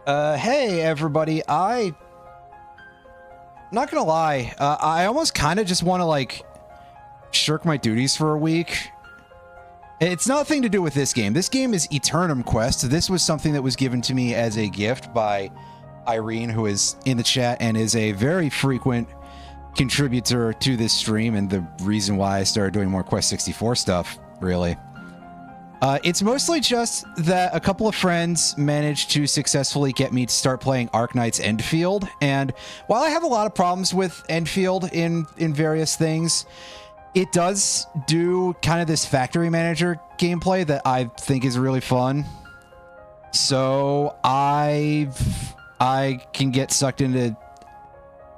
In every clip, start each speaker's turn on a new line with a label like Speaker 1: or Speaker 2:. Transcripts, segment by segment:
Speaker 1: Hey everybody, not gonna lie, I almost kind of just want to like shirk my duties for a week. It's nothing to do with this game. This game is Aeternum Quest. This was something that was given to me as a gift by Irene, who is in the chat and is a very frequent contributor to this stream and the reason why I started doing more Quest 64 stuff, really. It's mostly just that a couple of friends managed to successfully get me to start playing Arknight's Endfield, and while I have a lot of problems with Endfield in various things, it does do kind of this factory manager gameplay that I think is really fun. So I can get sucked into...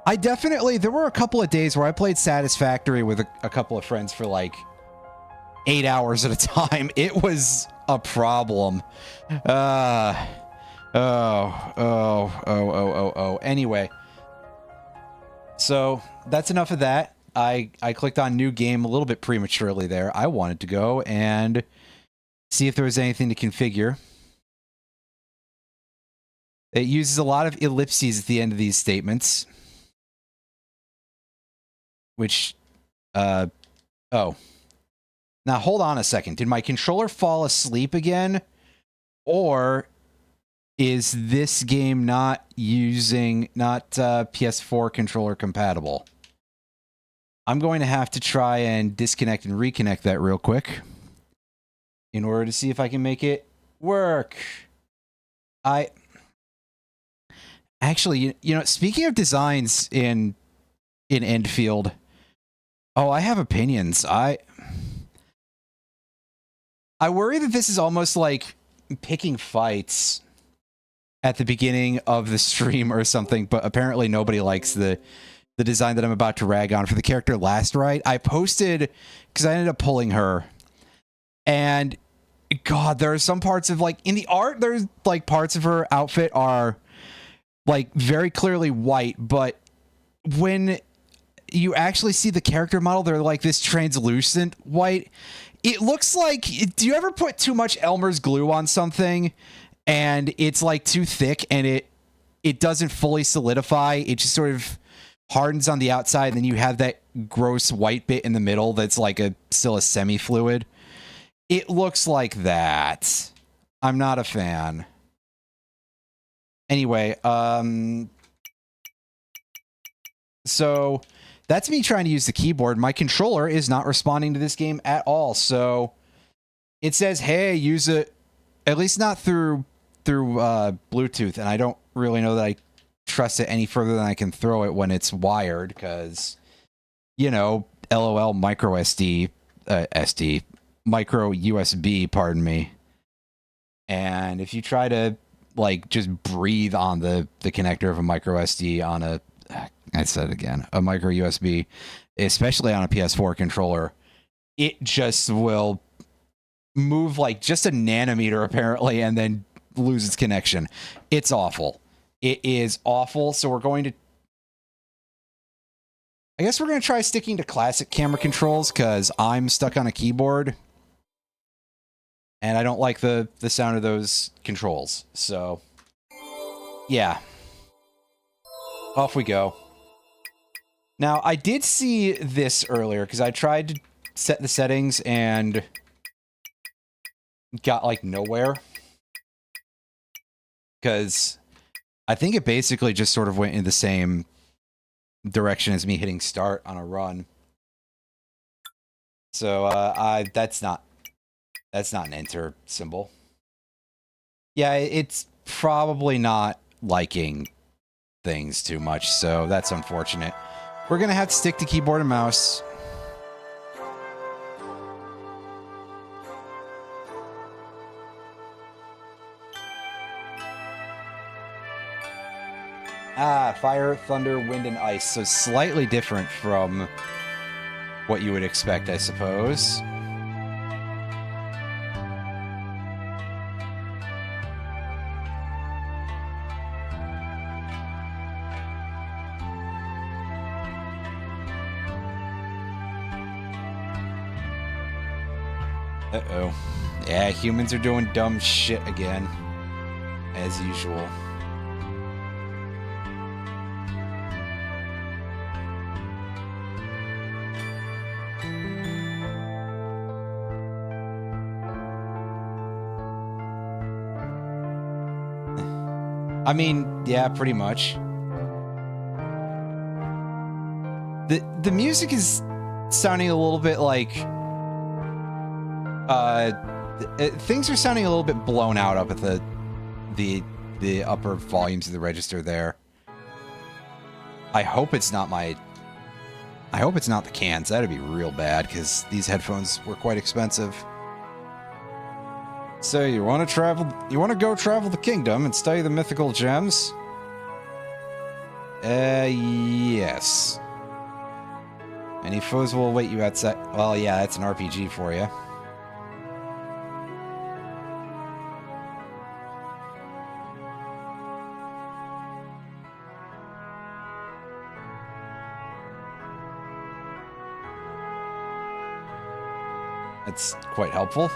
Speaker 1: there were a couple of days where I played Satisfactory with a couple of friends for like 8 hours at a time. It was a problem. Anyway, so that's enough of that. I clicked on new game a little bit prematurely there. I wanted to go and see if there was anything to configure. It uses a lot of ellipses at the end of these statements. Which, oh. Now, hold on a second. Did my controller fall asleep again? Or is this game not PS4 controller compatible? I'm going to have to try and disconnect and reconnect that real quick in order to see if I can make it work. Actually, you know, speaking of designs in Endfield, oh, I have opinions. I worry that this is almost like picking fights at the beginning of the stream or something, but apparently nobody likes the design that I'm about to rag on for the character Last Right. I posted, because I ended up pulling her, and God, there are some parts of, like, in the art, there's, like, parts of her outfit are, like, very clearly white, but when you actually see the character model, they're, like, this translucent white. It looks like, do you ever put too much Elmer's glue on something and it's like too thick and it doesn't fully solidify? It just sort of hardens on the outside and then you have that gross white bit in the middle that's like still a semi-fluid. It looks like that. I'm not a fan. Anyway, so that's me trying to use the keyboard. My controller is not responding to this game at all. So it says, hey, use it, at least not through Bluetooth. And I don't really know that I trust it any further than I can throw it when it's wired, because, you know, LOL micro SD, micro USB, pardon me. And if you try to, like, just breathe on the connector of a micro SD on a, I said it again, a micro USB, especially on a PS4 controller, it just will move like just a nanometer apparently and then lose its connection. It's awful. It is awful. So I guess we're going to try sticking to classic camera controls because I'm stuck on a keyboard and I don't like the sound of those controls. So yeah, off we go. Now, I did see this earlier, because I tried to set the settings and got, like, nowhere. Because I think it basically just sort of went in the same direction as me hitting start on a run. So, that's not an enter symbol. Yeah, it's probably not liking things too much, so that's unfortunate. We're going to have to stick to keyboard and mouse. Fire, thunder, wind, and ice. So slightly different from what you would expect, I suppose. Uh-oh. Yeah, humans are doing dumb shit again. As usual. I mean, yeah, pretty much. The music is sounding a little bit like things are sounding a little bit blown out up at the upper volumes of the register there. I hope it's not the cans. That'd be real bad because these headphones were quite expensive. So you want to go travel the kingdom and study the mythical gems? Yes. Any foes will await you outside. Well, yeah, that's an RPG for you. That's quite helpful.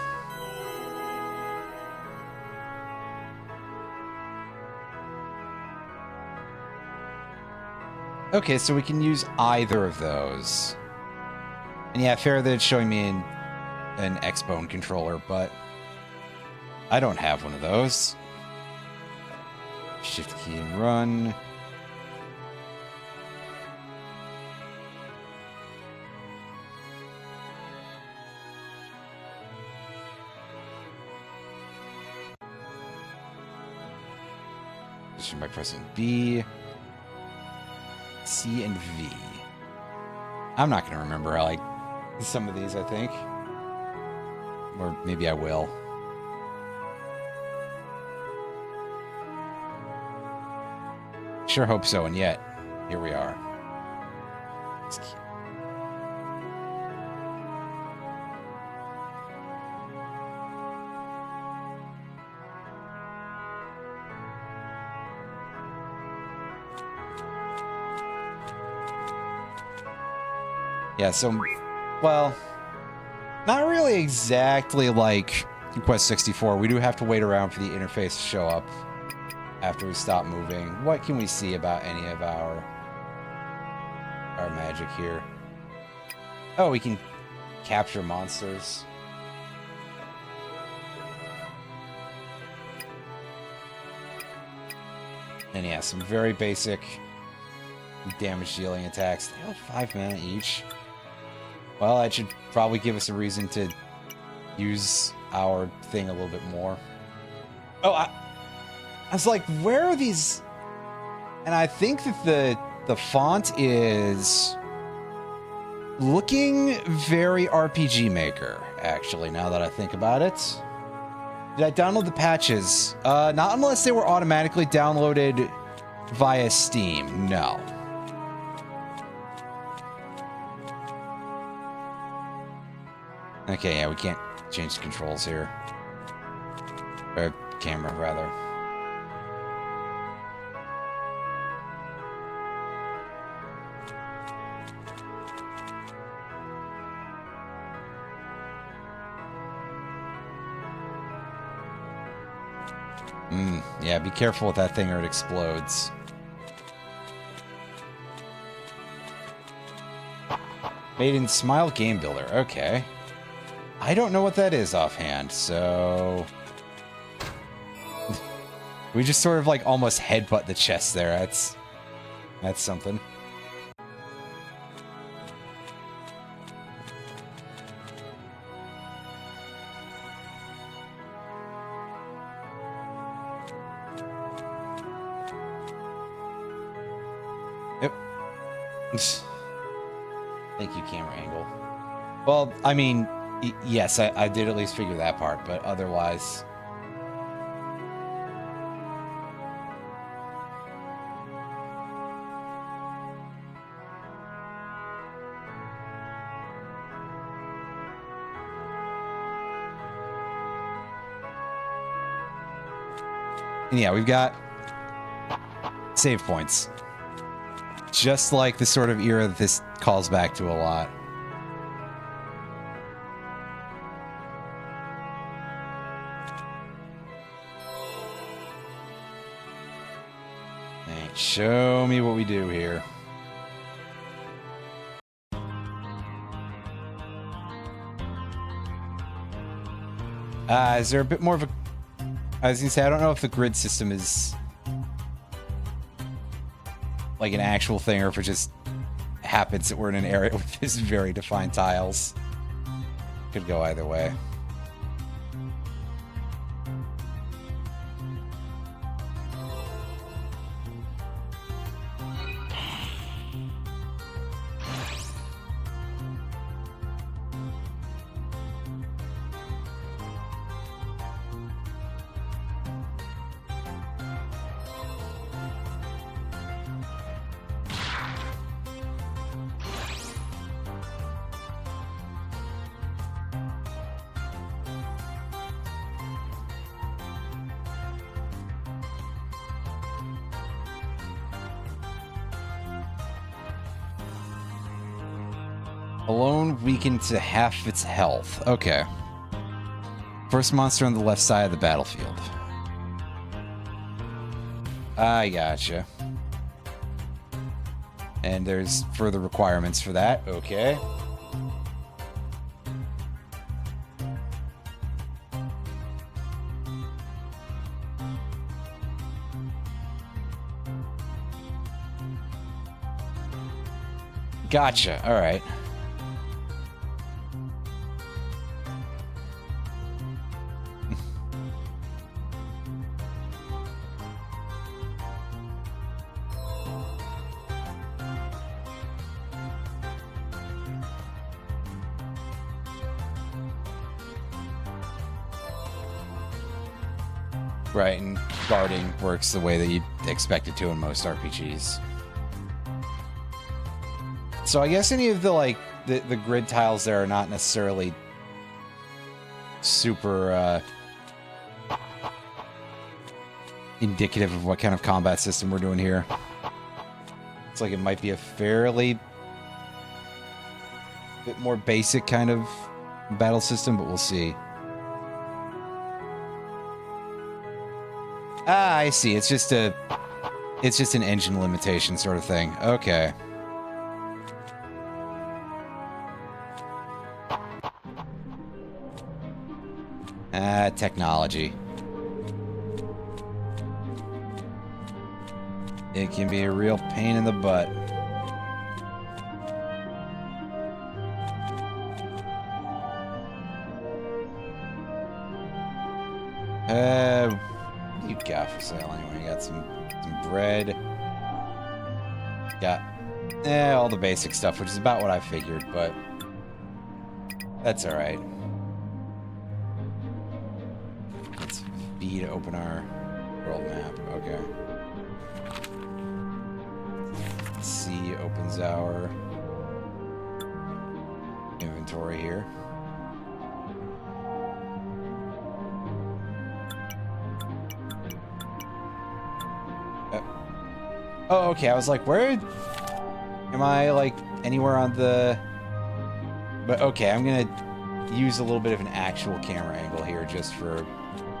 Speaker 1: Okay, so we can use either of those. And yeah, fair that it's showing me an X-Bone controller, but I don't have one of those. Shift key and run. Position by pressing B. C and V. I'm not going to remember like some of these, I think. Or maybe I will. Sure hope so, and yet, here we are. Yeah, so, well, not really exactly like Quest 64. We do have to wait around for the interface to show up after we stop moving. What can we see about any of our magic here? Oh, we can capture monsters. And yeah, some very basic damage dealing attacks. They all 5 mana each. Well, that should probably give us a reason to use our thing a little bit more. Oh, I was like, where are these? And I think that the font is looking very RPG Maker, actually, now that I think about it. Did I download the patches? Not unless they were automatically downloaded via Steam. No. Okay, yeah, we can't change the controls here. Or camera, rather. Yeah, be careful with that thing or it explodes. Made in Smile Game Builder, okay. I don't know what that is offhand, so... we just sort of like almost headbutt the chest there. That's something. Yep. Thank you, camera angle. Well, I mean... yes, I did at least figure that part, but otherwise... And yeah, we've got save points. Just like the sort of era that this calls back to a lot. Show me what we do here. Is there a bit more of a... I was gonna say, I don't know if the grid system is like an actual thing or if it just happens that we're in an area with this very defined tiles. Could go either way. Alone weakened to half its health. Okay. First monster on the left side of the battlefield. I gotcha. And there's further requirements for that. Okay. Gotcha. All right. Right, and guarding works the way that you'd expect it to in most RPGs. So I guess any of the, like, the grid tiles there are not necessarily super indicative of what kind of combat system we're doing here. It's like it might be a fairly bit more basic kind of battle system, but we'll see. Ah, I see. It's just an engine limitation sort of thing. Okay. Ah, technology. It can be a real pain in the butt. What you got for sale anyway? You got some bread. Got all the basic stuff, which is about what I figured, but that's all right. Let's B to open our world map. Okay. C opens our inventory here. Oh, okay. I was like, where am I, like, anywhere on the... But okay, I'm gonna use a little bit of an actual camera angle here just for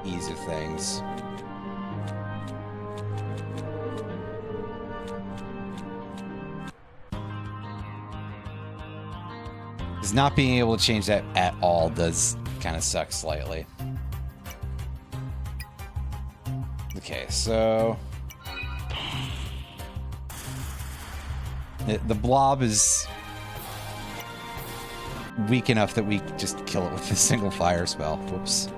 Speaker 1: ease of things. Because not being able to change that at all does kind of suck slightly. Okay, so... The blob is weak enough that we just kill it with a single fire spell. Whoops.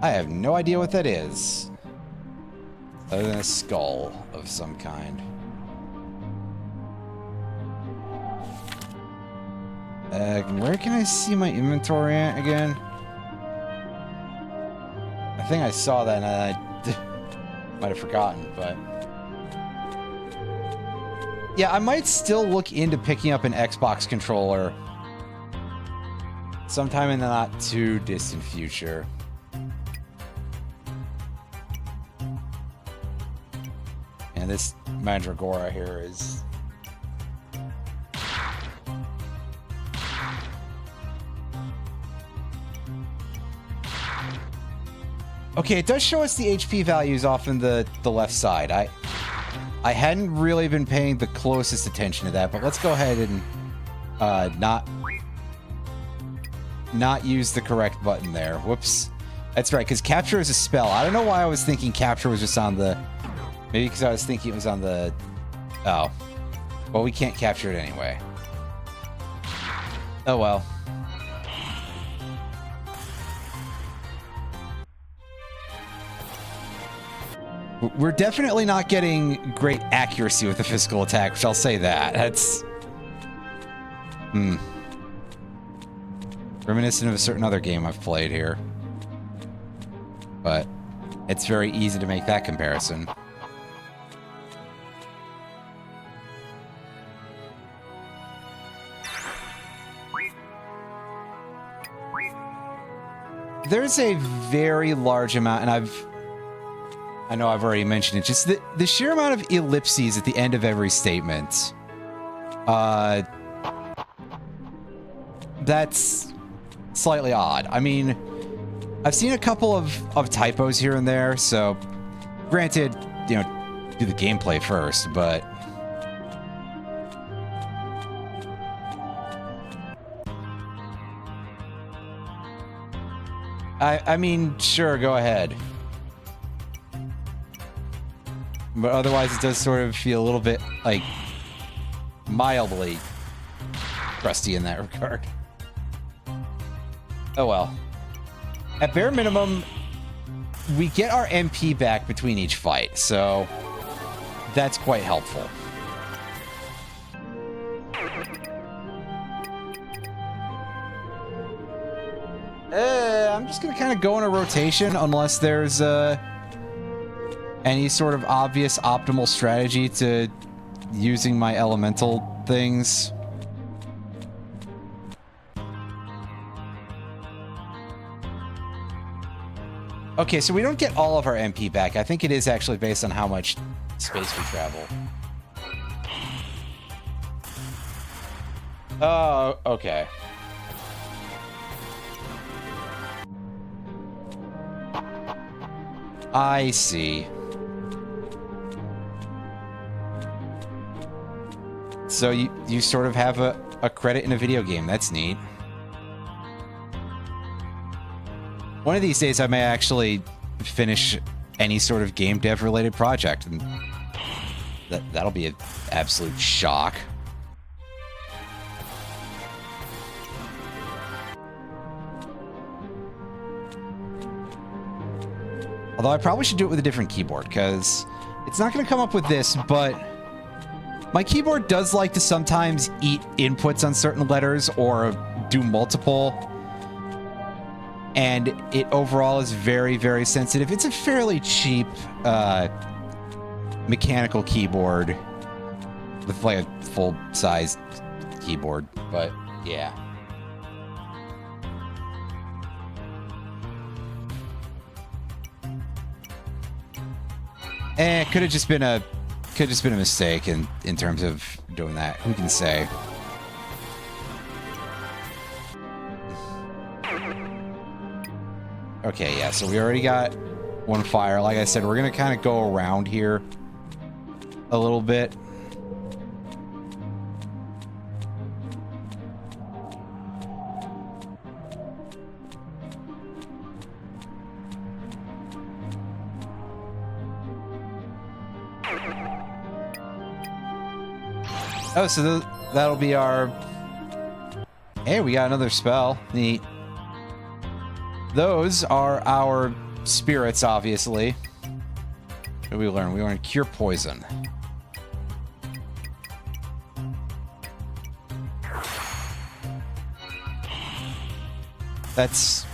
Speaker 1: I have no idea what that is, other than a skull of some kind. Where can I see my inventory at again? I think I saw that and I might have forgotten, but... Yeah, I might still look into picking up an Xbox controller sometime in the not too distant future. And this Mandragora here is... Okay, it does show us the HP values off in the left side. I hadn't really been paying the closest attention to that, but let's go ahead and not not use the correct button there. Whoops. That's right, because capture is a spell. I don't know why I was thinking capture was just on the... Maybe because I was thinking it was on the... Oh. Well, we can't capture it anyway. Oh, well. We're definitely not getting great accuracy with the physical attack, which I'll say that. That's... Reminiscent of a certain other game I've played here. But it's very easy to make that comparison. There's a very large amount, and I know I've already mentioned it, just the sheer amount of ellipses at the end of every statement. That's slightly odd. I mean, I've seen a couple of typos here and there, so granted, you know, do the gameplay first, but... I mean, sure, go ahead. But otherwise, it does sort of feel a little bit, like, mildly crusty in that regard. Oh well. At bare minimum, we get our MP back between each fight, so that's quite helpful. I'm just gonna kind of go in a rotation unless there's any sort of obvious optimal strategy to using my elemental things. Okay, so we don't get all of our MP back. I think it is actually based on how much space we travel. Oh, okay. I see. So you sort of have a credit in a video game. That's neat. One of these days I may actually finish any sort of game dev related project, and that'll be an absolute shock. Although I probably should do it with a different keyboard, because it's not going to come up with this, but my keyboard does like to sometimes eat inputs on certain letters or do multiple, and it overall is very, very sensitive. It's a fairly cheap mechanical keyboard with like a full-size keyboard, but yeah. Could have just been a mistake in terms of doing that. Who can say? Okay, yeah, so we already got one fire. Like I said, we're gonna kind of go around here a little bit. Oh, so that'll be our... Hey, we got another spell. Neat. Those are our spirits, obviously. What did we learn? We learned Cure Poison. That's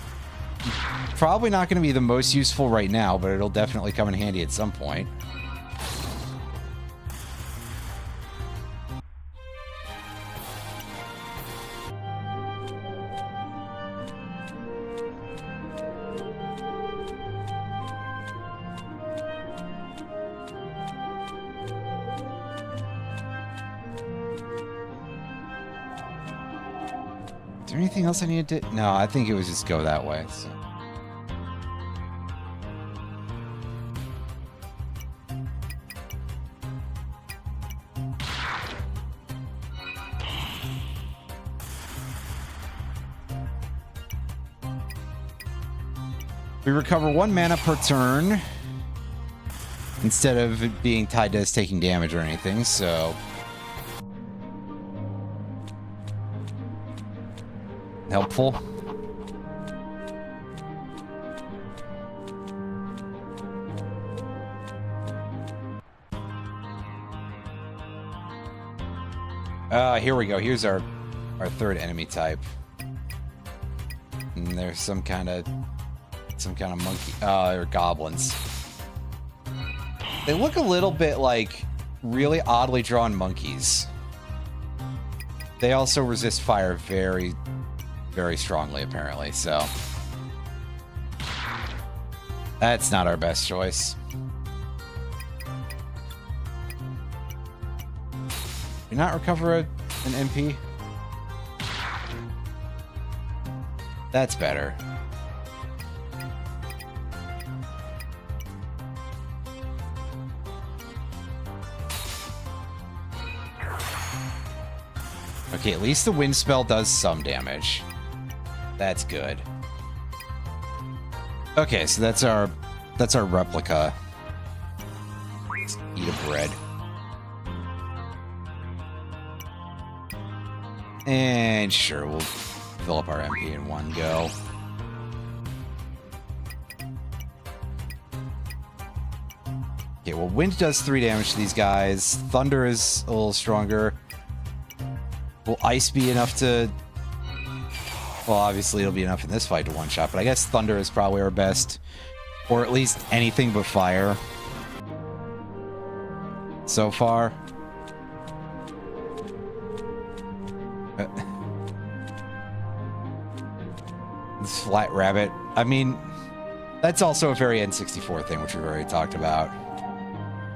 Speaker 1: probably not going to be the most useful right now, but it'll definitely come in handy at some point. Is there anything else I needed to... No, I think it was just go that way. So. We recover 1 mana per turn instead of it being tied to us taking damage or anything, so... helpful. Here we go. Here's our third enemy type. And there's some kind of monkey, or goblins. They look a little bit like really oddly drawn monkeys. They also resist fire very, very strongly, apparently, so... that's not our best choice. Do not recover an MP? That's better. Okay, at least the wind spell does some damage. That's good. Okay, so that's our replica. Let's eat a bread. And sure, we'll fill up our MP in one go. Okay, well, wind does 3 damage to these guys. Thunder is a little stronger. Will ice be enough to... well, obviously it'll be enough in this fight to one-shot, but I guess thunder is probably our best. Or at least anything but fire. So far. This flat rabbit. I mean, that's also a very N64 thing, which we've already talked about.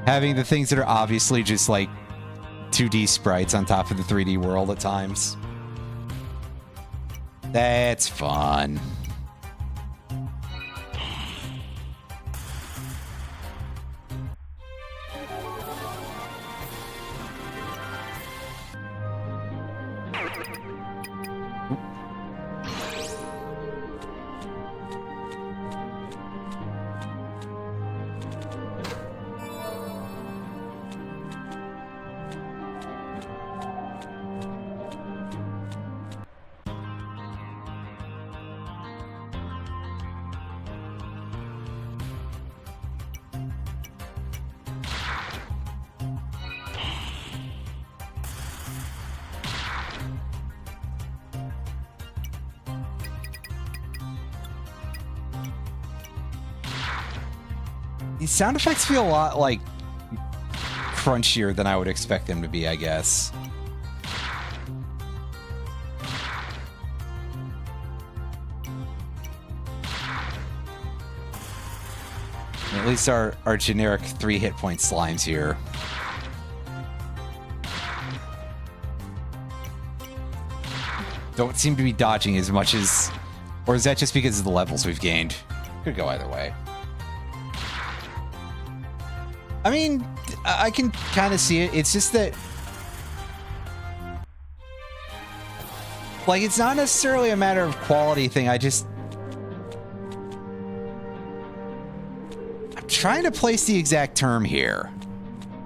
Speaker 1: Having the things that are obviously just like 2D sprites on top of the 3D world at times. That's fun. These sound effects feel a lot, like, crunchier than I would expect them to be, I guess. At least our generic 3 hit point slimes here. Don't seem to be dodging as much as... or is that just because of the levels we've gained? Could go either way. I mean, I can kind of see it. It's just that... like, it's not necessarily a matter of quality thing. I'm trying to place the exact term here.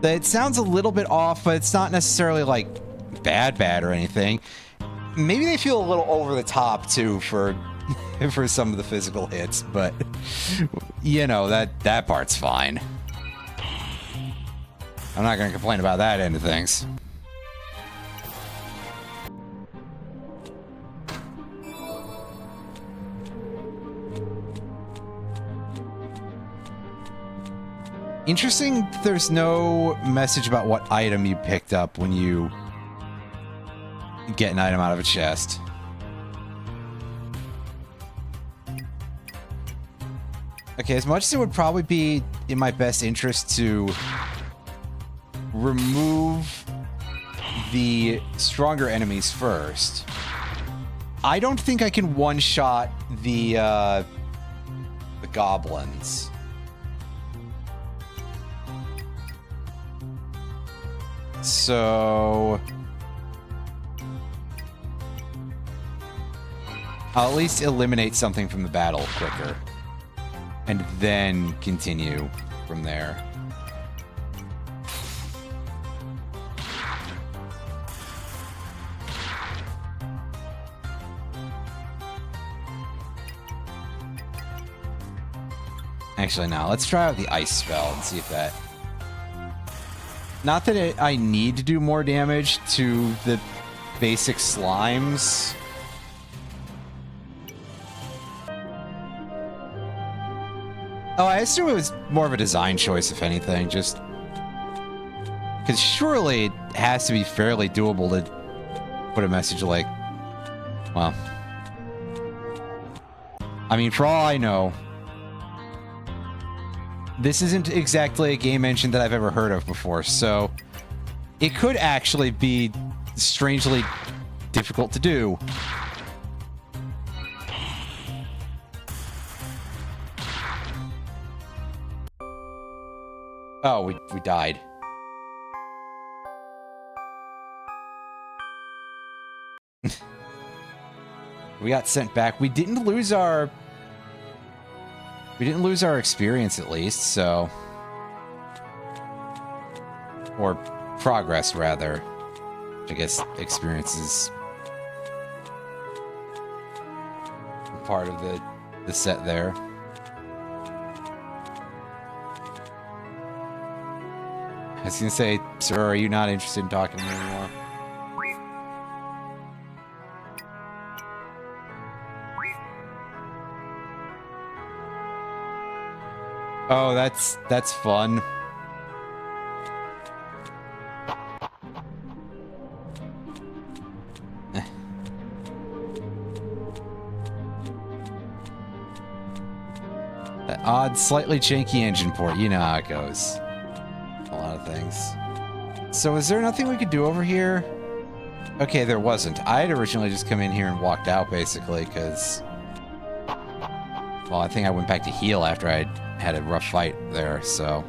Speaker 1: It sounds a little bit off, but it's not necessarily, like, bad or anything. Maybe they feel a little over the top, too, for for some of the physical hits, but, you know, that part's fine. I'm not going to complain about that end of things. Interesting, there's no message about what item you picked up when you get an item out of a chest. Okay, as much as it would probably be in my best interest to remove the stronger enemies first, I don't think I can one-shot the goblins. So I'll at least eliminate something from the battle quicker. and then continue from there. Actually, no. Let's try out the ice spell and see if that... Not that I need to do more damage to the basic slimes. Oh, I assume it was more of a design choice, if anything. Just... Because surely it has to be fairly doable to put a message like... Well... I mean, for all I know... This isn't exactly a game engine that I've ever heard of before, so it could actually be strangely difficult to do. Oh, we died. We got sent back. We didn't lose our experience, at least, so... Or progress, rather. Which I guess experience is part of the set there. I was gonna say, sir, are you not interested in talking to me anymore? Oh, that's fun. That odd, slightly janky engine port. You know how it goes. A lot of things. So is there nothing we could do over here? Okay, there wasn't. I had originally just come in here and walked out, basically, because... Well, I think I went back to heal after I had a rough fight there, so...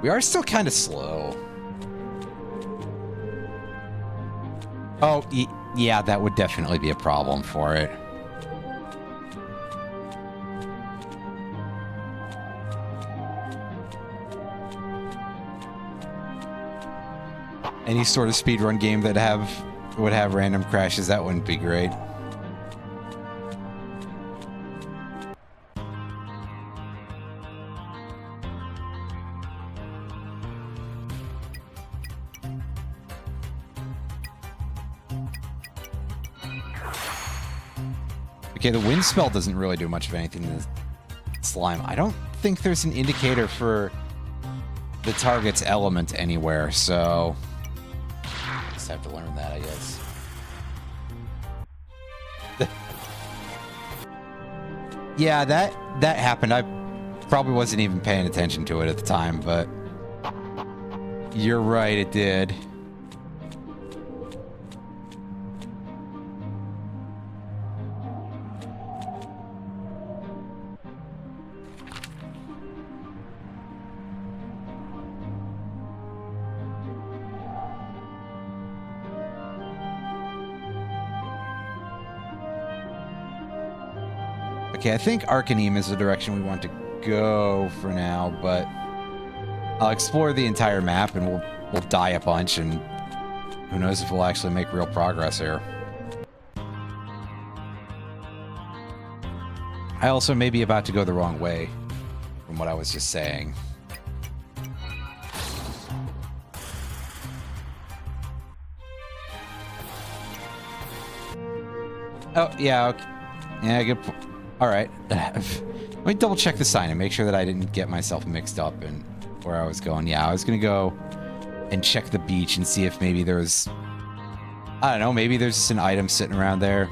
Speaker 1: We are still kind of slow. Oh, yeah, that would definitely be a problem for it. Any sort of speedrun game that would have random crashes, that wouldn't be great. Okay, the wind spell doesn't really do much of anything to the slime. I don't think there's an indicator for the target's element anywhere, so... Just have to learn that, I guess. Yeah, that happened. I probably wasn't even paying attention to it at the time, but... You're right, it did. Okay, I think Arcaneme is the direction we want to go for now, but I'll explore the entire map and we'll die a bunch, and who knows if we'll actually make real progress here. I also may be about to go the wrong way from what I was just saying. Oh, yeah, okay. Yeah, good. All right. Let me double check the sign and make sure that I didn't get myself mixed up in where I was going. Yeah, I was going to go and check the beach and see if maybe there's... I don't know, maybe there's just an item sitting around there.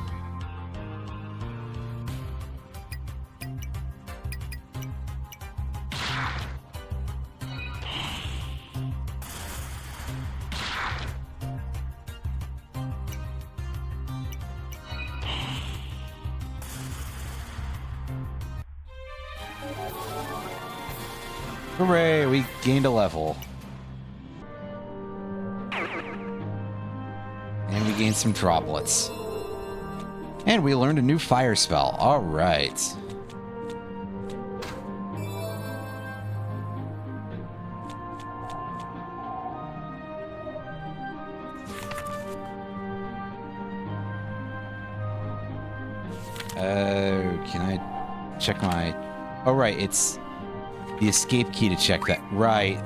Speaker 1: Hooray, we gained a level. And we gained some droplets. And we learned a new fire spell. All right. Can I check my... Oh, right, it's the escape key to check that. Right.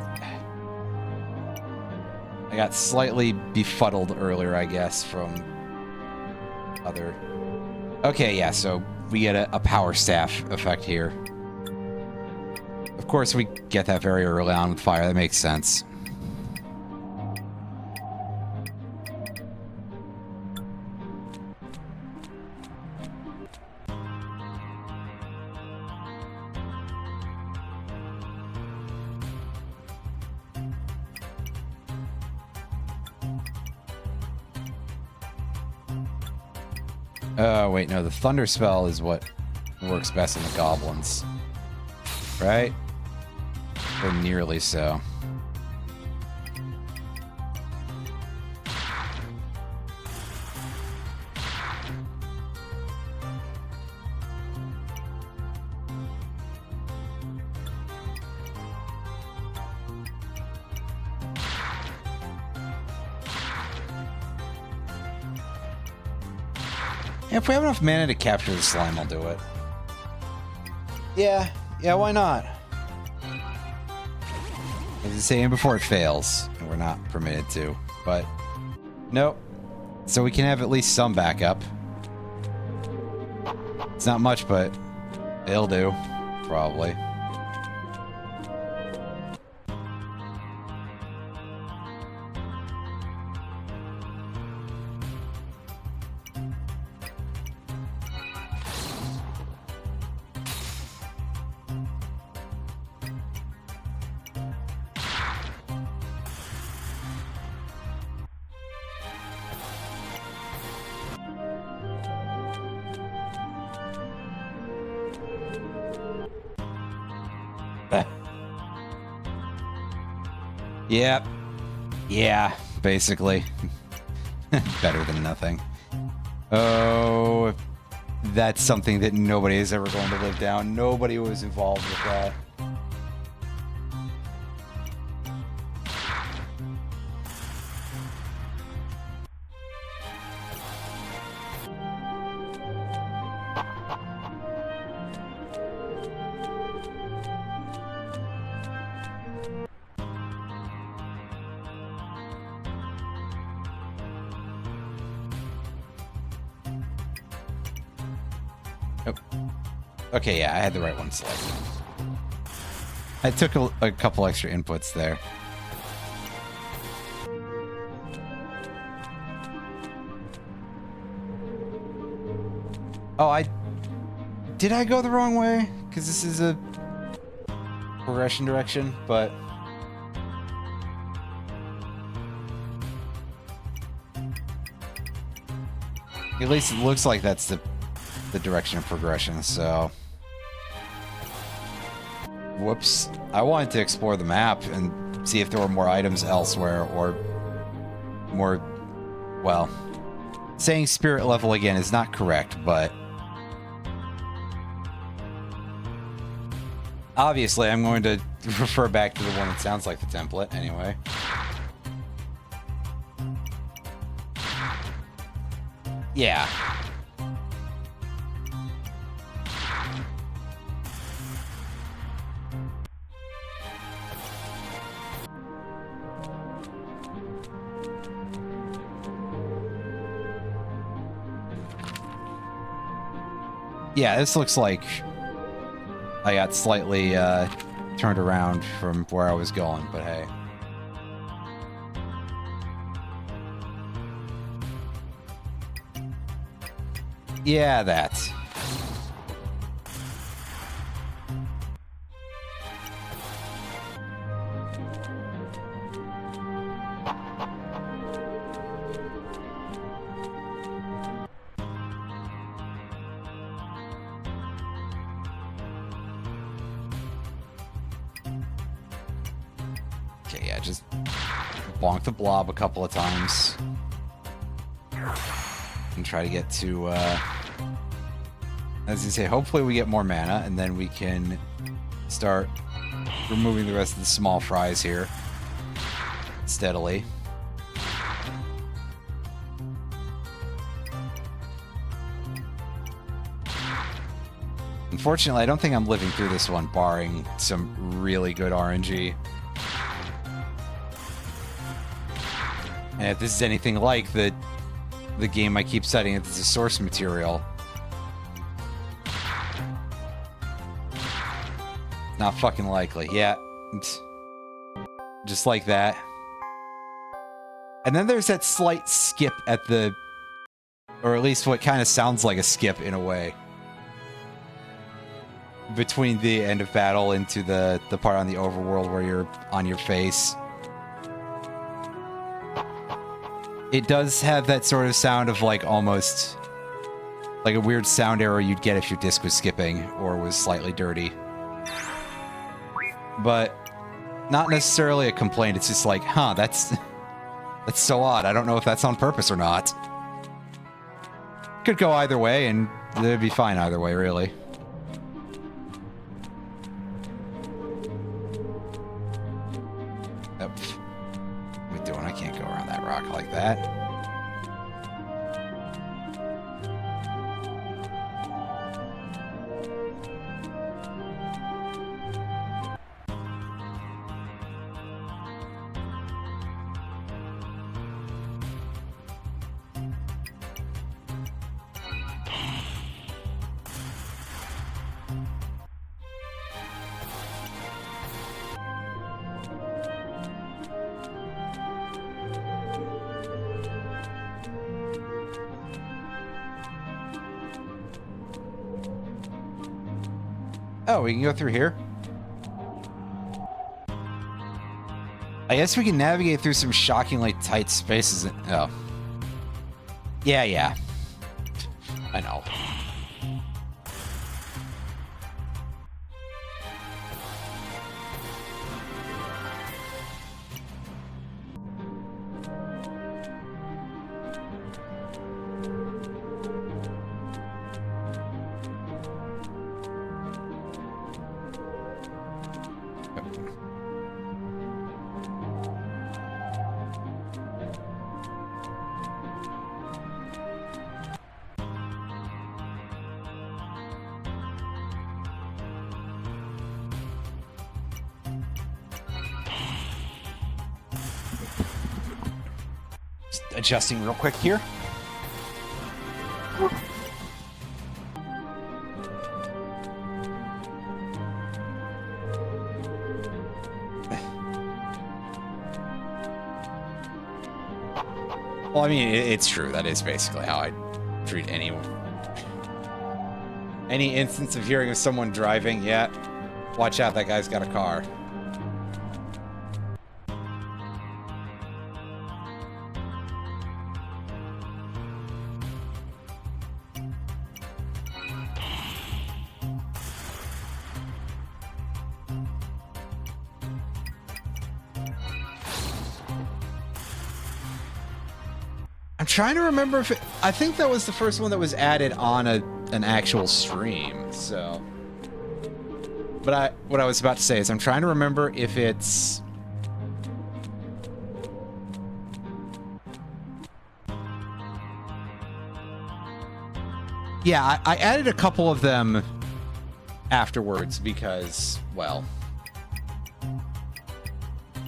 Speaker 1: I got slightly befuddled earlier, I guess, from other... Okay, yeah, so we get a power staff effect here. Of course, we get that very early on with fire. That makes sense. Oh, wait, no, the thunder spell is what works best on the goblins. Right? Or nearly so. If we have enough mana to capture the slime, I'll do it. Yeah, why not? As I say, before it fails, and we're not permitted to, but nope. So we can have at least some backup. It's not much, but it'll do, probably. Yep. Yeah, basically. Better than nothing. Oh, that's something that nobody is ever going to live down. Nobody was involved with that. Okay, yeah, I had the right one selected. I took a couple extra inputs there. Oh, did I go the wrong way? Because this is a progression direction, but... At least it looks like that's the direction of progression, so... Whoops. I wanted to explore the map and see if there were more items elsewhere, or more... Well, saying spirit level again is not correct, but... Obviously, I'm going to refer back to the one that sounds like the template, anyway. Yeah. Yeah, this looks like I got slightly turned around from where I was going, but hey. Yeah, that. Okay, yeah, just bonk the blob a couple of times. And try to get to, as you say, hopefully we get more mana, and then we can start removing the rest of the small fries here steadily. Unfortunately, I don't think I'm living through this one, barring some really good RNG. And if this is anything like the game I keep citing as a source material, not fucking likely. Yeah, just like that. And then there's that slight skip at the, or at least what kind of sounds like a skip in a way, between the end of battle into the part on the overworld where you're on your face. It does have that sort of sound of like almost like a weird sound error you'd get if your disc was skipping or was slightly dirty. But not necessarily a complaint. It's just like, huh, that's so odd. I don't know if that's on purpose or not. Could go either way, and it'd be fine either way, really. Yep. What am I doing? I can't go around that rock like that. Oh, we can go through here? I guess we can navigate through some shockingly tight spaces. Oh. Yeah. I know. Adjusting real quick here. Well, I mean, it's true. That is basically how I treat anyone. Any instance of hearing of someone driving, yeah, watch out, that guy's got a car. Trying to remember if I think that was the first one that was added on an actual stream, so. But what I was about to say is I'm trying to remember if it's. Yeah, I added a couple of them afterwards because, well,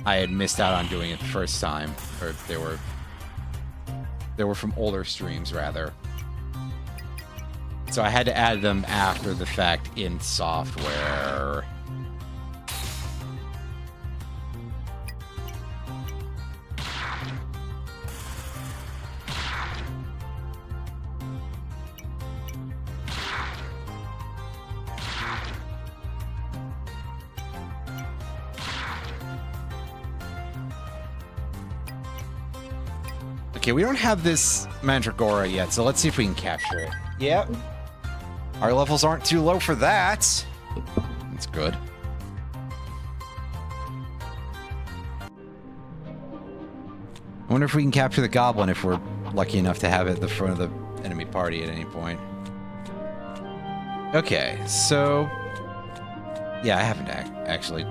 Speaker 1: I had missed out on doing it the first time, or they were from older streams, rather. So I had to add them after the fact in software. Okay, we don't have this Mandragora yet, so let's see if we can capture it. Yep. Our levels aren't too low for that. That's good. I wonder if we can capture the goblin if we're lucky enough to have it at the front of the enemy party at any point. Okay, so... yeah, I haven't actually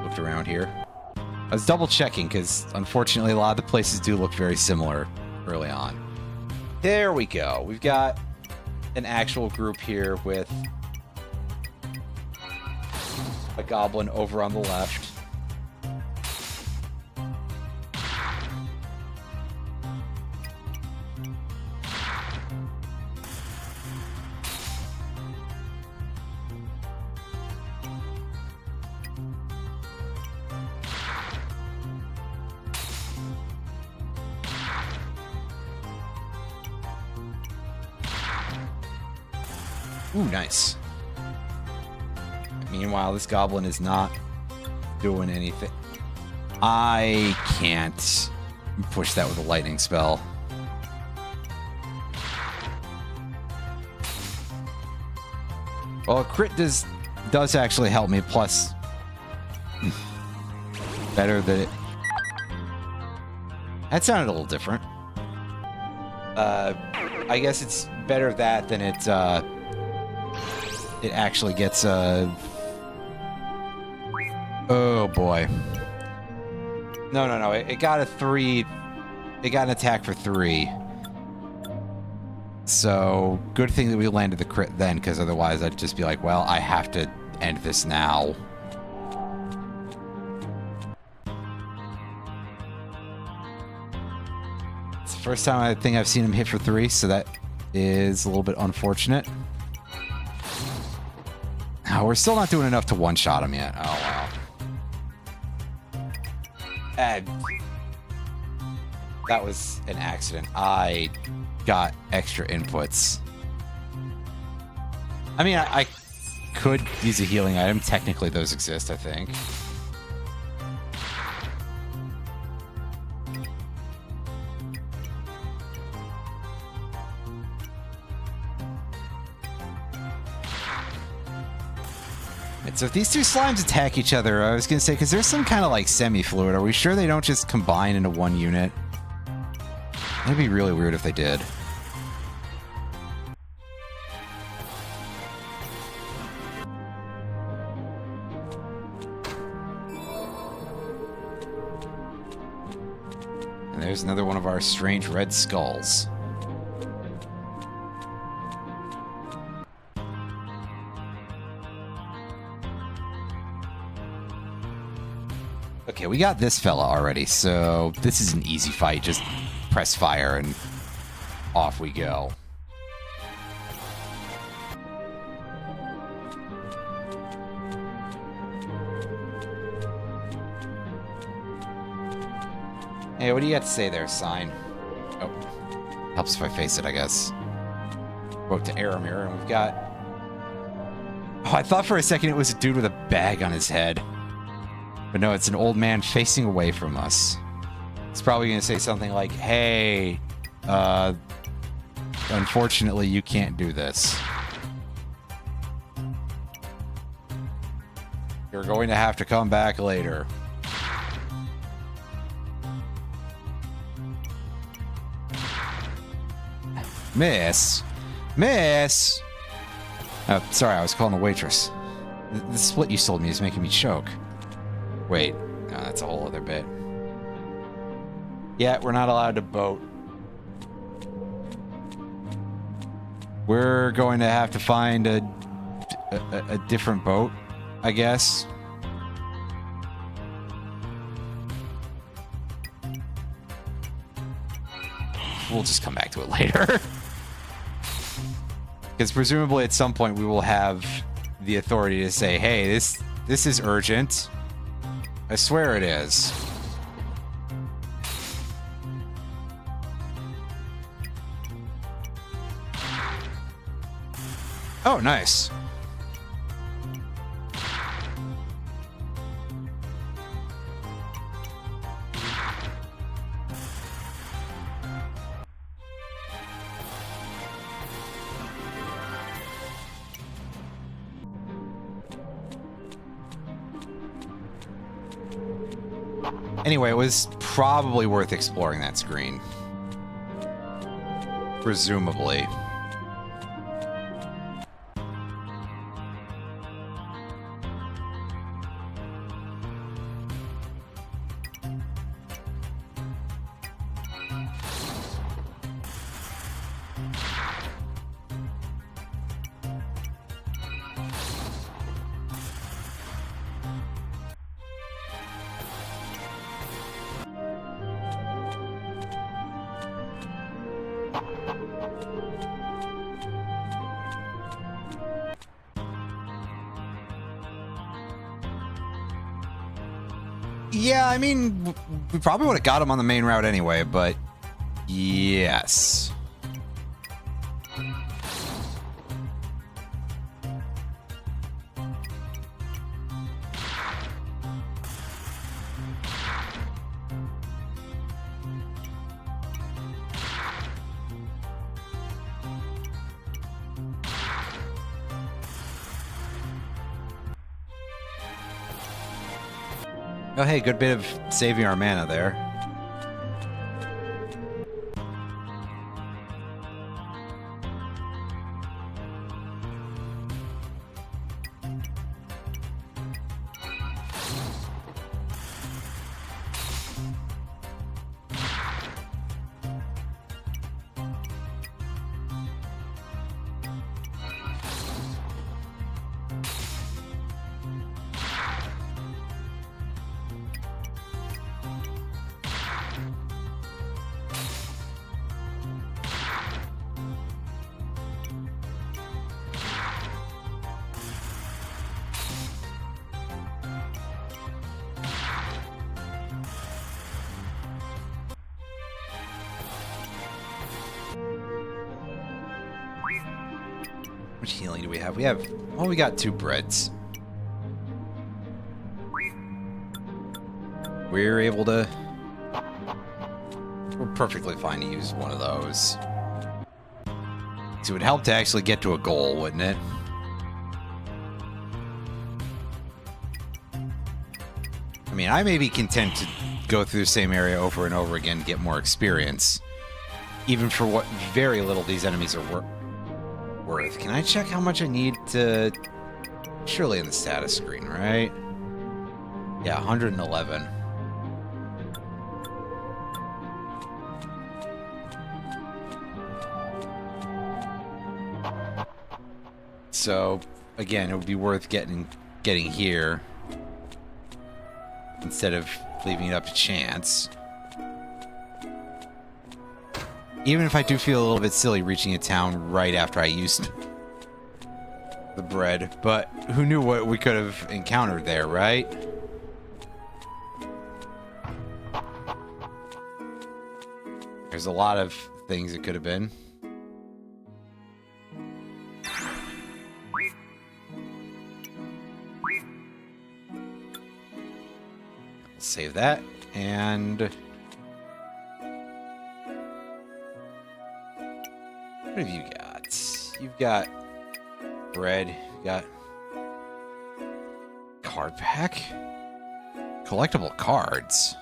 Speaker 1: looked around here. I was double checking because unfortunately a lot of the places do look very similar early on. There we go. We've got an actual group here with a goblin over on the left. Ooh, nice. Meanwhile, this goblin is not doing anything. I can't push that with a lightning spell. Well, a crit does actually help me, plus better that it... that sounded a little different. I guess it's better that than it actually gets oh boy. No. It got a 3. It got an attack for 3. So good thing that we landed the crit then, because otherwise I'd just be like, well, I have to end this now. It's the first time I think I've seen him hit for 3, so that is a little bit unfortunate. Oh, we're still not doing enough to one-shot him yet. Oh, wow. That was an accident. I got extra inputs. I mean, I could use a healing item. Technically, those exist, I think. So if these two slimes attack each other, I was going to say, because there's some kind of like semi-fluid, are we sure they don't just combine into one unit? That'd be really weird if they did. And there's another one of our strange red skulls. Okay, we got this fella already, so this is an easy fight. Just press fire and off we go. Hey, what do you got to say there, sign? Oh, helps if I face it, I guess. Spoke to Aramir, and we've got... oh, I thought for a second it was a dude with a bag on his head. But no, it's an old man facing away from us. It's probably going to say something like, hey, unfortunately, you can't do this. You're going to have to come back later. Miss? Miss? Sorry, I was calling the waitress. The split you sold me is making me choke. Wait, no, that's a whole other bit. Yeah, we're not allowed to boat. We're going to have to find a different boat, I guess. We'll just come back to it later. Because presumably at some point we will have the authority to say, hey, this is urgent. I swear it is. Oh, nice. Anyway, it was probably worth exploring that screen. Presumably. Yeah, I mean, we probably would have got him on the main route anyway, but yes. Oh, hey, good bit of saving our mana there. How much healing do we have? Well, we got 2 breads. We're able to... We're perfectly fine to use one of those. So it would help to actually get to a goal, wouldn't it? I mean, I may be content to go through the same area over and over again, get more experience. Even for what very little these enemies are worth. Can I check how much I need to... Surely in the status screen, right? Yeah, 111. So, again, it would be worth getting here instead of leaving it up to chance. Even if I do feel a little bit silly reaching a town right after I used the bread, but who knew what we could have encountered there, right? There's a lot of things it could have been. Save that, and... What have you got? You've got bread, you've got card pack? Collectible cards.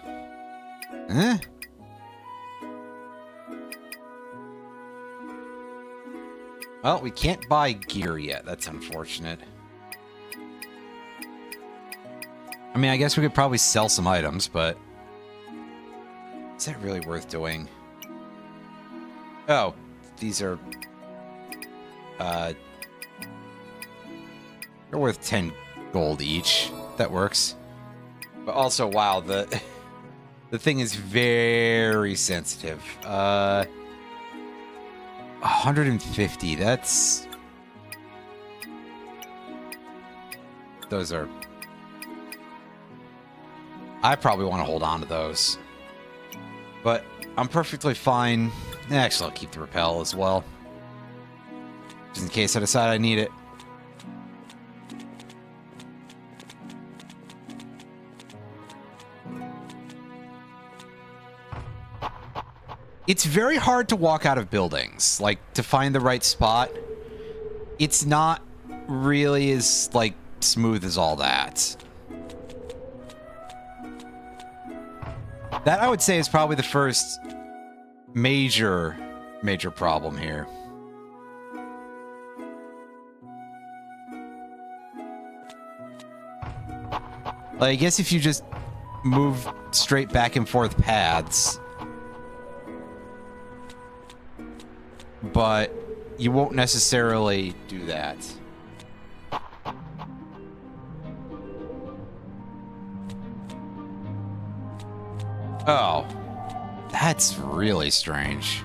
Speaker 1: Huh? Well, we can't buy gear yet. That's unfortunate. I mean, I guess we could probably sell some items, but is that really worth doing? Oh, these are they're worth 10 gold each. That works. But also, wow, the thing is very sensitive. 150. That's those are... I probably want to hold on to those. But I'm perfectly fine. Actually, I'll keep the repel as well. Just in case I decide I need it. It's very hard to walk out of buildings, like, to find the right spot. It's not really as, like, smooth as all that. That, I would say, is probably the first major problem here. Like, I guess if you just move straight back and forth paths... But you won't necessarily do that. Oh, that's really strange.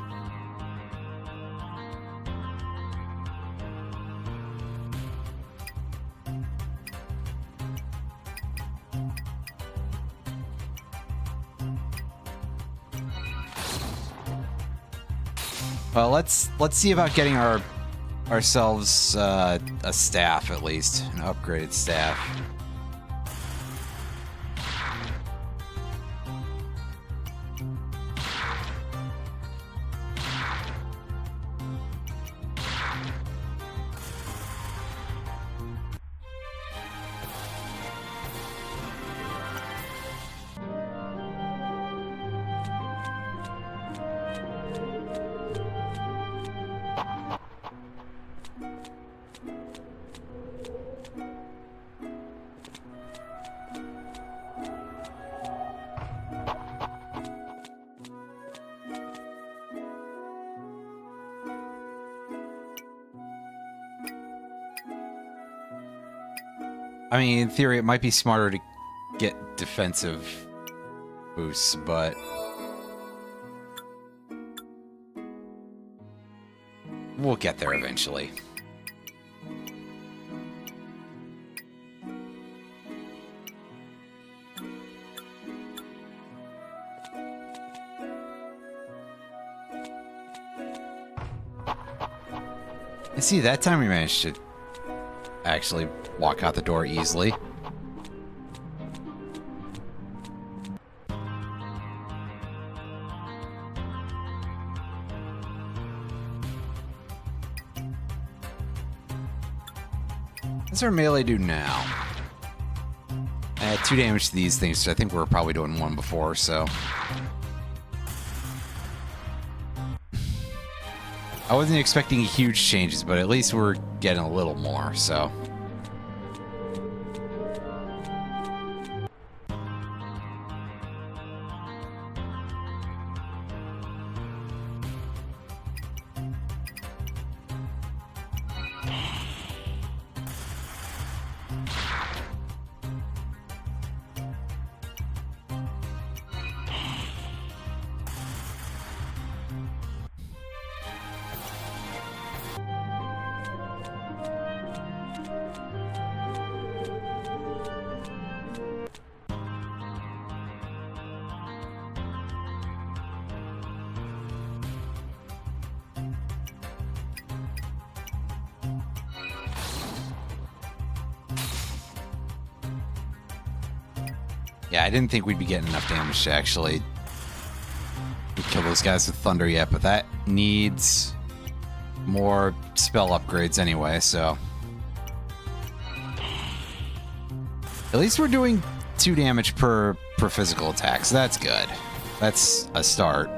Speaker 1: Well, let's see about getting ourselves a staff, at least an upgraded staff. I mean, in theory, it might be smarter to get defensive boosts, but... we'll get there eventually. And see, that time we managed to actually walk out the door easily. What's our melee do now? 2 damage to these things, so I think we were probably doing 1 before, so... I wasn't expecting huge changes, but at least we're getting a little more, so... Yeah, I didn't think we'd be getting enough damage to actually kill those guys with thunder yet, but that needs more spell upgrades anyway, so... At least we're doing 2 damage per physical attack, so that's good. That's a start.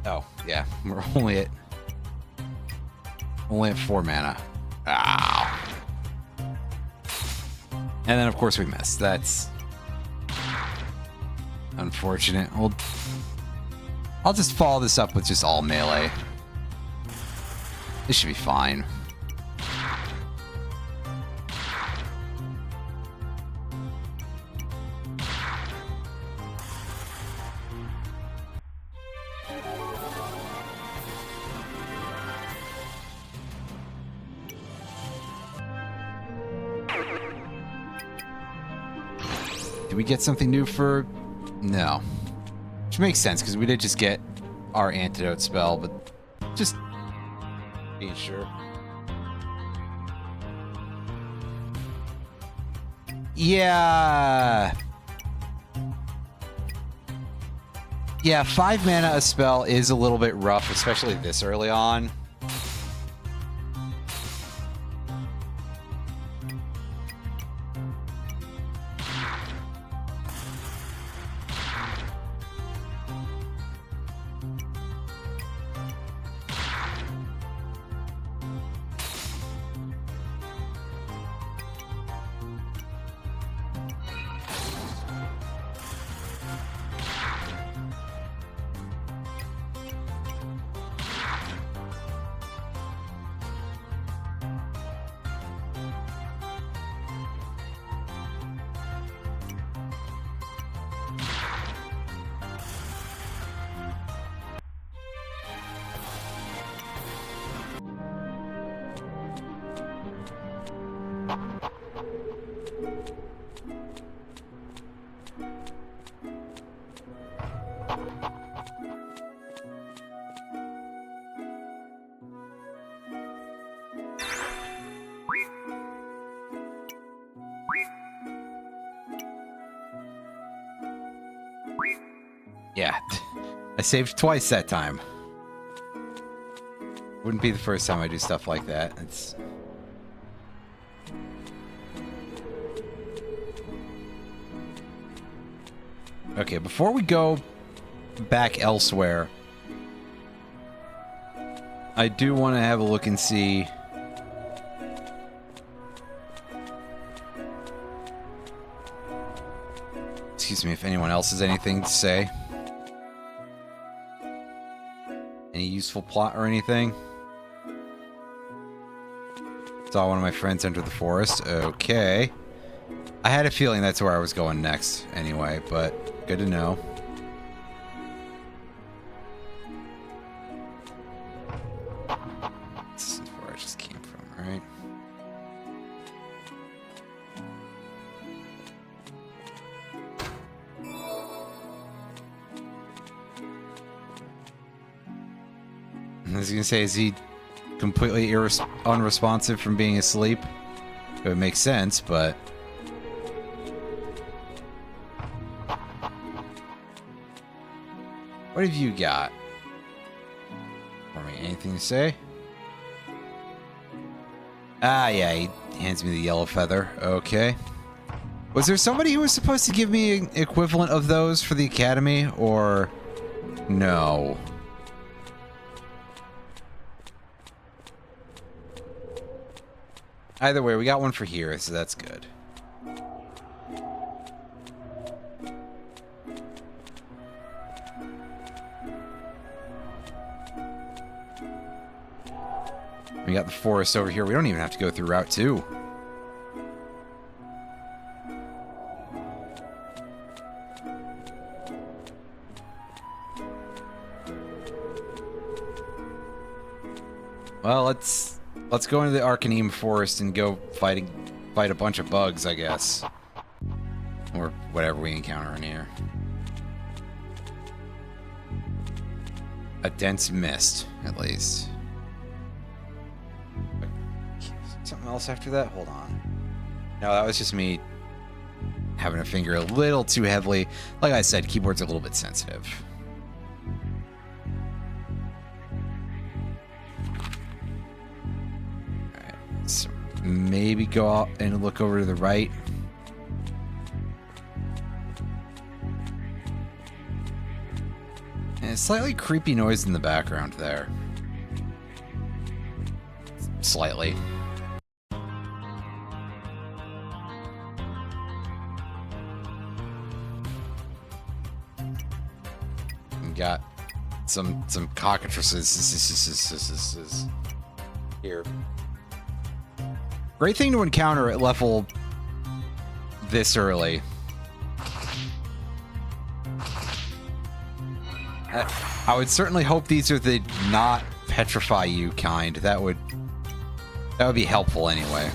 Speaker 1: Oh, yeah, we're only at 4 mana. Ow. And then, of course, we missed. That's unfortunate. Well, I'll just follow this up with just all melee. This should be fine. Did we get something new for... No. Which makes sense, because we did just get our antidote spell, but just being sure. Yeah. Yeah, 5 mana a spell is a little bit rough, especially this early on. Yeah, I saved twice that time. Wouldn't be the first time I do stuff like that. It's... Okay, before we go back elsewhere, I do want to have a look and see... Excuse me if anyone else has anything to say. Any useful plot or anything? Saw one of my friends enter the forest. Okay. I had a feeling that's where I was going next anyway, but good to know. This is where I just came from, right? I was gonna say, is he completely unresponsive from being asleep? It would make sense, but... What have you got for me? Anything to say? Ah, yeah, he hands me the yellow feather. Okay. Was there somebody who was supposed to give me an equivalent of those for the academy, or... No. Either way, we got one for here, so that's good. We got the forest over here. We don't even have to go through Route 2. Well, let's go into the Aeternum forest and go fight a bunch of bugs, I guess. Or whatever we encounter in here. A dense mist, at least. Something else after that? Hold on. No, that was just me having a finger a little too heavily. Like I said, keyboard's a little bit sensitive. Alright, so maybe go out and look over to the right. And a slightly creepy noise in the background there. Slightly. Got some cockatrices here. Great thing to encounter at level this early. I would certainly hope these are the not petrify you kind. That would be helpful anyway.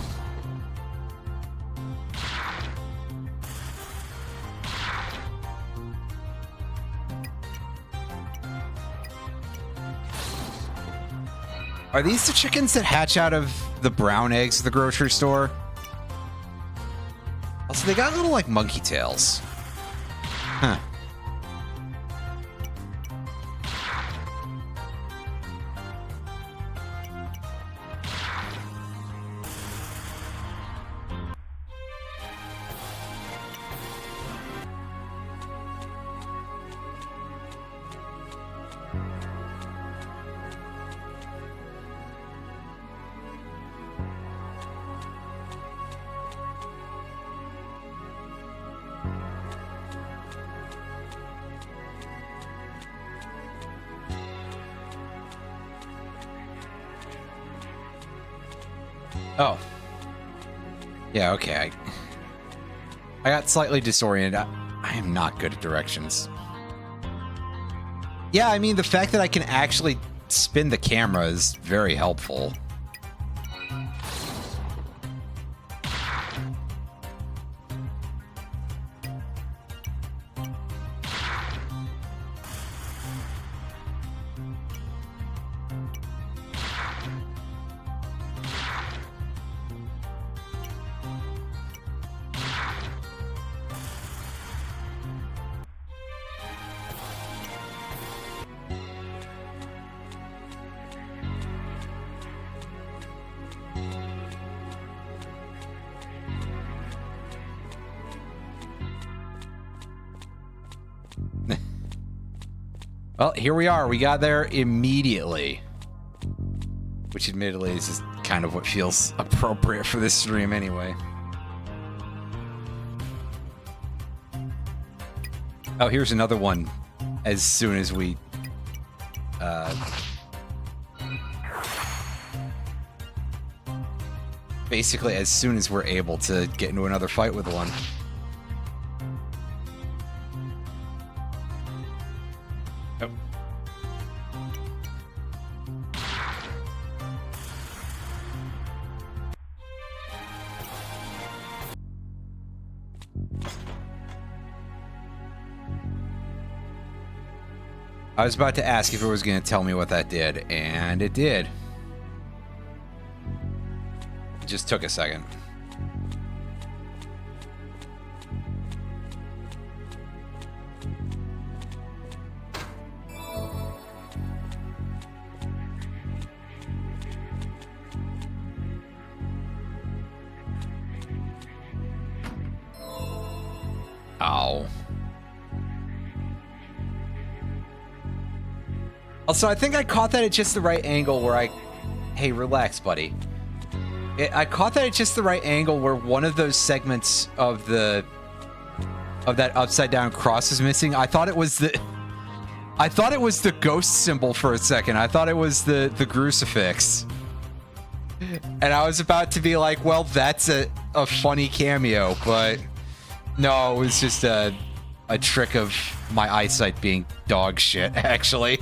Speaker 1: Are these the chickens that hatch out of the brown eggs at the grocery store? Also, they got little, like, monkey tails. Huh. Oh. Yeah, okay. I got slightly disoriented. I am not good at directions. Yeah, I mean, the fact that I can actually spin the camera is very helpful. Well, here we are. We got there immediately. Which, admittedly, is just kind of what feels appropriate for this stream anyway. Oh, here's another one. As soon as we... basically, as soon as we're able to get into another fight with one. I was about to ask if it was going to tell me what that did, and it did. It just took a second. Ow. Also, I think I caught that at just the right angle where I... Hey, relax, buddy. I caught that at just the right angle where one of those segments of the... of that upside down cross is missing. I thought it was the... I thought it was the ghost symbol for a second. I thought it was the crucifix. And I was about to be like, well, that's a funny cameo, but... No, it was just a trick of my eyesight being dog shit, actually.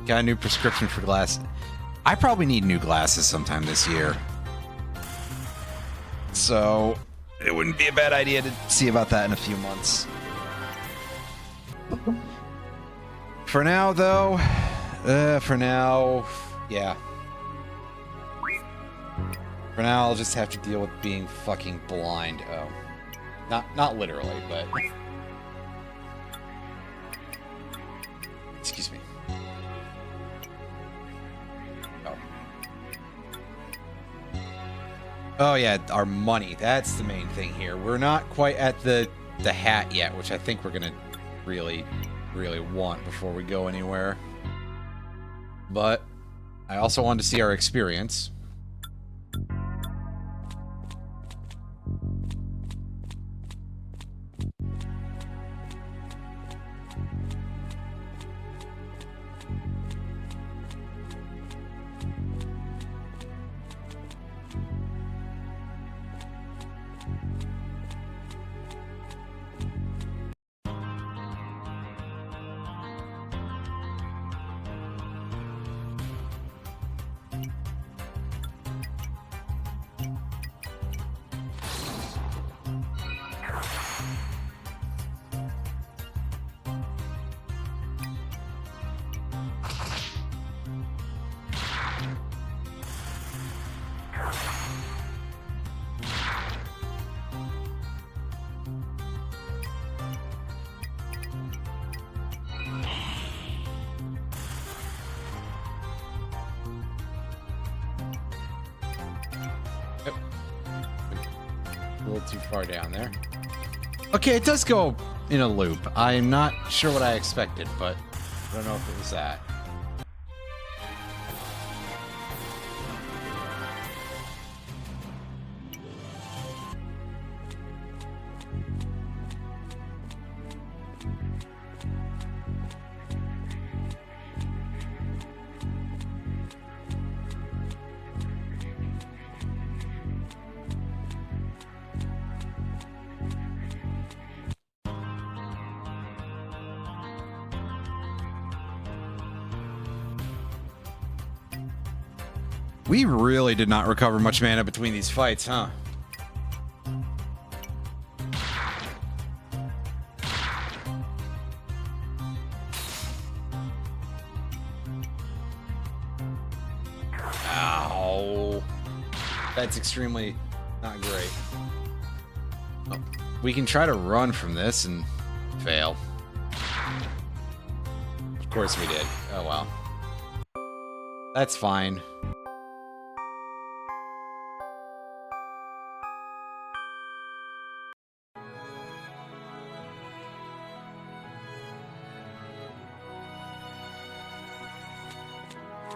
Speaker 1: Got a new prescription for glasses. I probably need new glasses sometime this year. So, it wouldn't be a bad idea to see about that in a few months. For now, though, yeah. For now, I'll just have to deal with being fucking blind. Oh. Not literally, but... Excuse me. Oh yeah, our money. That's the main thing here. We're not quite at the hat yet, which I think we're gonna really want before we go anywhere. But I also wanted to see our experience. A little too far down there. Okay, it does go in a loop. I'm not sure what I expected, but I don't know if it was that. We really did not recover much mana between these fights, huh? Ow. That's extremely not great. Oh, we can try to run from this and fail. Of course we did. Oh well. That's fine.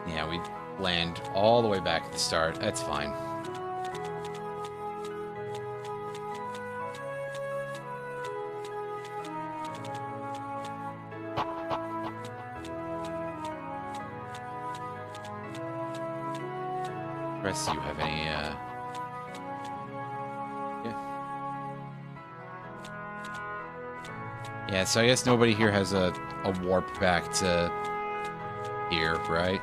Speaker 1: Yeah, we land all the way back at the start. That's fine. Rest of you have any, Yeah, so I guess nobody here has a warp back to here, right?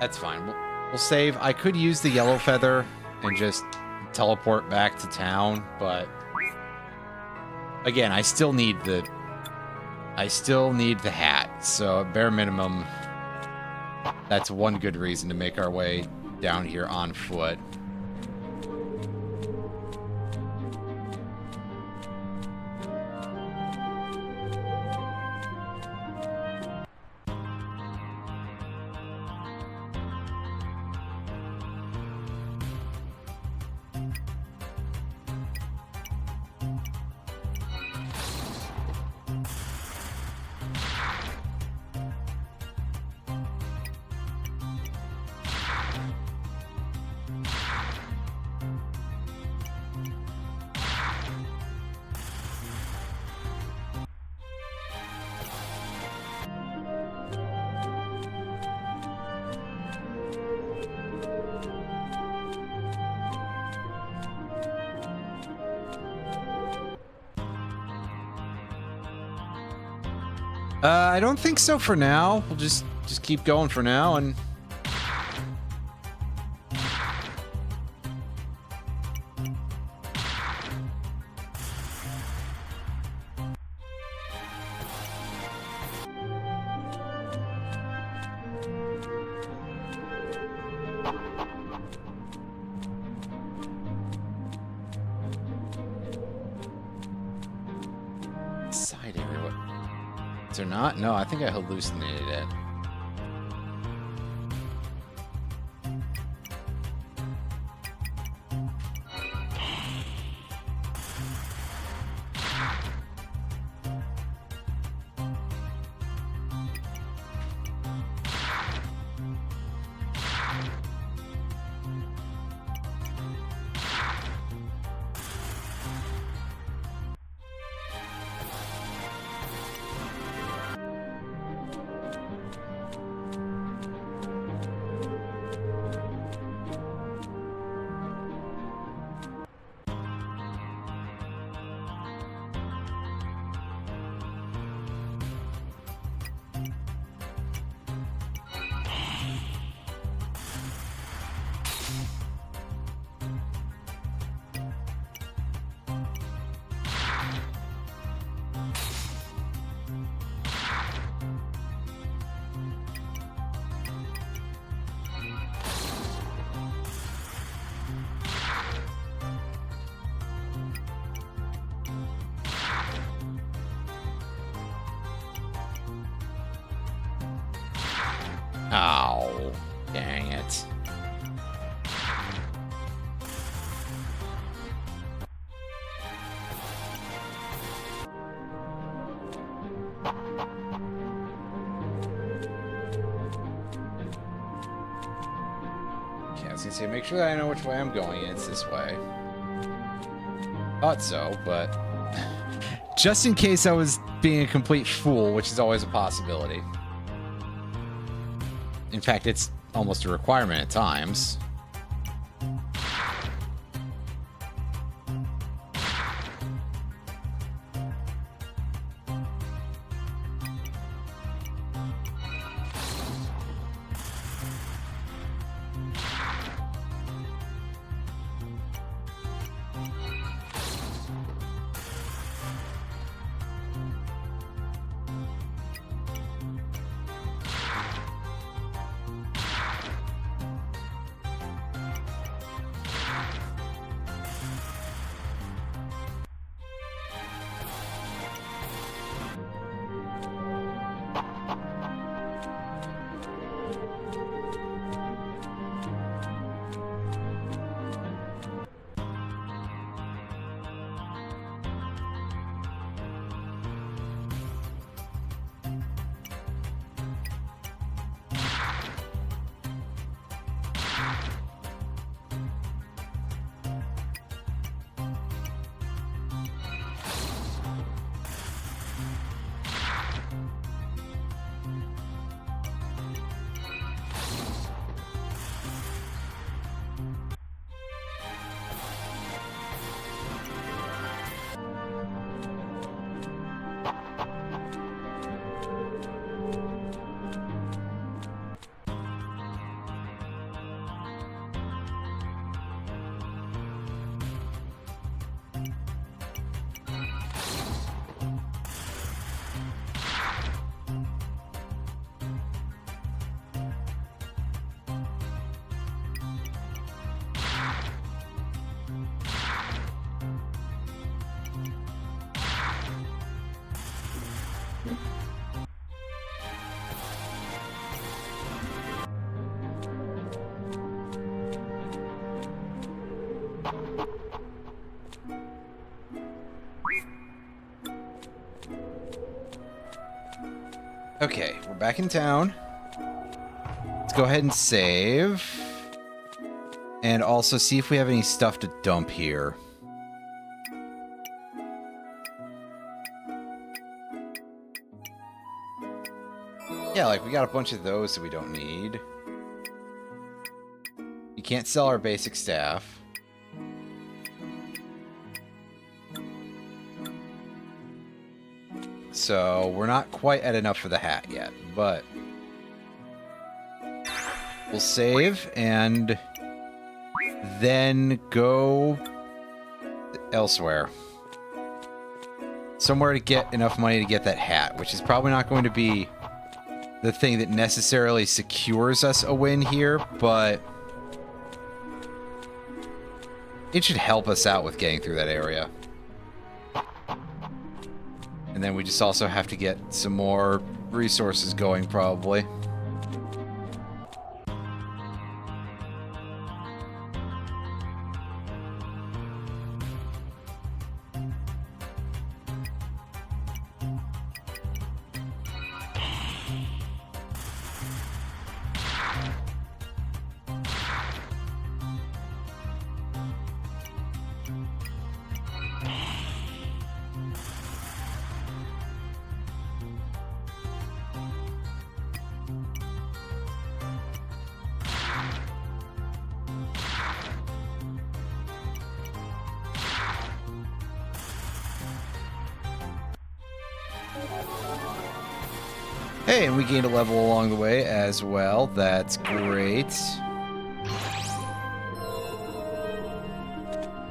Speaker 1: That's fine. We'll save. I could use the yellow feather and just teleport back to town, but again, I still need the hat. So at bare minimum, that's one good reason to make our way down here on foot. I don't think so for now. We'll just keep going for now and side area. What? Is there not? No, I think I hallucinated it. Ow. Dang it. was gonna say, make sure that I know which way I'm going. It's this way. Thought so, but just in case I was being a complete fool, which is always a possibility. In fact, it's almost a requirement at times. Okay, we're back in town. Let's go ahead and save. And also see if we have any stuff to dump here. Yeah, like we got a bunch of those that we don't need. You can't sell our basic staff. So we're not quite at enough for the hat yet, but we'll save and then go elsewhere. Somewhere to get enough money to get that hat, which is probably not going to be the thing that necessarily secures us a win here, but it should help us out with getting through that area. And then we just also have to get some more resources going, probably. Hey, and we gained a level along the way as well. That's great.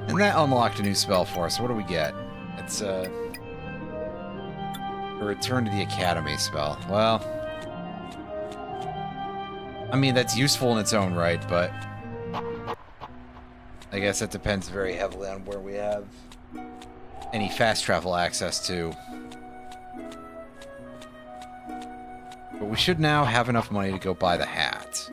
Speaker 1: And that unlocked a new spell for us. What do we get? It's a return to the academy spell. Well, I mean, that's useful in its own right, but I guess that depends very heavily on where we have any fast travel access to. But we should now have enough money to go buy the hat.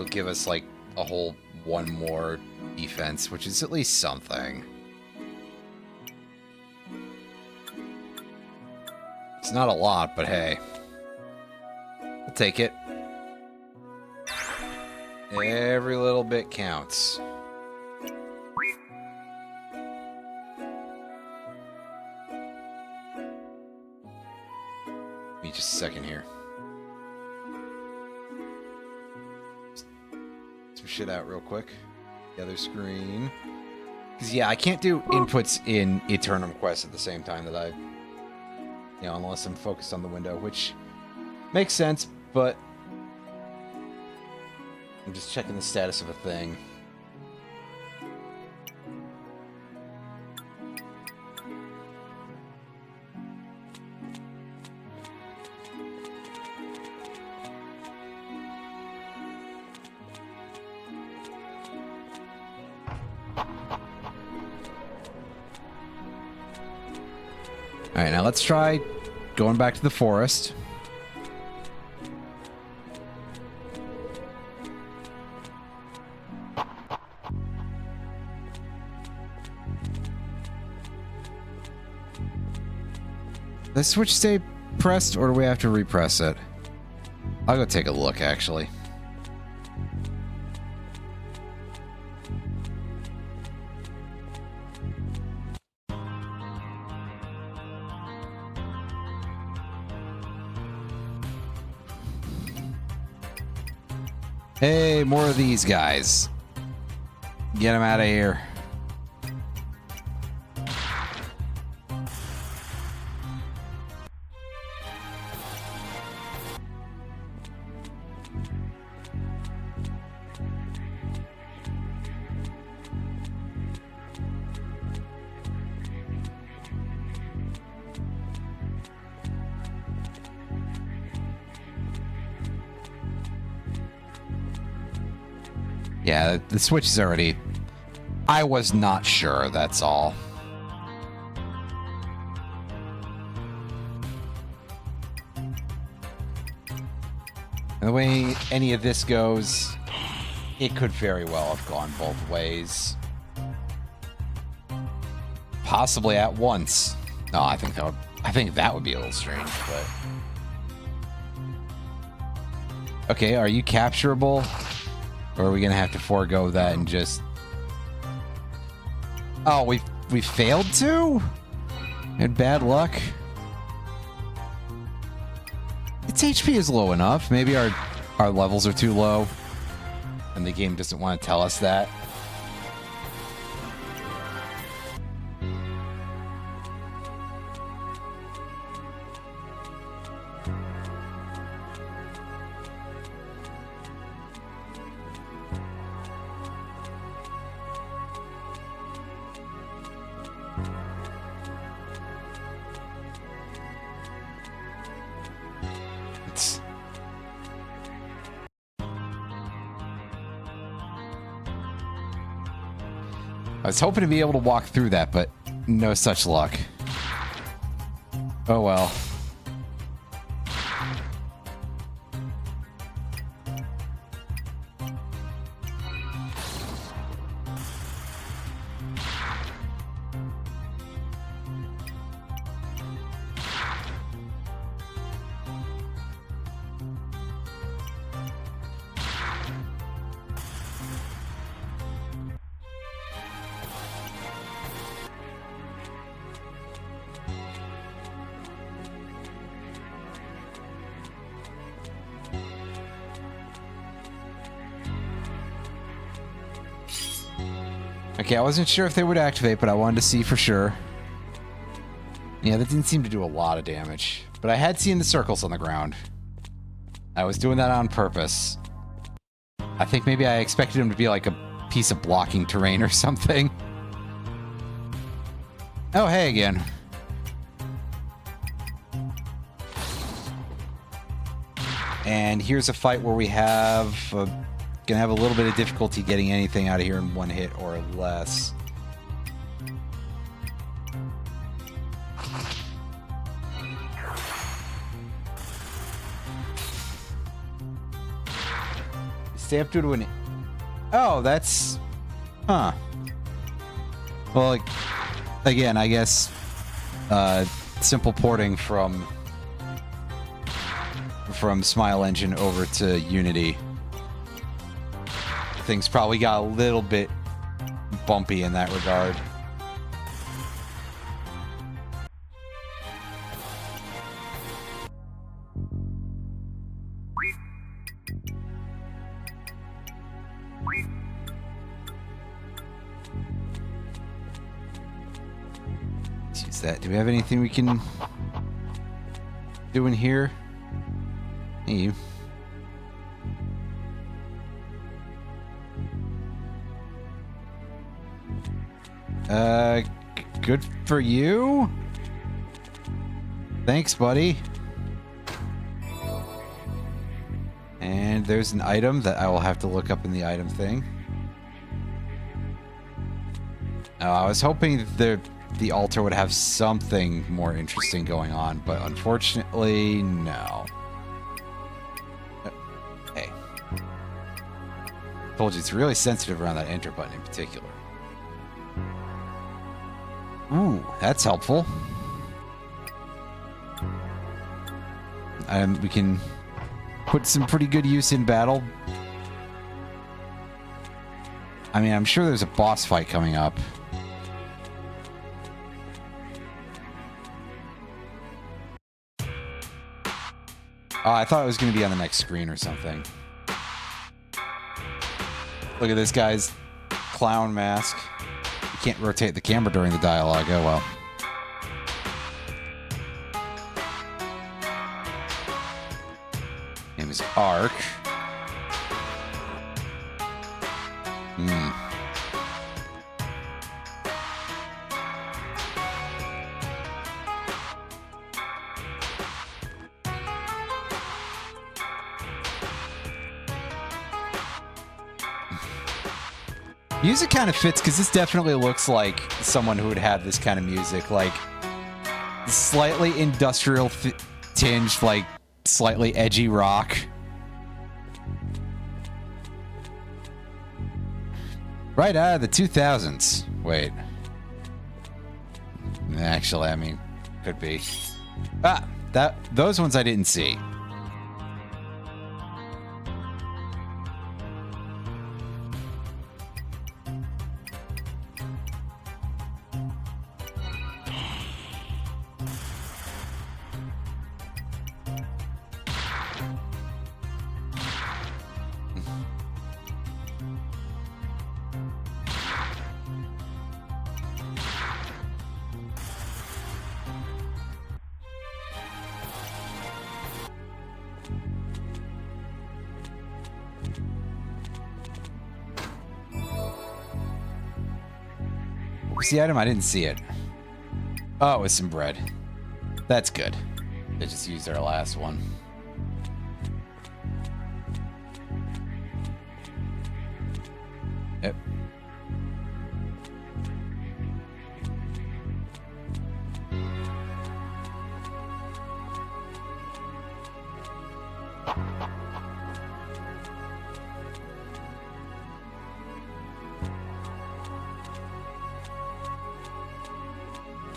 Speaker 1: it'll give us like a whole one more defense, which is at least something. It's not a lot, but hey. We'll take it. Every little bit counts. Give me just a second here. Some shit out real quick. The other screen. Because, yeah, I can't do inputs in Aeternum Quest at the same time that I... You know, unless I'm focused on the window, which makes sense, but I'm just checking the status of a thing. Alright, now let's try going back to the forest. Does the switch stay pressed, or do we have to repress it? I'll go take a look, actually. Hey, more of these guys. Get them out of here. Yeah, the switch is already... I was not sure, that's all. And the way any of this goes, it could very well have gone both ways. Possibly at once. No, I think that would be a little strange, but... Okay, are you capturable? Or are we gonna have to forego that and just... Oh, we failed to? And bad luck? Its HP is low enough. Maybe our levels are too low. And the game doesn't want to tell us that. I was hoping to be able to walk through that, but no such luck. Oh well. Okay, I wasn't sure if they would activate, but I wanted to see for sure. Yeah, that didn't seem to do a lot of damage. But I had seen the circles on the ground. I was doing that on purpose. I think maybe I expected them to be like a piece of blocking terrain or something. Oh, hey again. And here's a fight where we have... gonna have a little bit of difficulty getting anything out of here in one hit or less. This Stamp due to an... Oh, that's... Huh. Well, like, again, I guess simple porting from Smile Engine over to Unity. Things probably got a little bit bumpy in that regard. Let's use that. Do we have anything we can do in here? Hey, you. Good for you? Thanks, buddy. And there's an item that I will have to look up in the item thing. Oh, I was hoping the altar would have something more interesting going on, but unfortunately, no. Hey. Told you, it's really sensitive around that enter button in particular. Ooh, that's helpful. We can put some pretty good use in battle. I mean, I'm sure there's a boss fight coming up. Oh, I thought it was going to be on the next screen or something. Look at this guy's clown mask. You can't rotate the camera during the dialogue. Oh, well. Name is Ark. Music kind of fits because this definitely looks like someone who would have this kind of music, like slightly industrial tinged, like slightly edgy rock. Right out of the 2000s. Wait. Actually, I mean, could be. Ah, those ones I didn't see. What's the item? I didn't see it. Oh, it was some bread. That's good. They just used our last one. Yep.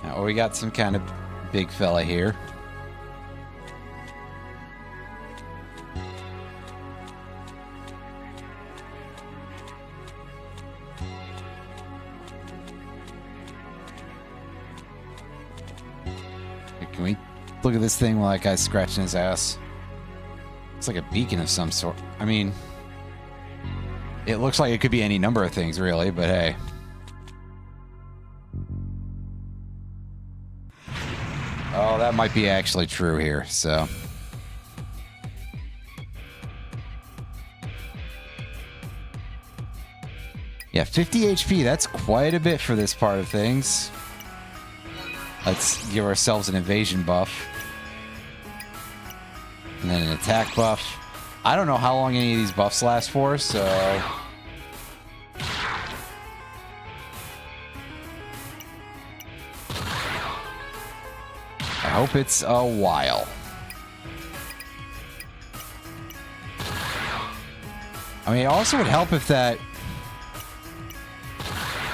Speaker 1: Now we got some kind of big fella here. Can we look at this thing while that guy's scratching his ass? It's like a beacon of some sort. I mean, it looks like it could be any number of things, really, but hey. Oh, that might be actually true here, so. Yeah, 50 HP, that's quite a bit for this part of things. Let's give ourselves an evasion buff. And then an attack buff. I don't know how long any of these buffs last for, so... I hope it's a while. I mean, it also would help if that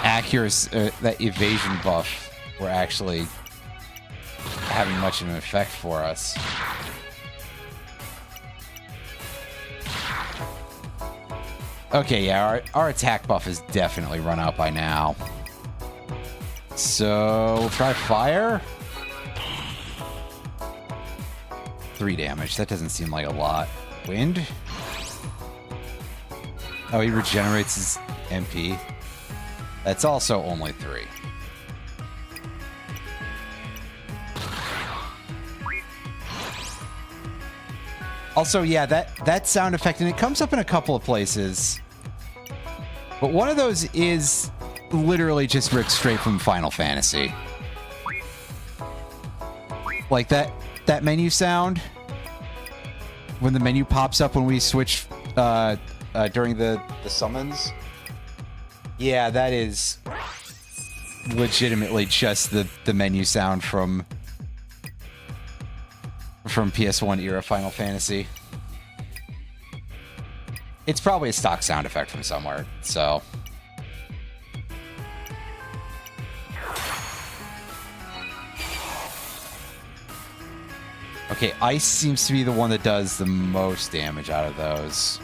Speaker 1: accuracy, that evasion buff were actually having much of an effect for us. Okay, yeah, our attack buff is definitely run out by now. So, we'll try fire. 3 damage. That doesn't seem like a lot. Wind? Oh, he regenerates his MP. That's also only 3. Also, yeah, that sound effect, and it comes up in a couple of places. But one of those is literally just ripped straight from Final Fantasy. Like that menu sound when the menu pops up when we switch during the summons. Yeah, that is legitimately just the menu sound from PS1 era Final Fantasy. It's probably a stock sound effect from somewhere, so. Okay, ice seems to be the one that does the most damage out of those.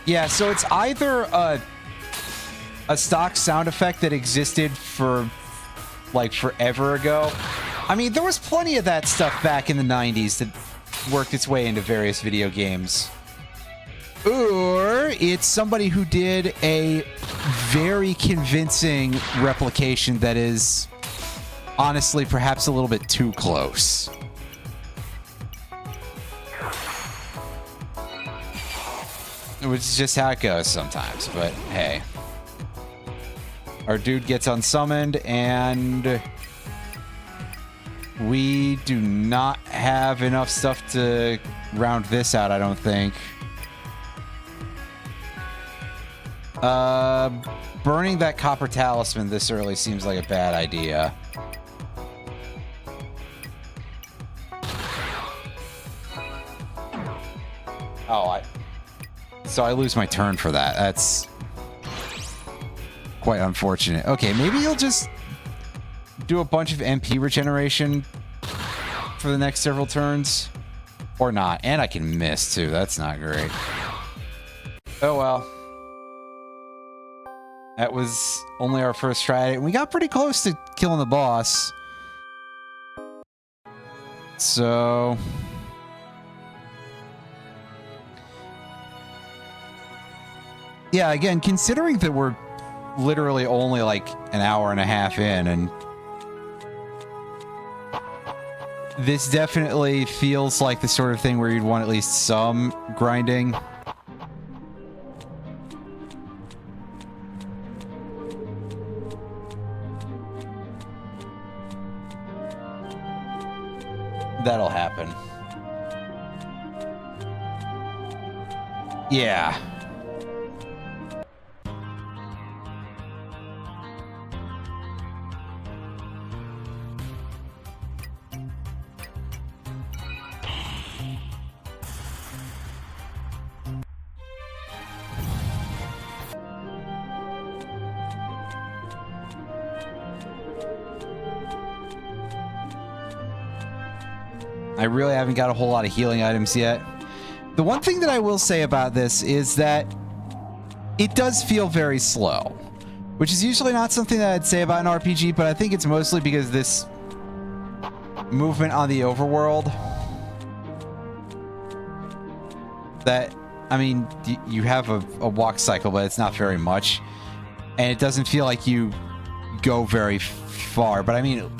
Speaker 1: Yeah, so it's either a stock sound effect that existed for like forever ago. I mean, there was plenty of that stuff back in the 90s that worked its way into various video games. Or it's somebody who did a very convincing replication that is honestly perhaps a little bit too close. Which is just how it goes sometimes, but hey. Our dude gets unsummoned, and we do not have enough stuff to round this out, I don't think. Burning that copper talisman this early seems like a bad idea. Oh, so I lose my turn for that. That's quite unfortunate. Okay, maybe he'll just do a bunch of MP regeneration for the next several turns. Or not. And I can miss, too. That's not great. Oh, well. That was only our first try at it. And we got pretty close to killing the boss. So... yeah, again, considering that we're literally only like an hour and a half in, and this definitely feels like the sort of thing where you'd want at least some grinding. That'll happen. Yeah. I really haven't got a whole lot of healing items yet. The one thing that I will say about this is that it does feel very slow, which is usually not something that I'd say about an RPG, but I think it's mostly because this movement on the overworld that, I mean, you have a walk cycle, but it's not very much, and it doesn't feel like you go very far, but I mean,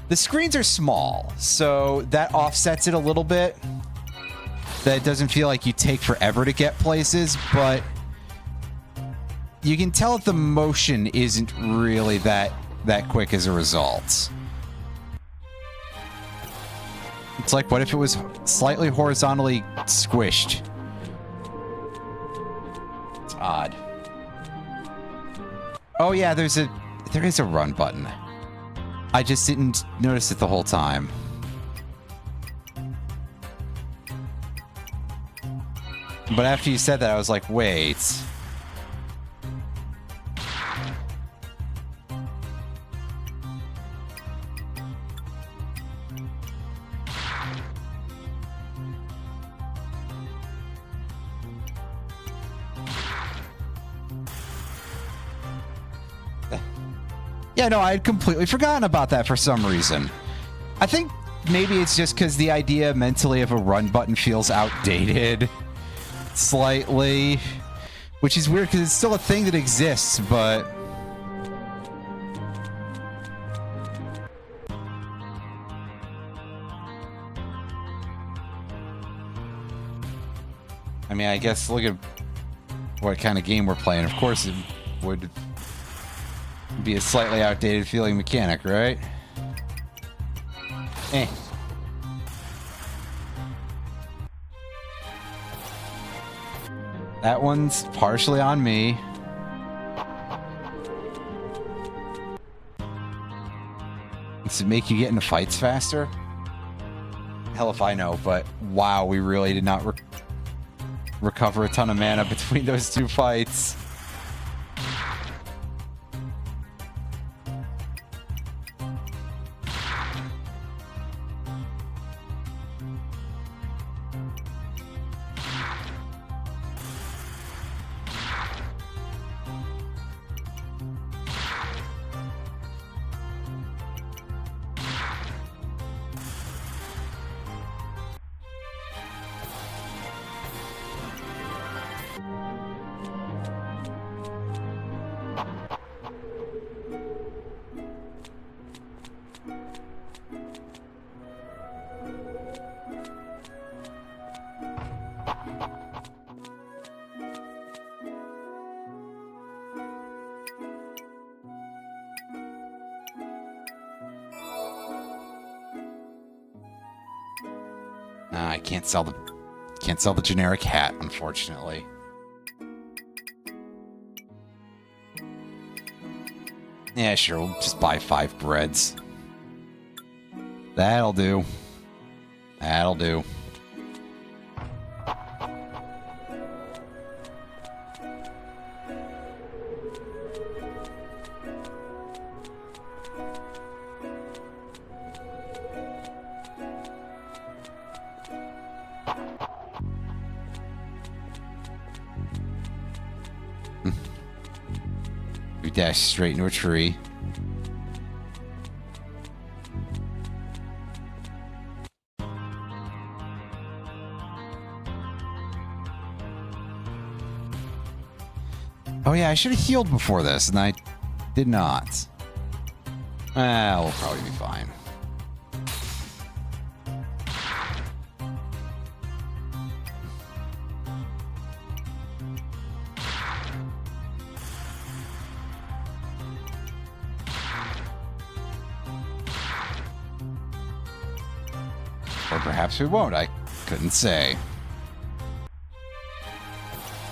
Speaker 1: the screens are small, so that offsets it a little bit. That it doesn't feel like you take forever to get places, but you can tell that the motion isn't really that quick as a result. It's like, what if it was slightly horizontally squished? It's odd. Oh yeah, there is a run button. I just didn't notice it the whole time. But after you said that, I was like, wait. Yeah, no, I had completely forgotten about that for some reason. I think maybe it's just because the idea mentally of a run button feels outdated slightly, which is weird because it's still a thing that exists, but... I mean, I guess look at what kind of game we're playing. Of course it would be a slightly outdated feeling mechanic, right? Eh. That one's partially on me. Does it make you get into fights faster? Hell if I know, but wow, we really did not recover a ton of mana between those two fights. I can't sell the generic hat, unfortunately. Yeah, sure, we'll just buy 5 breads. That'll do. That'll do. We dash straight into a tree. Oh yeah, I should have healed before this, and I did not. We'll probably be fine. Or perhaps we won't, I couldn't say.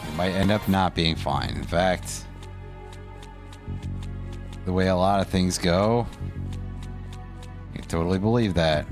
Speaker 1: We might end up not being fine. In fact, the way a lot of things go, I totally believe that.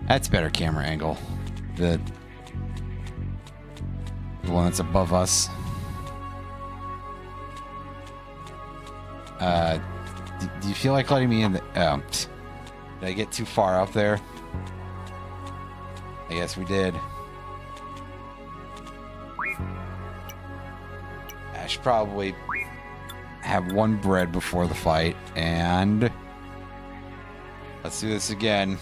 Speaker 1: That's better camera angle. The one that's above us. Do you feel like letting me in the... did I get too far up there? I guess we did. I should probably have one bread before the fight, and let's do this again.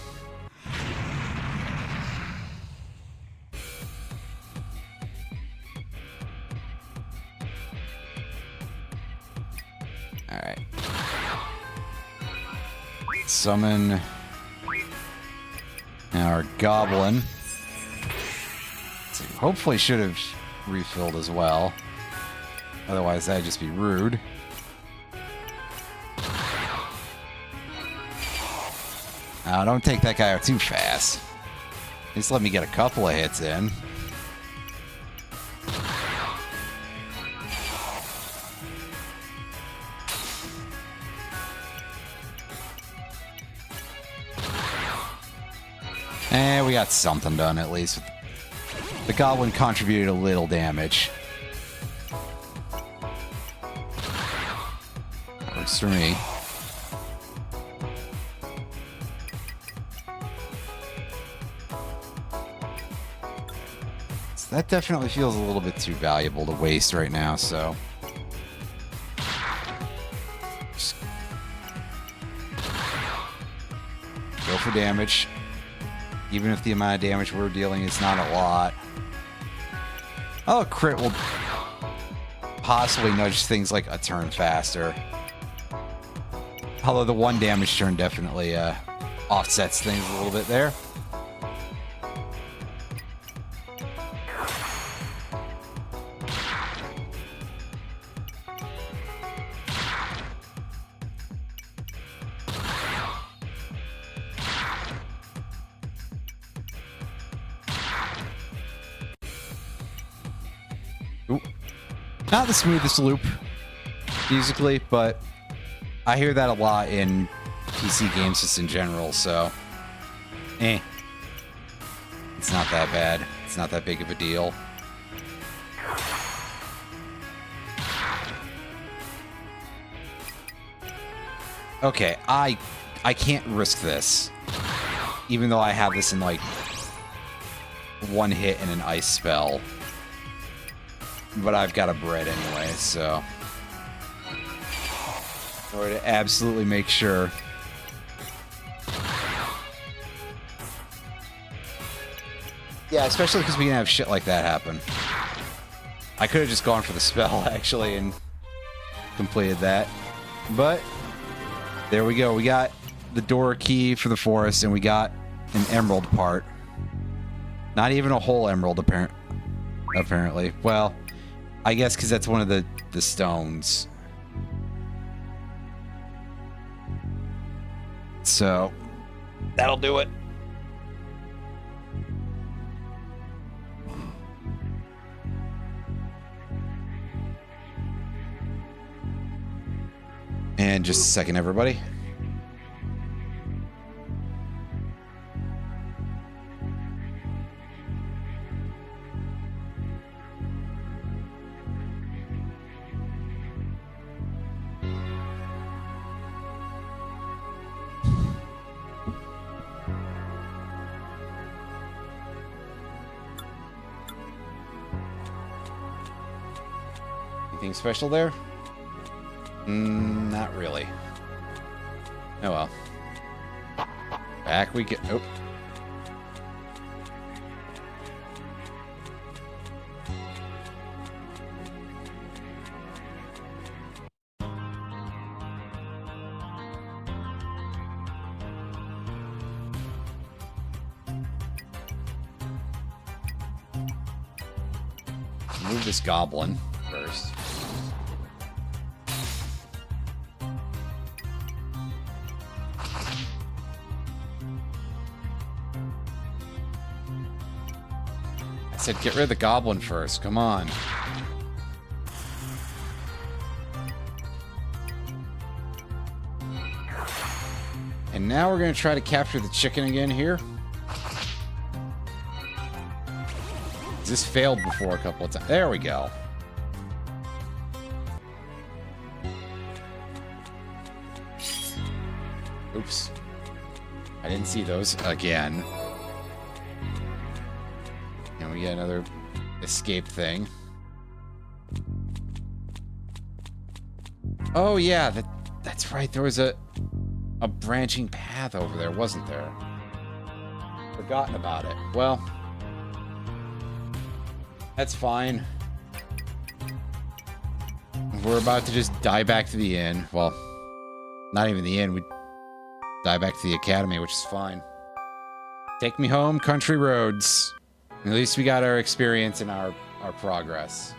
Speaker 1: Alright. Summon our goblin. Hopefully should have refilled as well. Otherwise that'd just be rude. Now, don't take that guy out too fast. Just let me get a couple of hits in. And we got something done at least. The goblin contributed a little damage. Works for me. So that definitely feels a little bit too valuable to waste right now, so. Just go for damage. Even if the amount of damage we're dealing is not a lot. Oh, crit will possibly nudge things like a turn faster. Although the one damage turn definitely offsets things a little bit there. Not the smoothest loop musically, but I hear that a lot in PC games just in general, so it's not that bad. It's not that big of a deal. Okay, I can't risk this. Even though I have this in like one hit and an ice spell. But I've got a bread anyway, so in order to absolutely make sure. Yeah, especially because we can have shit like that happen. I could have just gone for the spell, actually, and completed that. But there we go. We got the door key for the forest, and we got an emerald part. Not even a whole emerald, apparently. Well, I guess because that's one of the stones. So, that'll do it. And just a second, everybody. Anything special there? Not really. Oh well. Back we get. Nope. Move this goblin first. I said get rid of the goblin first. Come on. And now we're going to try to capture the chicken again here. This failed before a couple of times. There we go. Oops. I didn't see those again. yeah, another escape thing. Oh yeah, that's right. There was a branching path over there, wasn't there? Forgotten about it. Well, that's fine. We're about to just die back to the inn. Well, not even the inn. We die back to the academy, which is fine. Take me home, country roads. At least we got our experience and our progress.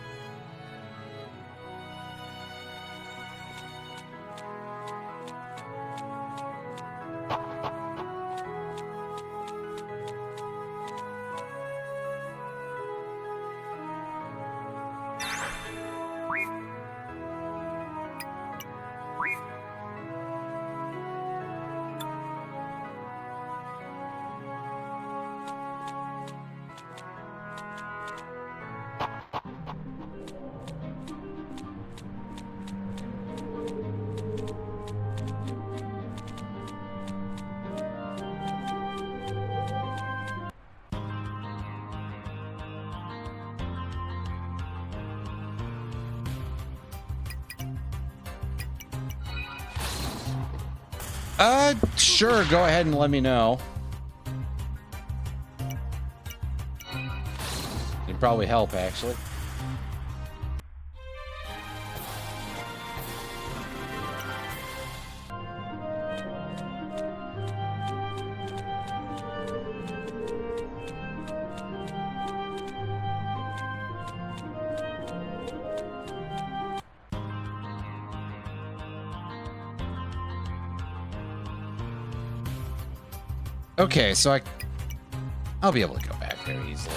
Speaker 1: Sure, go ahead and let me know. It'd probably help, actually. Okay, so I'll be able to go back there easily.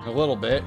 Speaker 1: A little bit.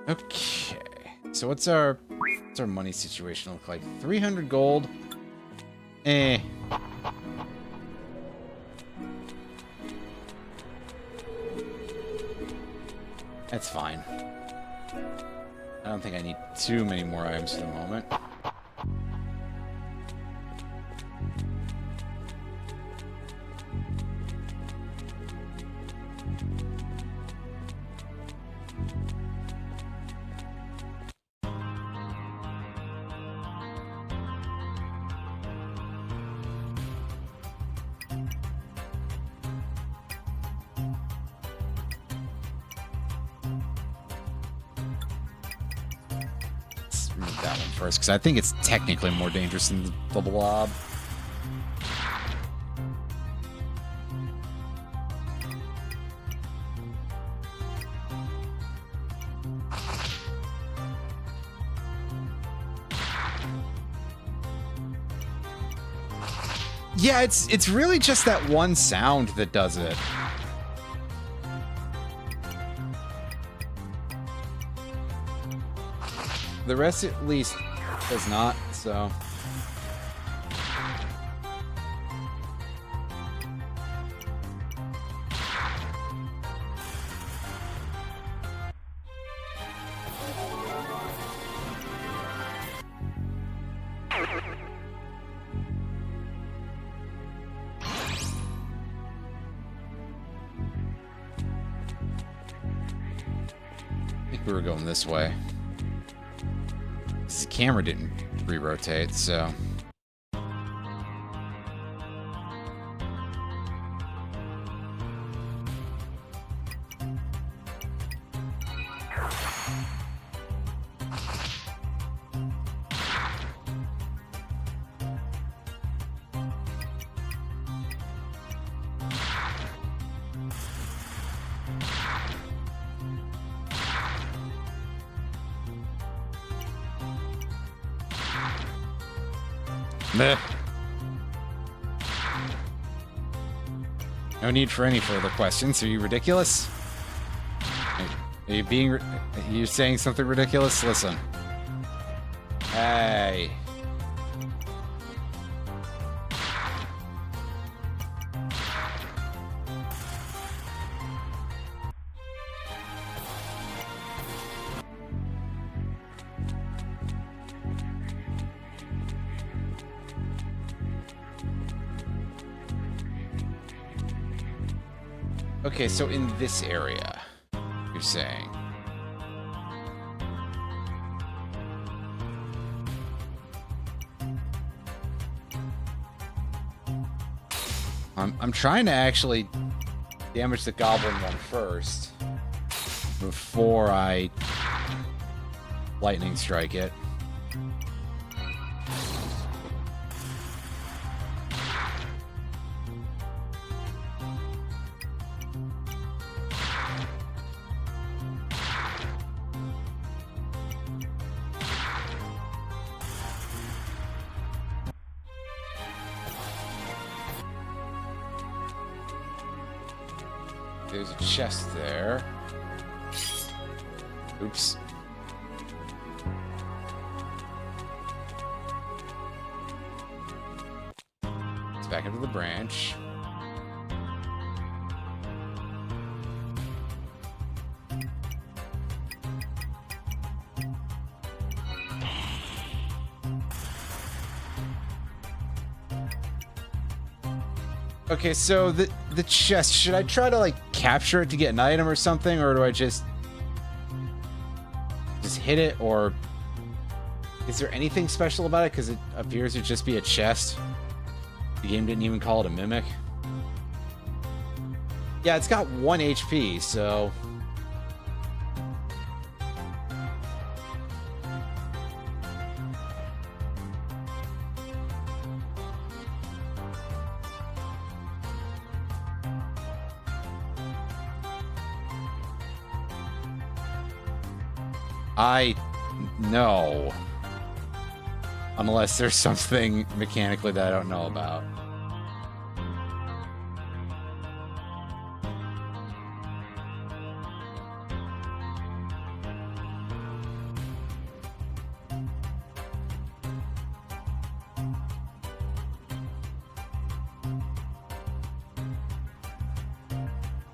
Speaker 1: Okay, so what's our money situation look like? 300 gold. Eh. That's fine. I don't think I need too many more items for the moment. That one first, because I think it's technically more dangerous than the blob. Yeah, it's really just that one sound that does it. The rest at least does not, so... I think we were going this way. The camera didn't re-rotate, so... Meh. No need for any further questions. Are you ridiculous? Are you being... Are you saying something ridiculous? Listen. Hey. Okay, so in this area, you're saying. I'm trying to actually damage the goblin one first before I lightning strike it. There's a chest there. Oops. It's back into the branch. Okay, so the chest, should I try to like capture it to get an item or something, or do I just hit it, or is there anything special about it? Because it appears to just be a chest. The game didn't even call it a mimic. Yeah, it's got 1 HP, so... No. Unless there's something mechanically that I don't know about.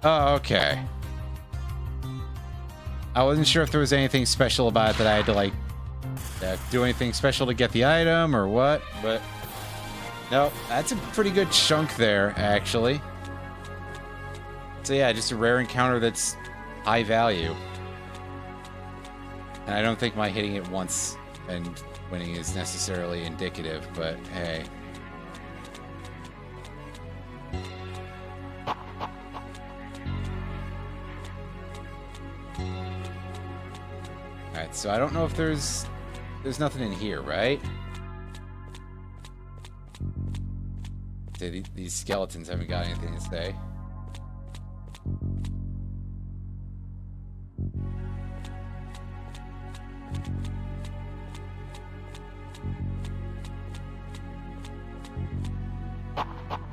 Speaker 1: Oh, okay. I wasn't sure if there was anything special about it that I had to, like, do anything special to get the item or what, but... No, that's a pretty good chunk there, actually. So yeah, just a rare encounter that's high value. And I don't think my hitting it once and winning is necessarily indicative, but hey. Alright, so I don't know if there's nothing in here, right? These skeletons haven't got anything to say.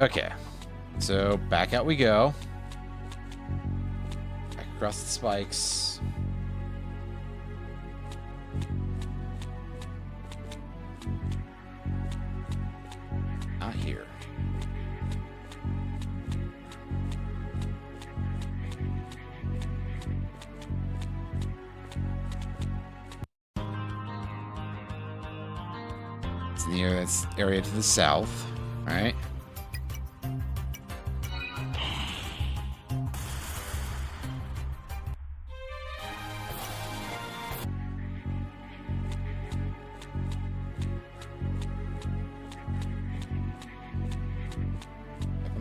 Speaker 1: Okay. So back out we go. Back across the spikes. Not here. It's near this area to the south, right?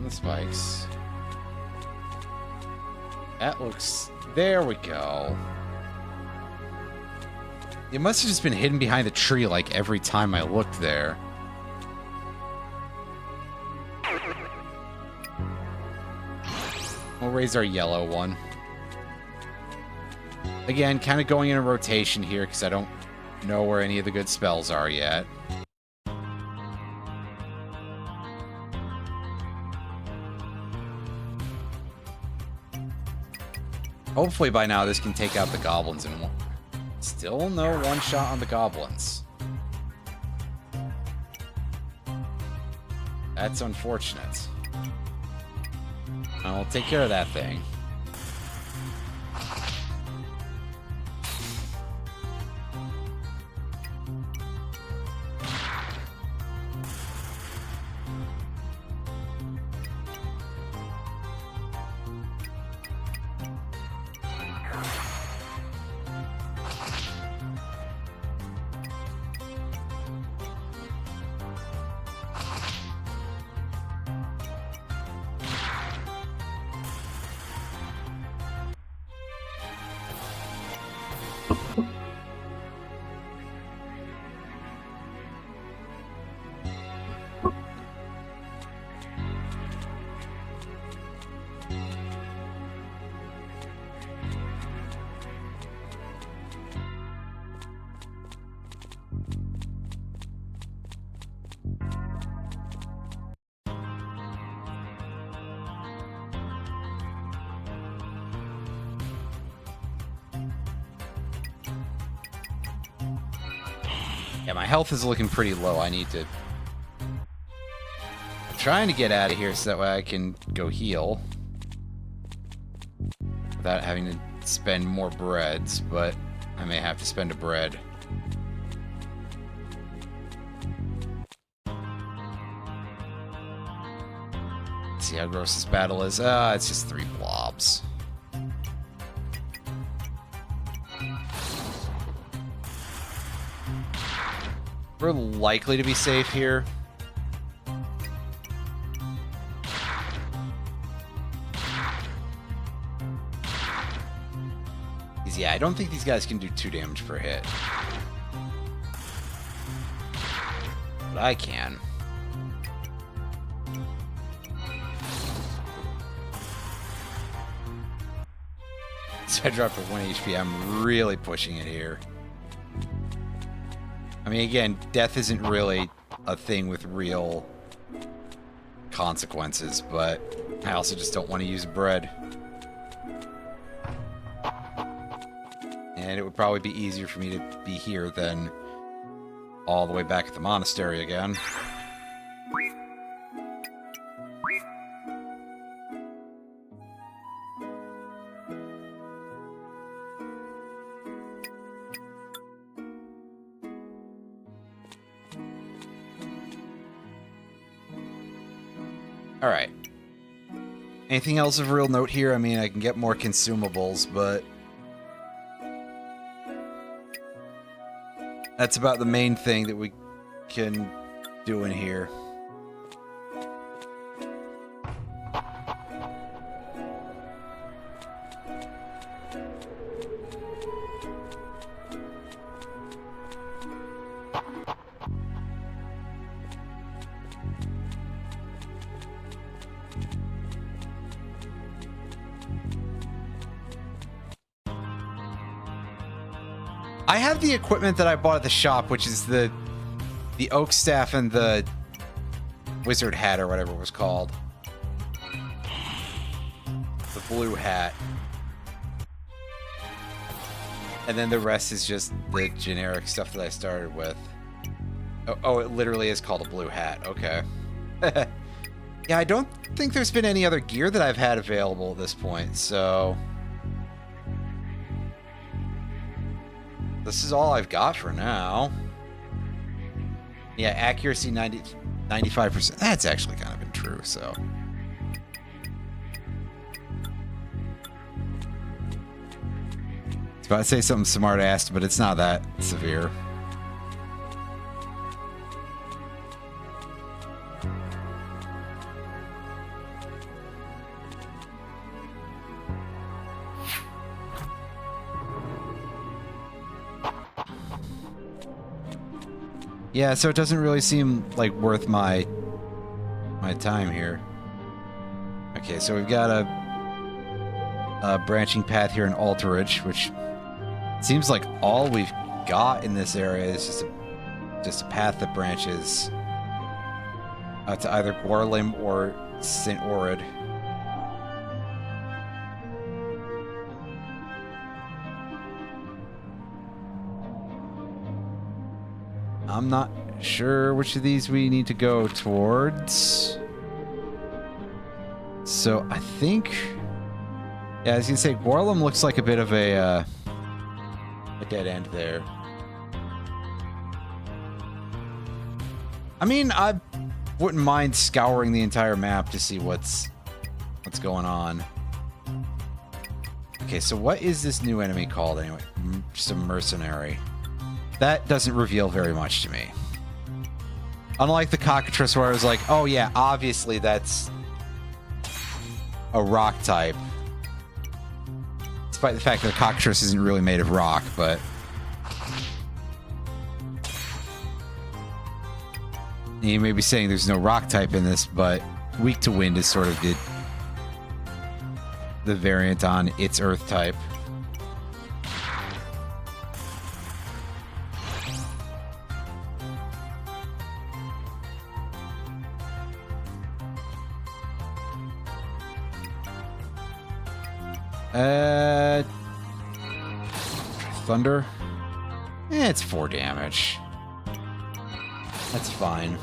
Speaker 1: Spikes. That looks... There we go. It must have just been hidden behind the tree like every time I looked there. We'll raise our yellow one. Again, kind of going in a rotation here because I don't know where any of the good spells are yet. Hopefully by now this can take out the goblins in one. Still no one shot on the goblins. That's unfortunate. I'll take care of that thing. Yeah, my health is looking pretty low. I need to... I'm trying to get out of here so that way I can go heal. Without having to spend more breads, but I may have to spend a bread. Let's see how gross this battle is. It's just 3 blobs. We're likely to be safe here. Yeah, I don't think these guys can do 2 damage per hit. But I can. So I dropped to 1 HP. I'm really pushing it here. I mean, again, death isn't really a thing with real consequences, but I also just don't want to use bread. And it would probably be easier for me to be here than all the way back at the monastery again. Alright. Anything else of real note here? I mean, I can get more consumables, but... that's about the main thing that we can do in here. I have the equipment that I bought at the shop, which is the oak staff and the wizard hat or whatever it was called. The blue hat. And then the rest is just the generic stuff that I started with. Oh, it literally is called a blue hat. Okay. Yeah, I don't think there's been any other gear that I've had available at this point, so... This is all I've got for now. Yeah, accuracy 95%. That's actually kind of been true, so... I was about to say something smart-assed, but it's not that severe. Yeah, so it doesn't really seem like worth my time here. Okay, so we've got a branching path here in Alterage, which seems like all we've got in this area is just a path that branches to either Gorlim or St. Orid. I'm not sure which of these we need to go towards. So I think, yeah, I was gonna say Gorlim looks like a bit of a dead end there. I mean, I wouldn't mind scouring the entire map to see what's going on. Okay, so what is this new enemy called anyway? Just a mercenary. That doesn't reveal very much to me. Unlike the cockatrice where I was like, oh yeah, obviously that's a rock type. Despite the fact that the cockatrice isn't really made of rock, but... You may be saying there's no rock type in this, but weak to wind is sort of the variant on its earth type. Thunder? It's 4 damage. That's fine.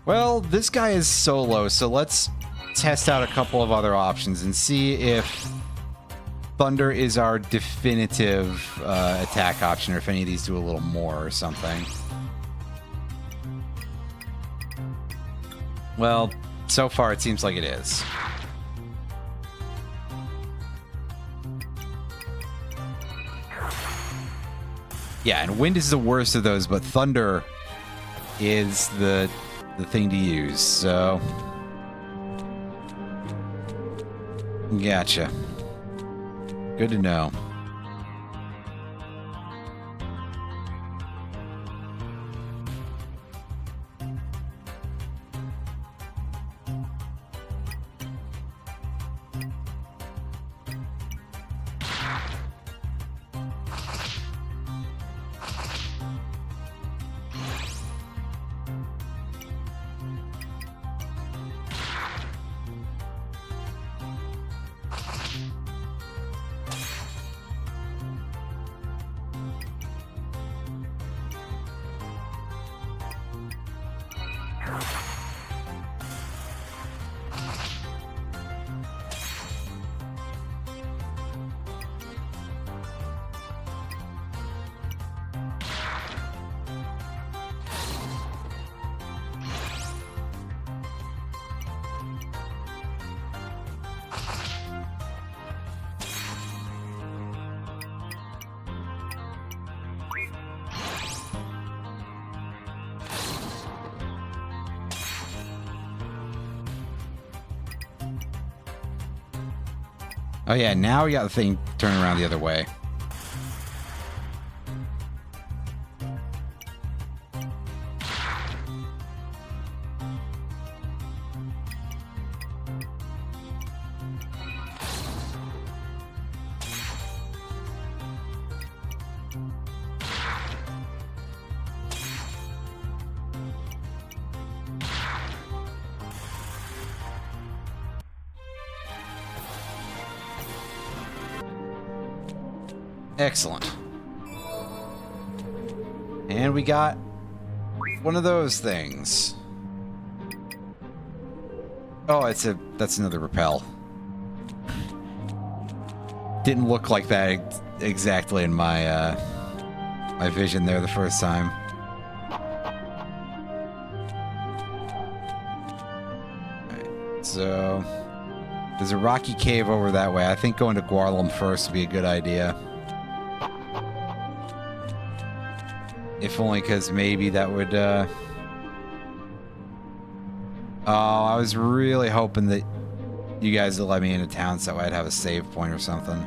Speaker 1: Well, this guy is solo, so let's test out a couple of other options and see if Thunder is our definitive attack option, or if any of these do a little more or something. Well, so far it seems like it is. Yeah, and Wind is the worst of those, but Thunder is the thing to use, so... Gotcha. Good to know. Oh yeah, now we got the thing turning around the other way. Excellent. And we got one of those things. Oh, that's another rappel. Didn't look like that exactly in my my vision there the first time. Alright, so there's a rocky cave over that way. I think going to Guarlum first would be a good idea. If only because maybe that would, Oh, I was really hoping that you guys would let me into town so I'd have a save point or something.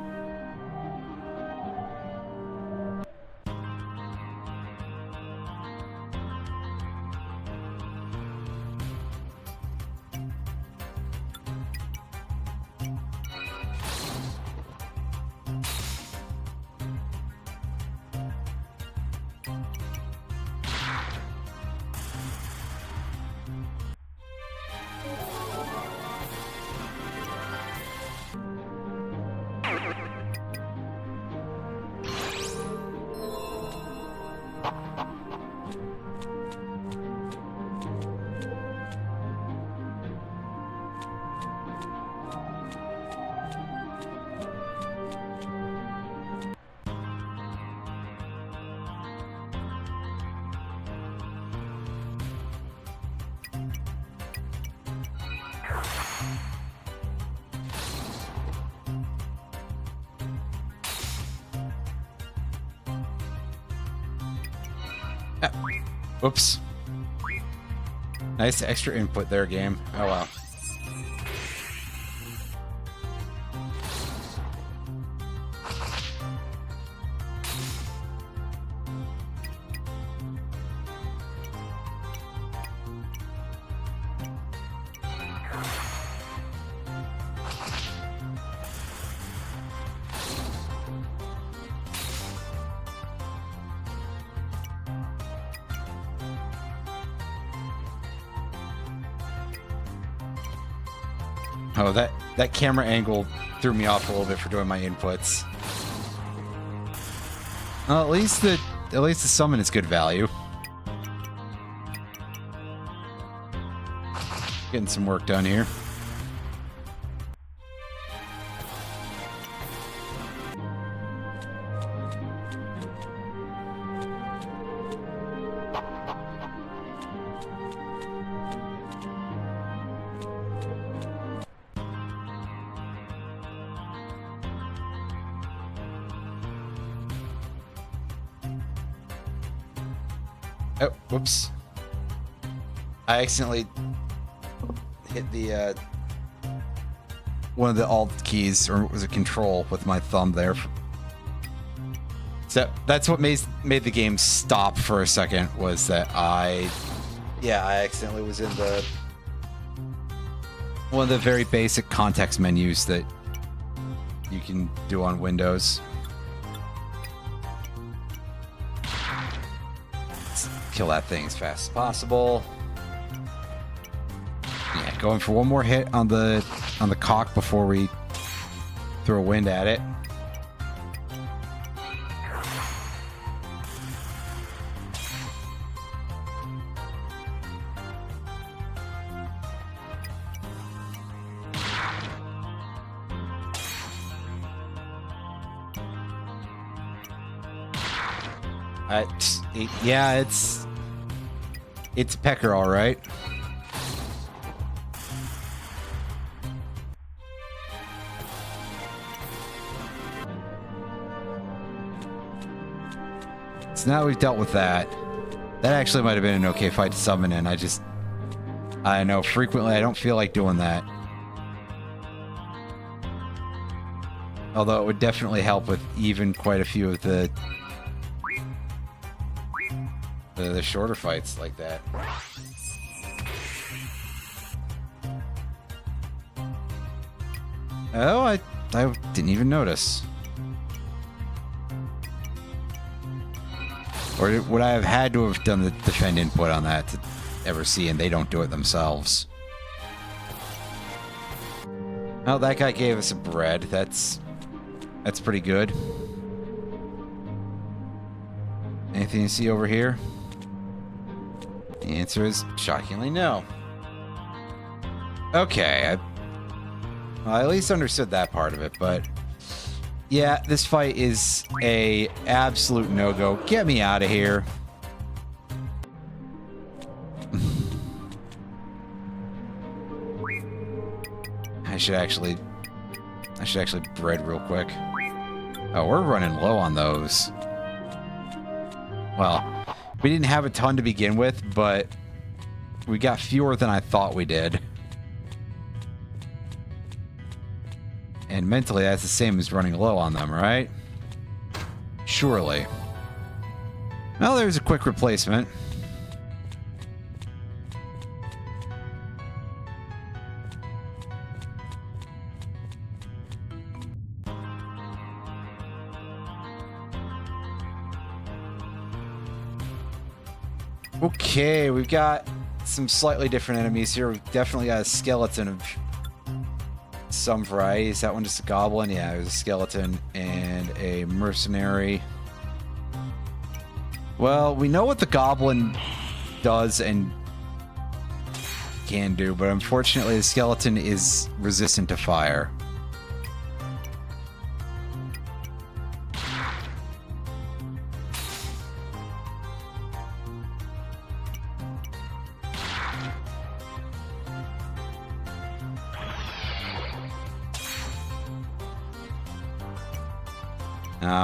Speaker 1: Whoops. Nice extra input there, game. Oh, wow. Oh, that camera angle threw me off a little bit for doing my inputs. Well, at least the summon is good value. Getting some work done here. Oh, whoops. I accidentally hit the, one of the alt keys, or was it control, with my thumb there. So that's what made the game stop for a second, was that I accidentally was in the one of the very basic context menus that you can do on Windows. Kill that thing as fast as possible. Yeah, going for one more hit on the cock before we throw wind at it. Yeah, it's Pecker, all right. So now we've dealt with that. That actually might have been an okay fight to summon in. I know frequently I don't feel like doing that. Although it would definitely help with even quite a few of the shorter fights like that. Oh, I didn't even notice. Or would I have had to have done the defend input on that to ever see, and they don't do it themselves? Oh, that guy gave us a bread. That's pretty good. Anything you see over here? The answer is shockingly no. Okay, I at least understood that part of it, but yeah, this fight is a absolute no-go. Get me out of here. I should actually bread real quick. Oh, we're running low on those. Well, we didn't have a ton to begin with, but we got fewer than I thought we did. And mentally, that's the same as running low on them, right? Surely. Well, there's a quick replacement. Okay, we've got some slightly different enemies here. We've definitely got a skeleton of some variety. Is that one just a goblin? Yeah, it was a skeleton and a mercenary. Well, we know what the goblin does and can do, but unfortunately the skeleton is resistant to fire.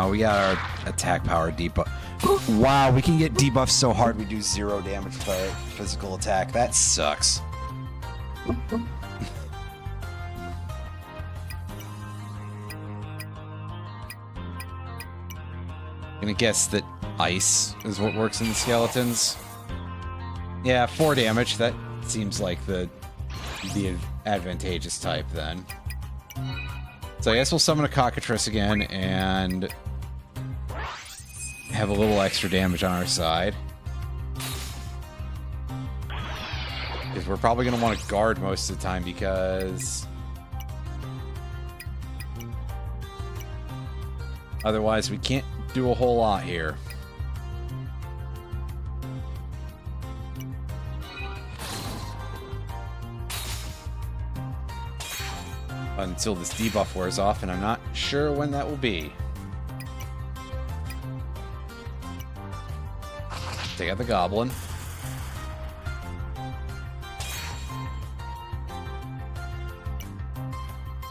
Speaker 1: We got our attack power debuff. Wow, we can get debuffed so hard we do 0 damage with our physical attack. That sucks. Gonna guess that ice is what works in the skeletons. Yeah, 4 damage. That seems like the advantageous type then. So I guess we'll summon a cockatrice again and have a little extra damage on our side. Because we're probably going to want to guard most of the time because otherwise we can't do a whole lot here. Until this debuff wears off, and I'm not sure when that will be. Take out the goblin.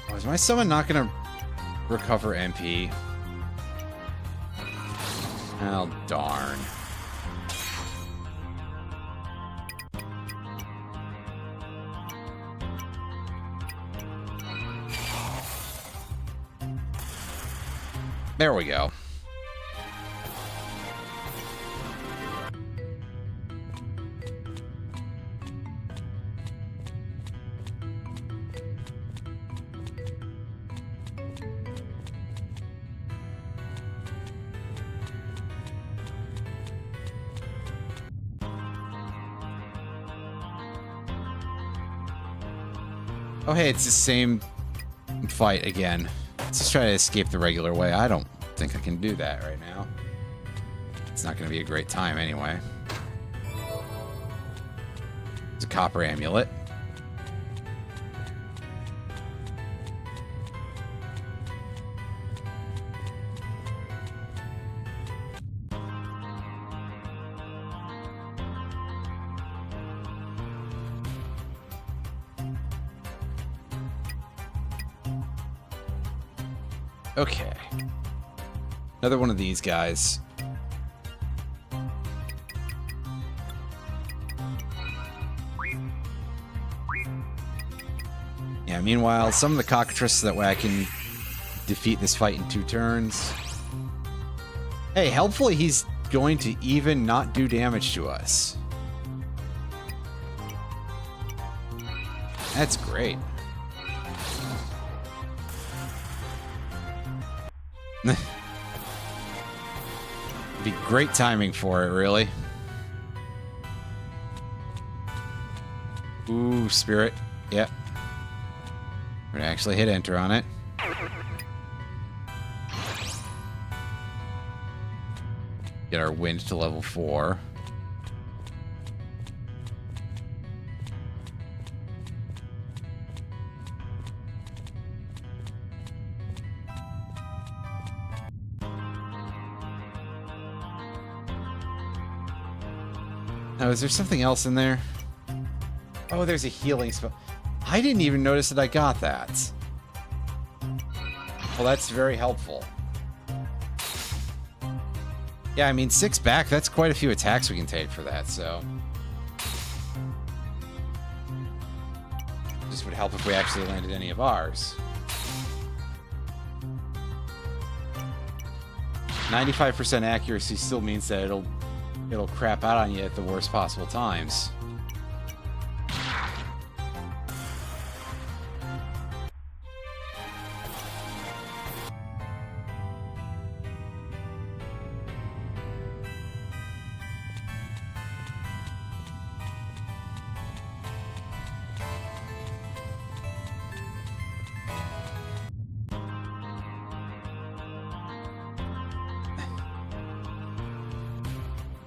Speaker 1: Oh, is my summon not going to recover MP? Oh, darn. There we go. Oh, hey, it's the same fight again. Let's just try to escape the regular way. I don't think I can do that right now. It's not going to be a great time anyway. It's a copper amulet. Okay. Another one of these guys. Yeah, meanwhile, some of the cockatrices that way I can defeat this fight in 2 turns. Hey, helpfully he's going to even not do damage to us. That's great. Be great timing for it, really. Ooh, spirit. Yep. We're gonna actually hit enter on it. Get our wind to level 4. Oh, is there something else in there? Oh, there's a healing spell. I didn't even notice that I got that. Well, that's very helpful. Yeah, I mean, 6 back, that's quite a few attacks we can take for that, so... This would help if we actually landed any of ours. 95% accuracy still means that it'll crap out on you at the worst possible times.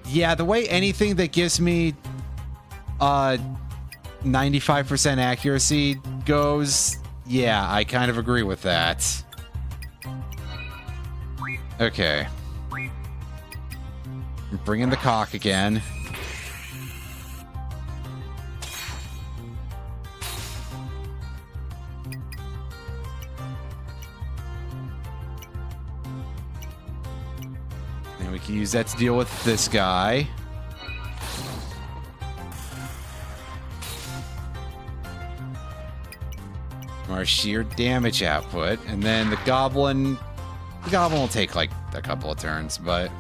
Speaker 1: Yeah, the way anything that gives me 95% accuracy goes, yeah, I kind of agree with that. Okay. Bring in the cock again. And we can use that to deal with this guy. Our sheer damage output, and then the goblin will take like a couple of turns, but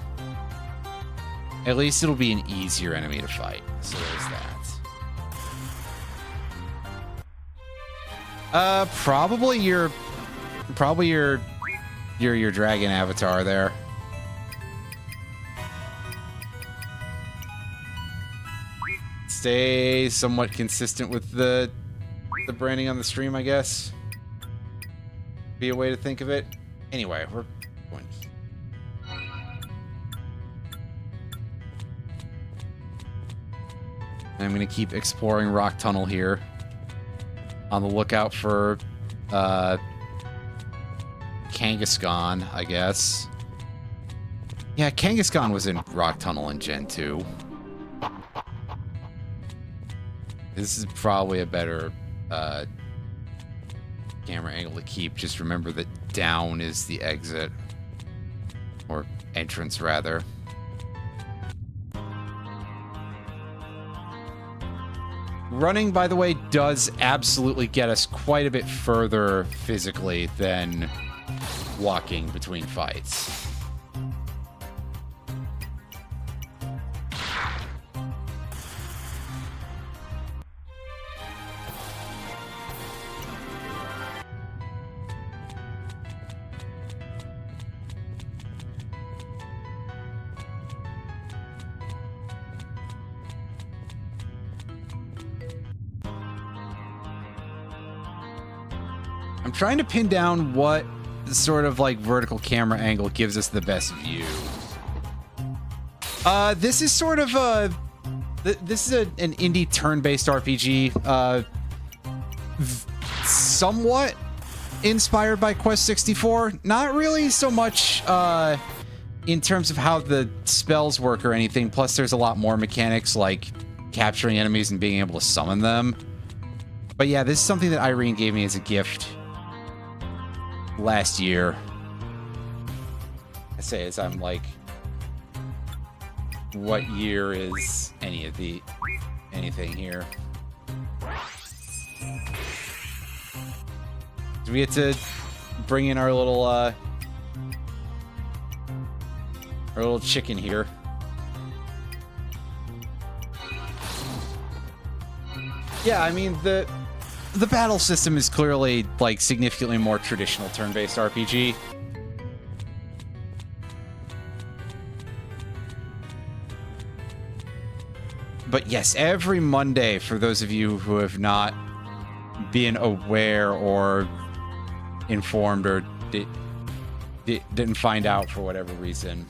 Speaker 1: at least it'll be an easier enemy to fight. So there's that. Probably your dragon avatar there. Stay somewhat consistent with the branding on the stream, I guess. Be a way to think of it. Anyway, we're going. I'm gonna keep exploring Rock Tunnel here. On the lookout for Kangaskhan, I guess. Yeah, Kangaskhan was in Rock Tunnel in Gen 2. This is probably a better camera angle to keep. Just remember that down is the exit. Or entrance, rather. Running, by the way, does absolutely get us quite a bit further physically than walking between fights. I'm trying to pin down what sort of like vertical camera angle gives us the best view. This is sort of this is an indie turn-based RPG, somewhat inspired by Quest 64. Not really so much in terms of how the spells work or anything. Plus, there's a lot more mechanics like capturing enemies and being able to summon them. But yeah, this is something that Irene gave me as a gift last year. I say as I'm like, what year is anything here? Do we get to bring in our little chicken here. Yeah, I mean, the battle system is clearly, like, significantly more traditional turn-based RPG. But yes, every Monday, for those of you who have not been aware or informed or didn't find out for whatever reason,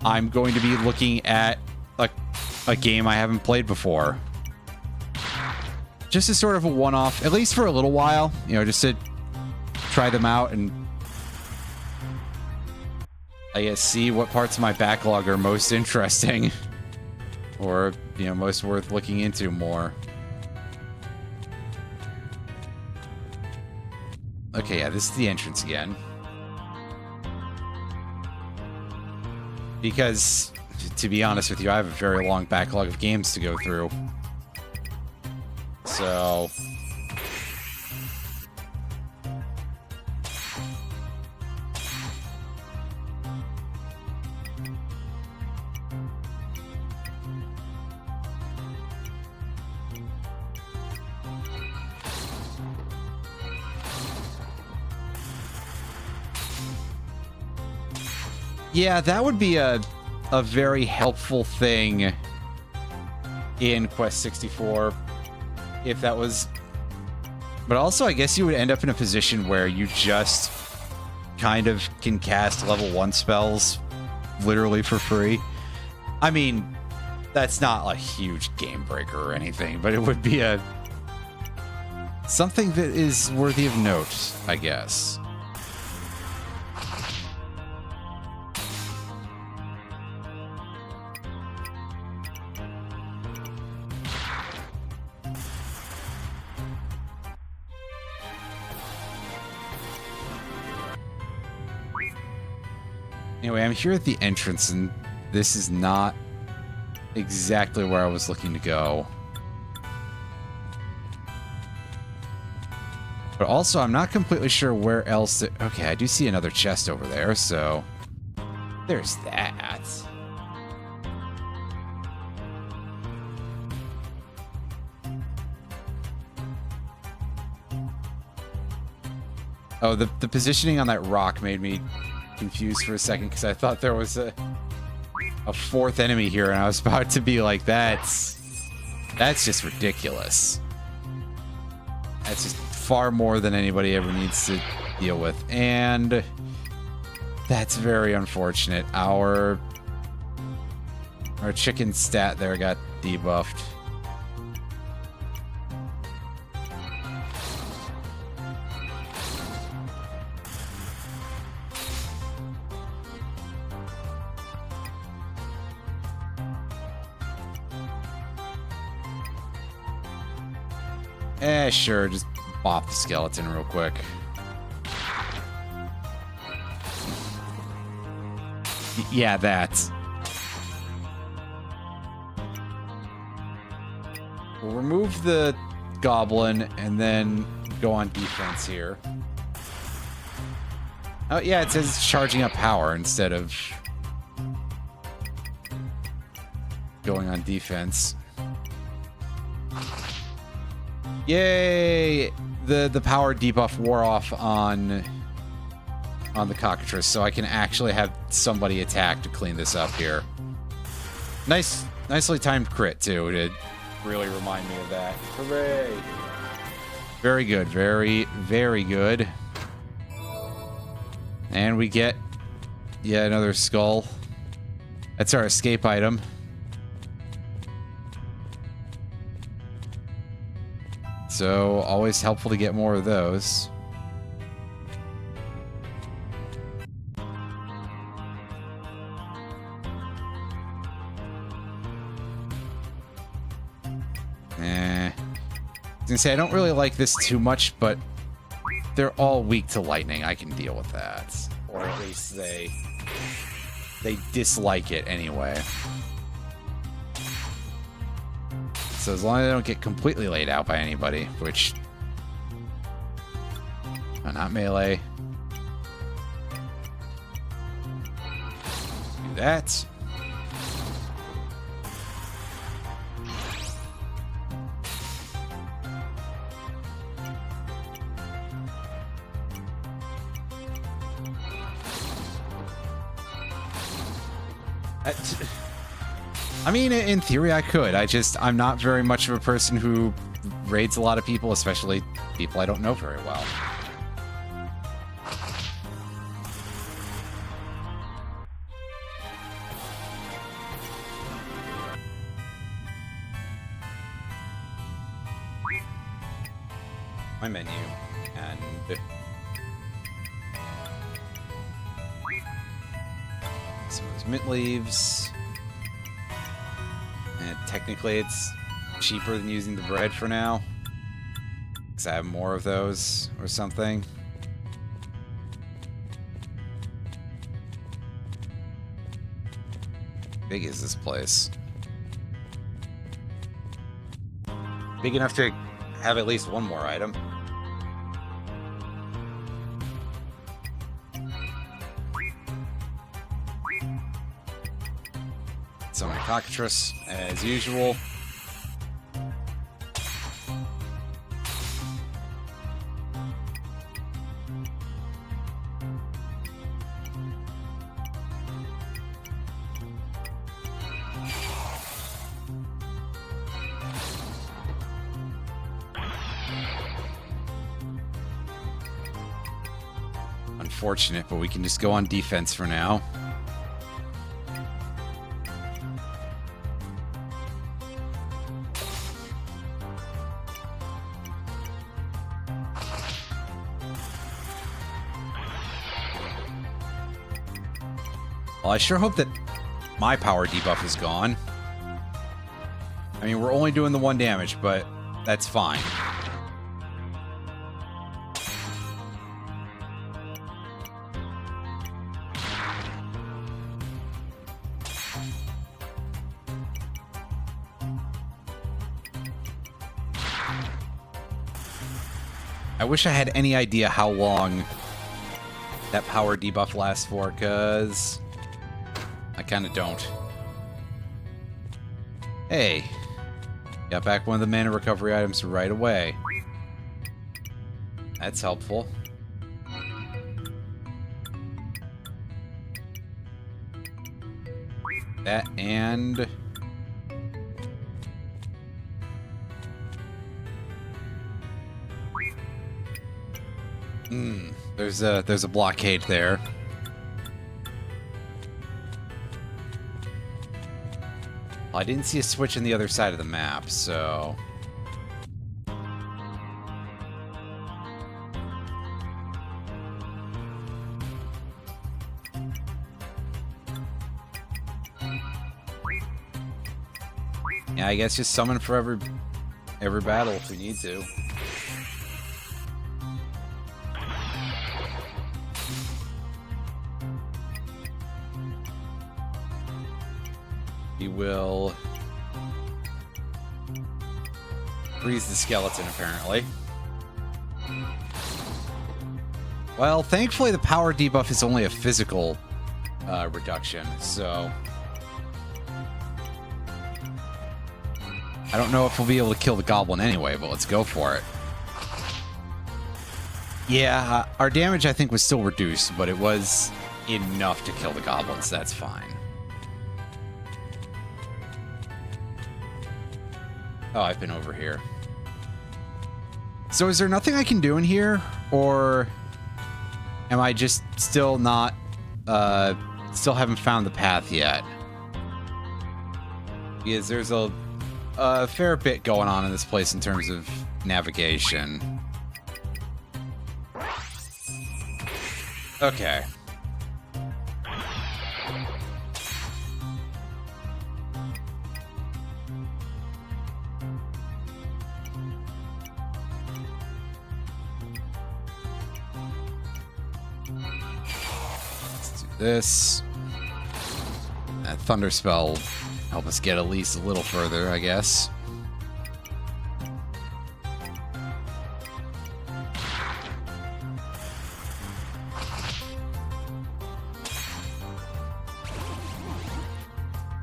Speaker 1: I'm going to be looking at a game I haven't played before. Just as sort of a one-off, at least for a little while, you know, just to try them out and I guess see what parts of my backlog are most interesting or, you know, most worth looking into more. Okay, yeah, this is the entrance again. Because, to be honest with you, I have a very long backlog of games to go through. So... yeah, that would be a very helpful thing in Quest 64 if that was... But also, I guess you would end up in a position where you just kind of can cast level 1 spells literally for free. I mean, that's not a huge game breaker or anything, but it would be something that is worthy of note, I guess. Anyway, I'm here at the entrance, and this is not exactly where I was looking to go. But also, I'm not completely sure where else to... Okay, I do see another chest over there, so... There's that. Oh, the positioning on that rock made me confused for a second because I thought there was a fourth enemy here, and I was about to be like, that's just ridiculous. That's just far more than anybody ever needs to deal with, and that's very unfortunate. Our chicken stat there got debuffed. Sure, just bop the skeleton real quick. Yeah, that. We'll remove the goblin and then go on defense here. Oh, yeah, it says it's charging up power instead of going on defense. Yay! The power debuff wore off on the cockatrice, so I can actually have somebody attack to clean this up here. Nicely timed crit too to really remind me of that. Hooray! Very good, very, very good. And we get yet another skull. That's our escape item. So, always helpful to get more of those. I was gonna say, I don't really like this too much, but they're all weak to lightning. I can deal with that. Or at least they dislike it anyway. So as long as they don't get completely laid out by anybody, which... Oh, not melee. Do that. I mean, in theory, I could. I'm not very much of a person who raids a lot of people, especially people I don't know very well. My menu, and some of those mint leaves. And technically it's cheaper than using the bread for now, because I have more of those or something. How big is this place? Big enough to have at least one more item. Summon a cockatrice, as usual. Unfortunate, but we can just go on defense for now. Well, I sure hope that my power debuff is gone. I mean, we're only doing the 1 damage, but that's fine. I wish I had any idea how long that power debuff lasts for, because I kind of don't. Hey, got back one of the mana recovery items right away. That's helpful. That and... there's a blockade there. Well, I didn't see a switch on the other side of the map, so... yeah, I guess just summon for every battle if we need to. We will freeze the skeleton, apparently. Well, thankfully the power debuff is only a physical reduction, so... I don't know if we'll be able to kill the goblin anyway, but let's go for it. Yeah, our damage I think was still reduced, but it was enough to kill the goblins, that's fine. Oh, I've been over here. So is there nothing I can do in here? Or am I just still not, still haven't found the path yet? Because there's a fair bit going on in this place in terms of navigation. Okay. This. That thunder spell will help us get at least a little further, I guess.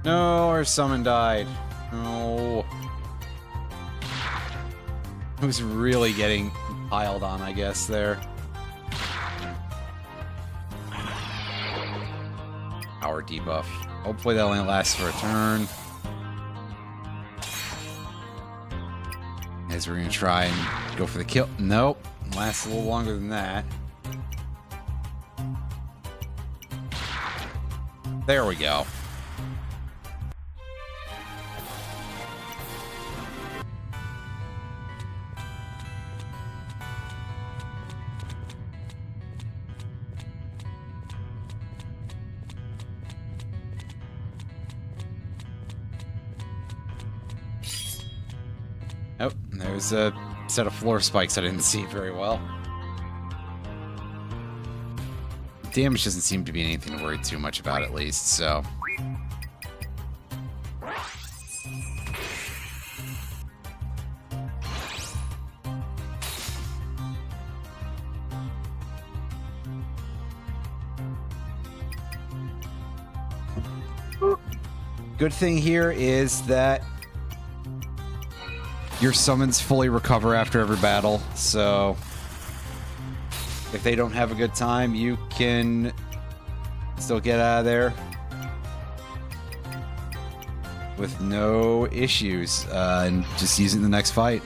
Speaker 1: No, our summon died. No. Who's really getting piled on, I guess, there. Power debuff. Hopefully that only lasts for a turn. As we're gonna try and go for the kill. Nope. Lasts a little longer than that. There we go. Oh, there's a set of floor spikes I didn't see very well. Damage doesn't seem to be anything to worry too much about, at least, so. Good thing here is that your summons fully recover after every battle, so if they don't have a good time, you can still get out of there with no issues, and just use it in the next fight.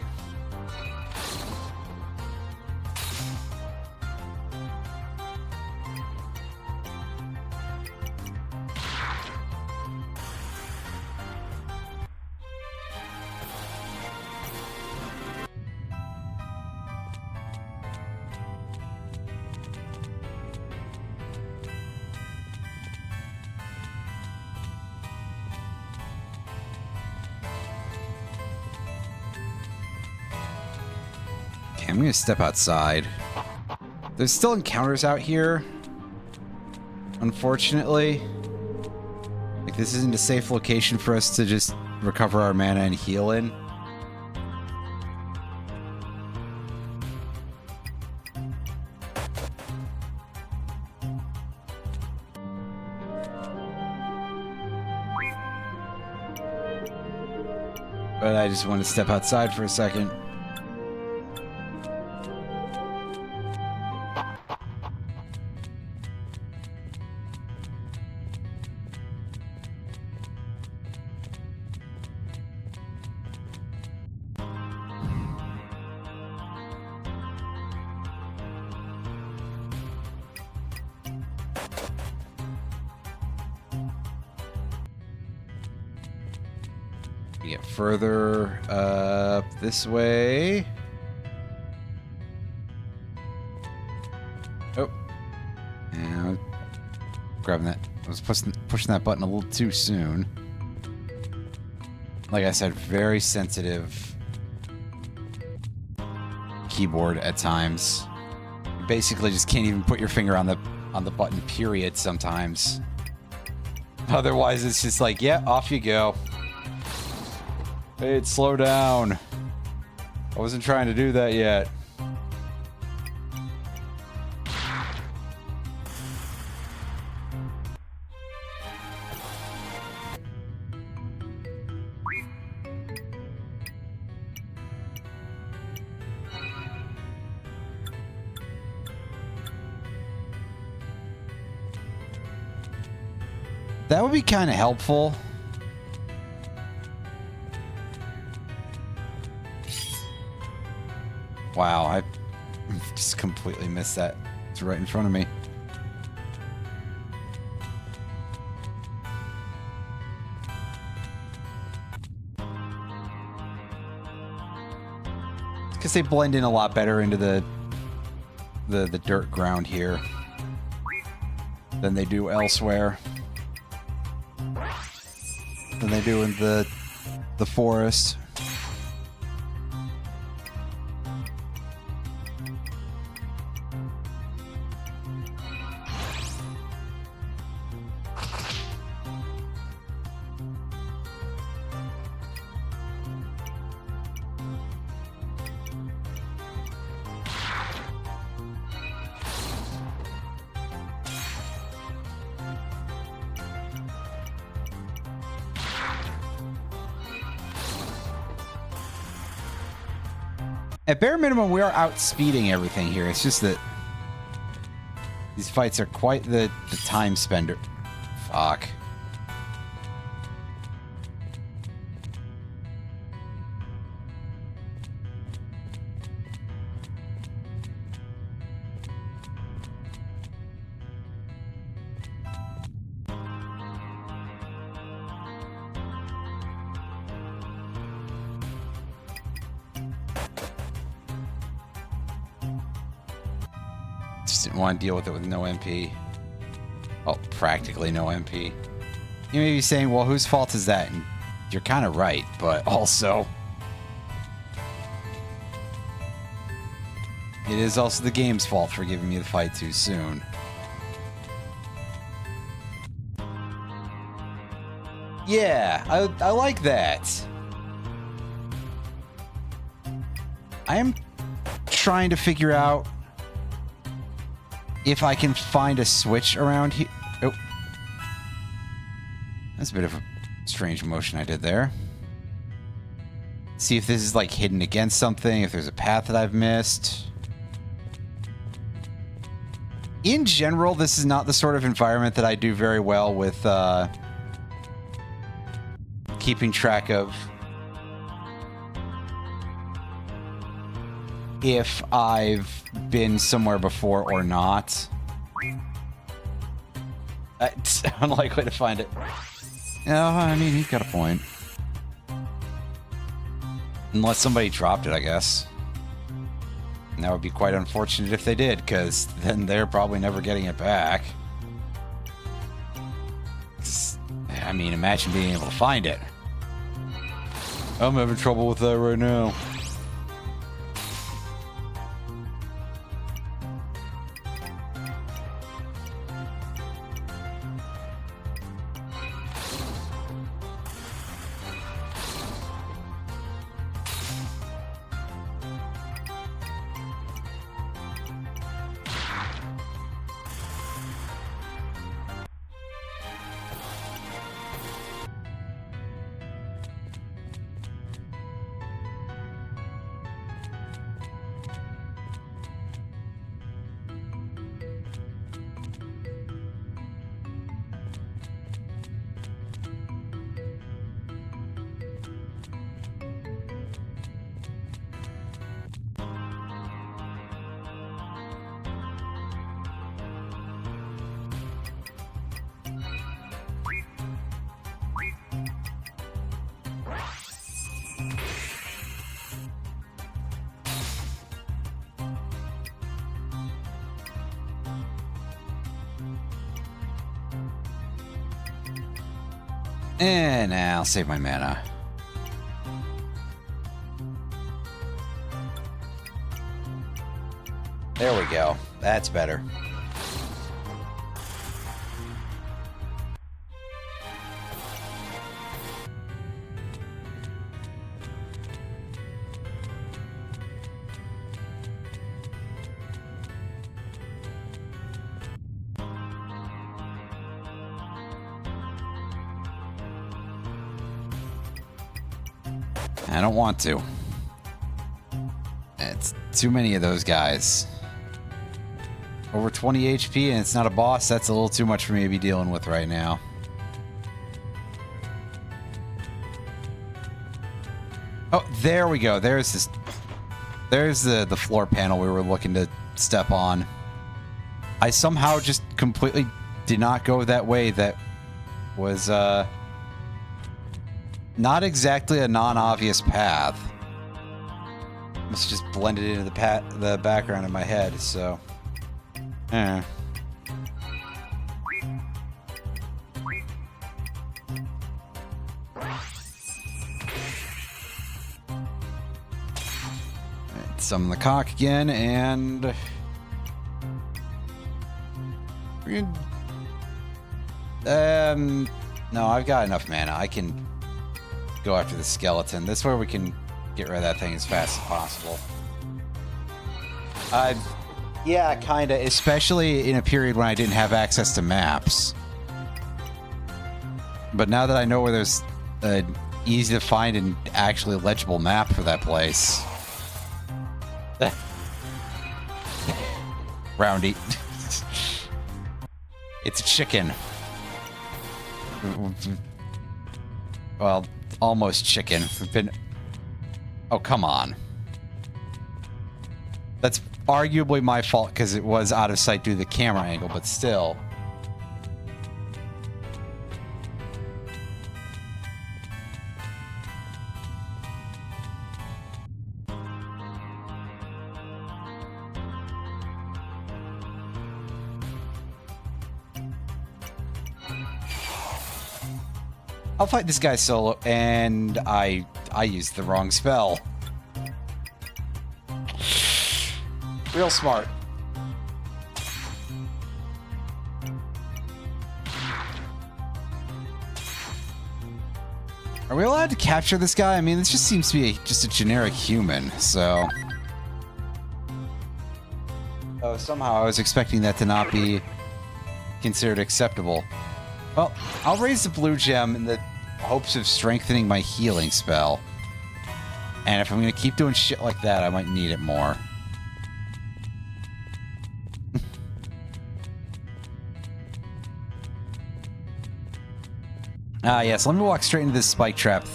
Speaker 1: I'm gonna step outside. There's still encounters out here, unfortunately. Like, this isn't a safe location for us to just recover our mana and heal in. But I just want to step outside for a second. Get further up this way. Oh. Yeah, grabbing that. I was pushing that button a little too soon. Like I said, very sensitive keyboard at times. You basically just can't even put your finger on the button, period, sometimes. Otherwise, it's just like, yeah, off you go. Hey, slow down. I wasn't trying to do that yet. That would be kind of helpful. Wow, I just completely missed that. It's right in front of me. It's because they blend in a lot better into the dirt ground here than they do elsewhere. Than they do in the forest. At bare minimum, we are outspeeding everything here. It's just that these fights are quite the time spender. Fuck. Just didn't want to deal with it with no MP. Oh, practically no MP. You may be saying, well, whose fault is that? And you're kind of right, but also it is also the game's fault for giving me the fight too soon. Yeah, I like that. I am trying to figure out if I can find a switch around here. Oh. That's a bit of a strange motion I did there. See if this is like hidden against something, if there's a path that I've missed. In general, this is not the sort of environment that I do very well with keeping track of if I've been somewhere before or not. It's unlikely to find it. No, I mean, he's got a point. Unless somebody dropped it, I guess. And that would be quite unfortunate if they did, because then they're probably never getting it back. I mean, imagine being able to find it. I'm having trouble with that right now. And I'll save my mana. There we go. That's better. I don't want to. It's too many of those guys. Over 20 HP and it's not a boss, that's a little too much for me to be dealing with right now. Oh, there we go. There's this. There's the floor panel we were looking to step on. I somehow just completely did not go that way. That was not exactly a non-obvious path. It's just blended into the background in my head, so. Summon the cock again, and no, I've got enough mana. I can go after the skeleton. This way we can get rid of that thing as fast as possible. Yeah, kinda, especially in a period when I didn't have access to maps. But now that I know where there's an easy to find and actually legible map for that place, Roundy. It's a chicken. Well, almost chicken. We've been... Oh, come on. That's arguably my fault because it was out of sight due to the camera angle, but still. I'll fight this guy solo, and I used the wrong spell. Real smart. Are we allowed to capture this guy? I mean, this just seems to be just a generic human, so... Oh, somehow I was expecting that to not be considered acceptable. Well, I'll raise the blue gem in the hopes of strengthening my healing spell. And if I'm going to keep doing shit like that, I might need it more. Yes, let me walk straight into this spike trap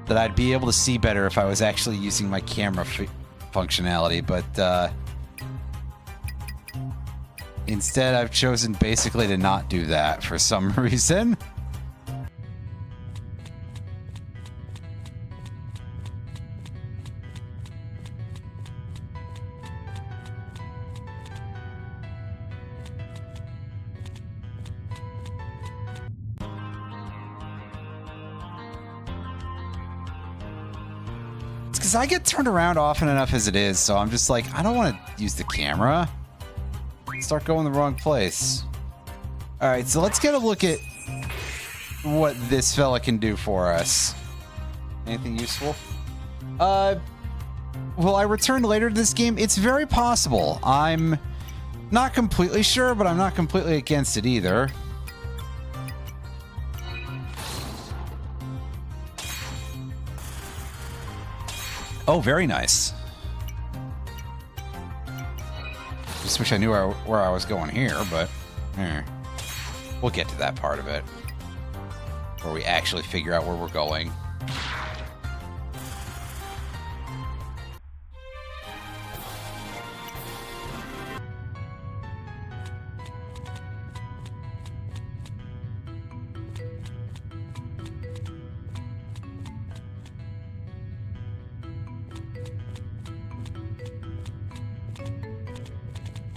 Speaker 1: that I'd be able to see better if I was actually using my camera functionality, but instead I've chosen basically to not do that for some reason. Because I get turned around often enough as it is, so I'm just like, I don't want to use the camera. Start going the wrong place. Alright, so let's get a look at what this fella can do for us. Anything useful? Will I return later to this game? It's very possible. I'm not completely sure, but I'm not completely against it either. Oh, very nice. Just wish I knew where I was going here, but we'll get to that part of it. Where we actually figure out where we're going.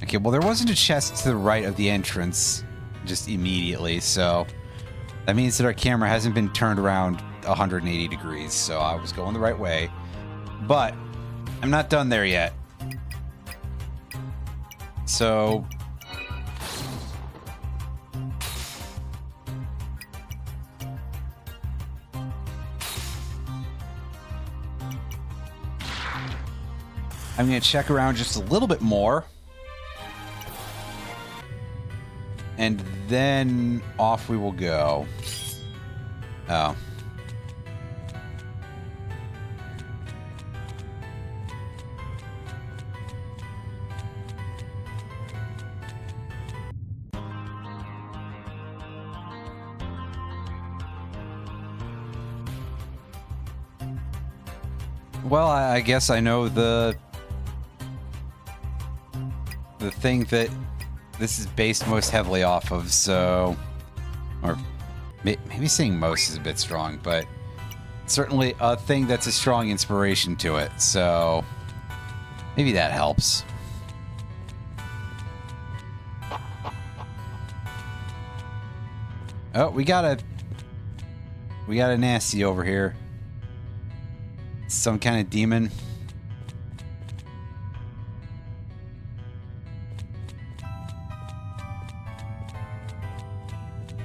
Speaker 1: Okay, well, there wasn't a chest to the right of the entrance just immediately, so that means that our camera hasn't been turned around 180 degrees, so I was going the right way. But I'm not done there yet. So I'm going to check around just a little bit more. And then off we will go. Oh. Well, I guess I know the thing that this is based most heavily off of, so... Or maybe saying most is a bit strong, but certainly a thing that's a strong inspiration to it, so maybe that helps. Oh, we got a nasty over here. Some kind of demon.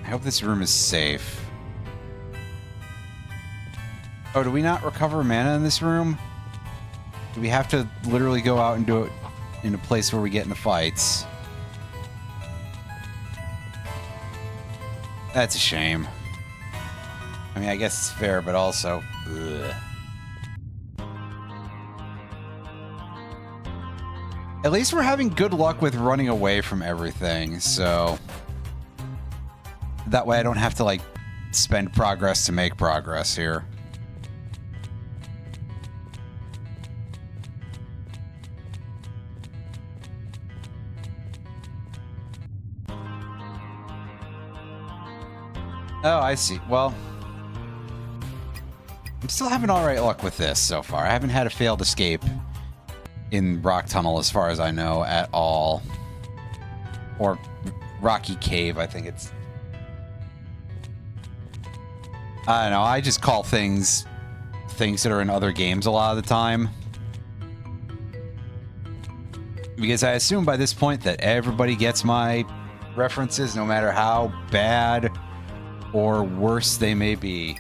Speaker 1: I hope this room is safe. Oh, do we not recover mana in this room? Do we have to literally go out and do it in a place where we get into fights? That's a shame. I mean, I guess it's fair, but also... Ugh. At least we're having good luck with running away from everything, so that way I don't have to, like, spend progress to make progress here. Oh, I see. Well, I'm still having all right luck with this so far. I haven't had a failed escape in Rock Tunnel, as far as I know, at all. Or Rocky Cave, I think it's... I don't know, I just call things that are in other games a lot of the time. Because I assume by this point that everybody gets my references, no matter how bad or worse they may be.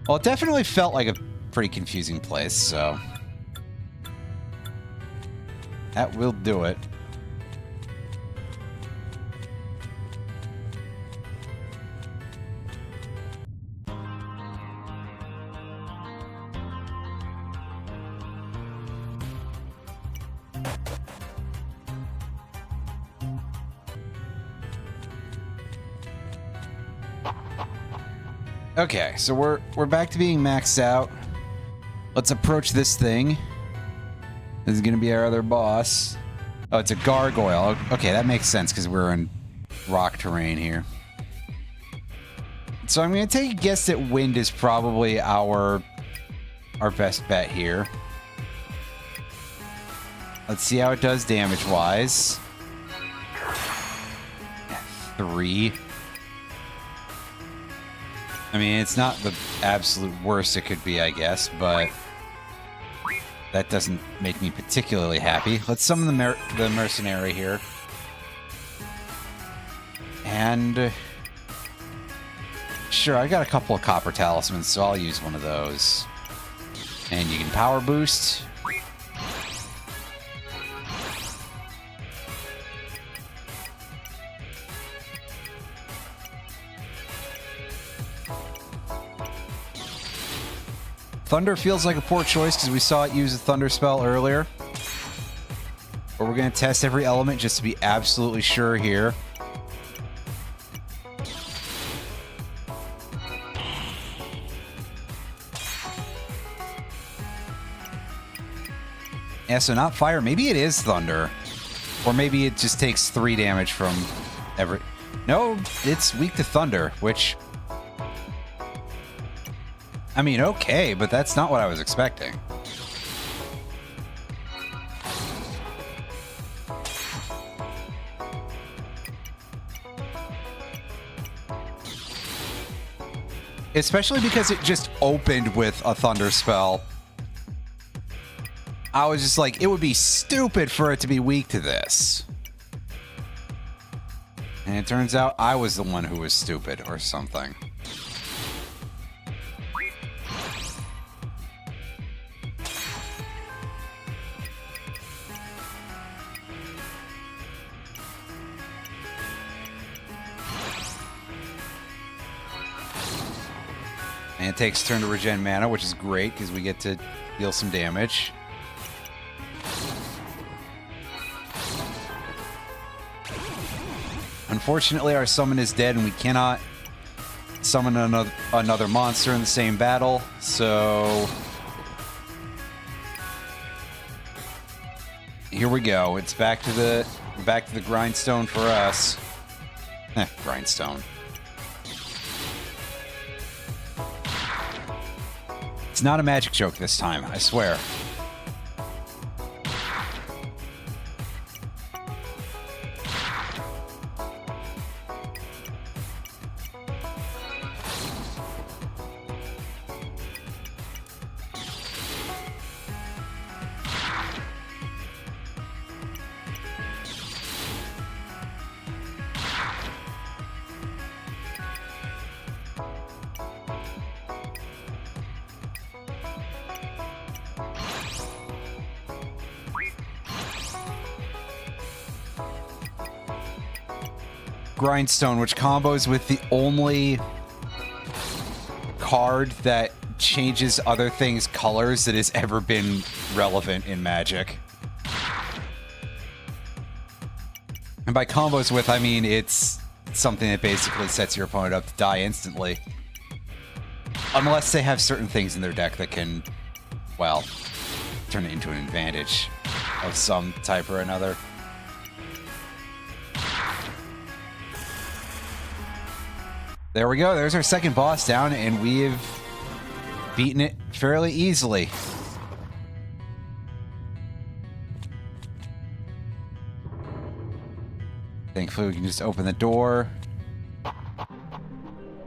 Speaker 1: Well, it definitely felt like a pretty confusing place, so that will do it. Okay, so we're back to being maxed out. Let's approach this thing. This is gonna be our other boss. Oh, it's a gargoyle. Okay, that makes sense because we're in rock terrain here. So I'm gonna take a guess that wind is probably our best bet here. Let's see how it does damage-wise. 3. I mean, it's not the absolute worst it could be, I guess, but that doesn't make me particularly happy. Let's summon the mercenary here. And... sure, I got a couple of copper talismans, so I'll use one of those. And you can power boost. Thunder feels like a poor choice because we saw it use a thunder spell earlier. But we're going to test every element just to be absolutely sure here. Yeah, so not fire. Maybe it is thunder. Or maybe it just takes 3 damage from every... No, it's weak to thunder, which... I mean, okay, but that's not what I was expecting. Especially because it just opened with a thunder spell. I was just like, it would be stupid for it to be weak to this. And it turns out I was the one who was stupid or something. And it takes a turn to regen mana, which is great because we get to deal some damage. Unfortunately, our summon is dead and we cannot summon another monster in the same battle, so... here we go. It's back to the grindstone for us. Grindstone. It's not a magic joke this time, I swear. Grindstone, which combos with the only card that changes other things' colors that has ever been relevant in Magic. And by combos with, I mean it's something that basically sets your opponent up to die instantly. Unless they have certain things in their deck that can, well, turn it into an advantage of some type or another. There we go. There's our second boss down, and we've beaten it fairly easily. Thankfully, we can just open the door.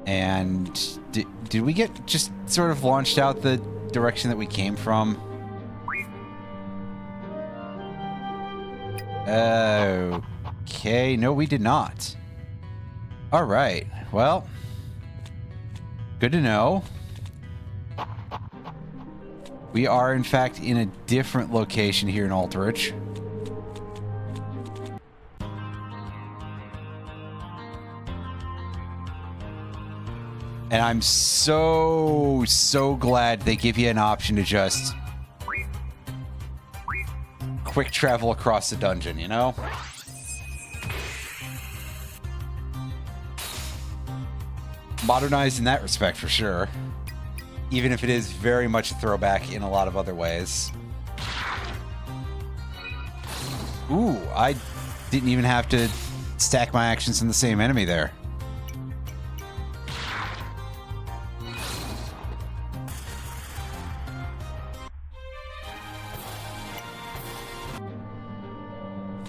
Speaker 1: And did we get just sort of launched out the direction that we came from? Okay, no, we did not. All right, well, good to know. We are, in fact, in a different location here in Alterage. And I'm so glad they give you an option to just quick travel across the dungeon, you know? Modernized in that respect, for sure. Even if it is very much a throwback in a lot of other ways. Ooh, I didn't even have to stack my actions in the same enemy there.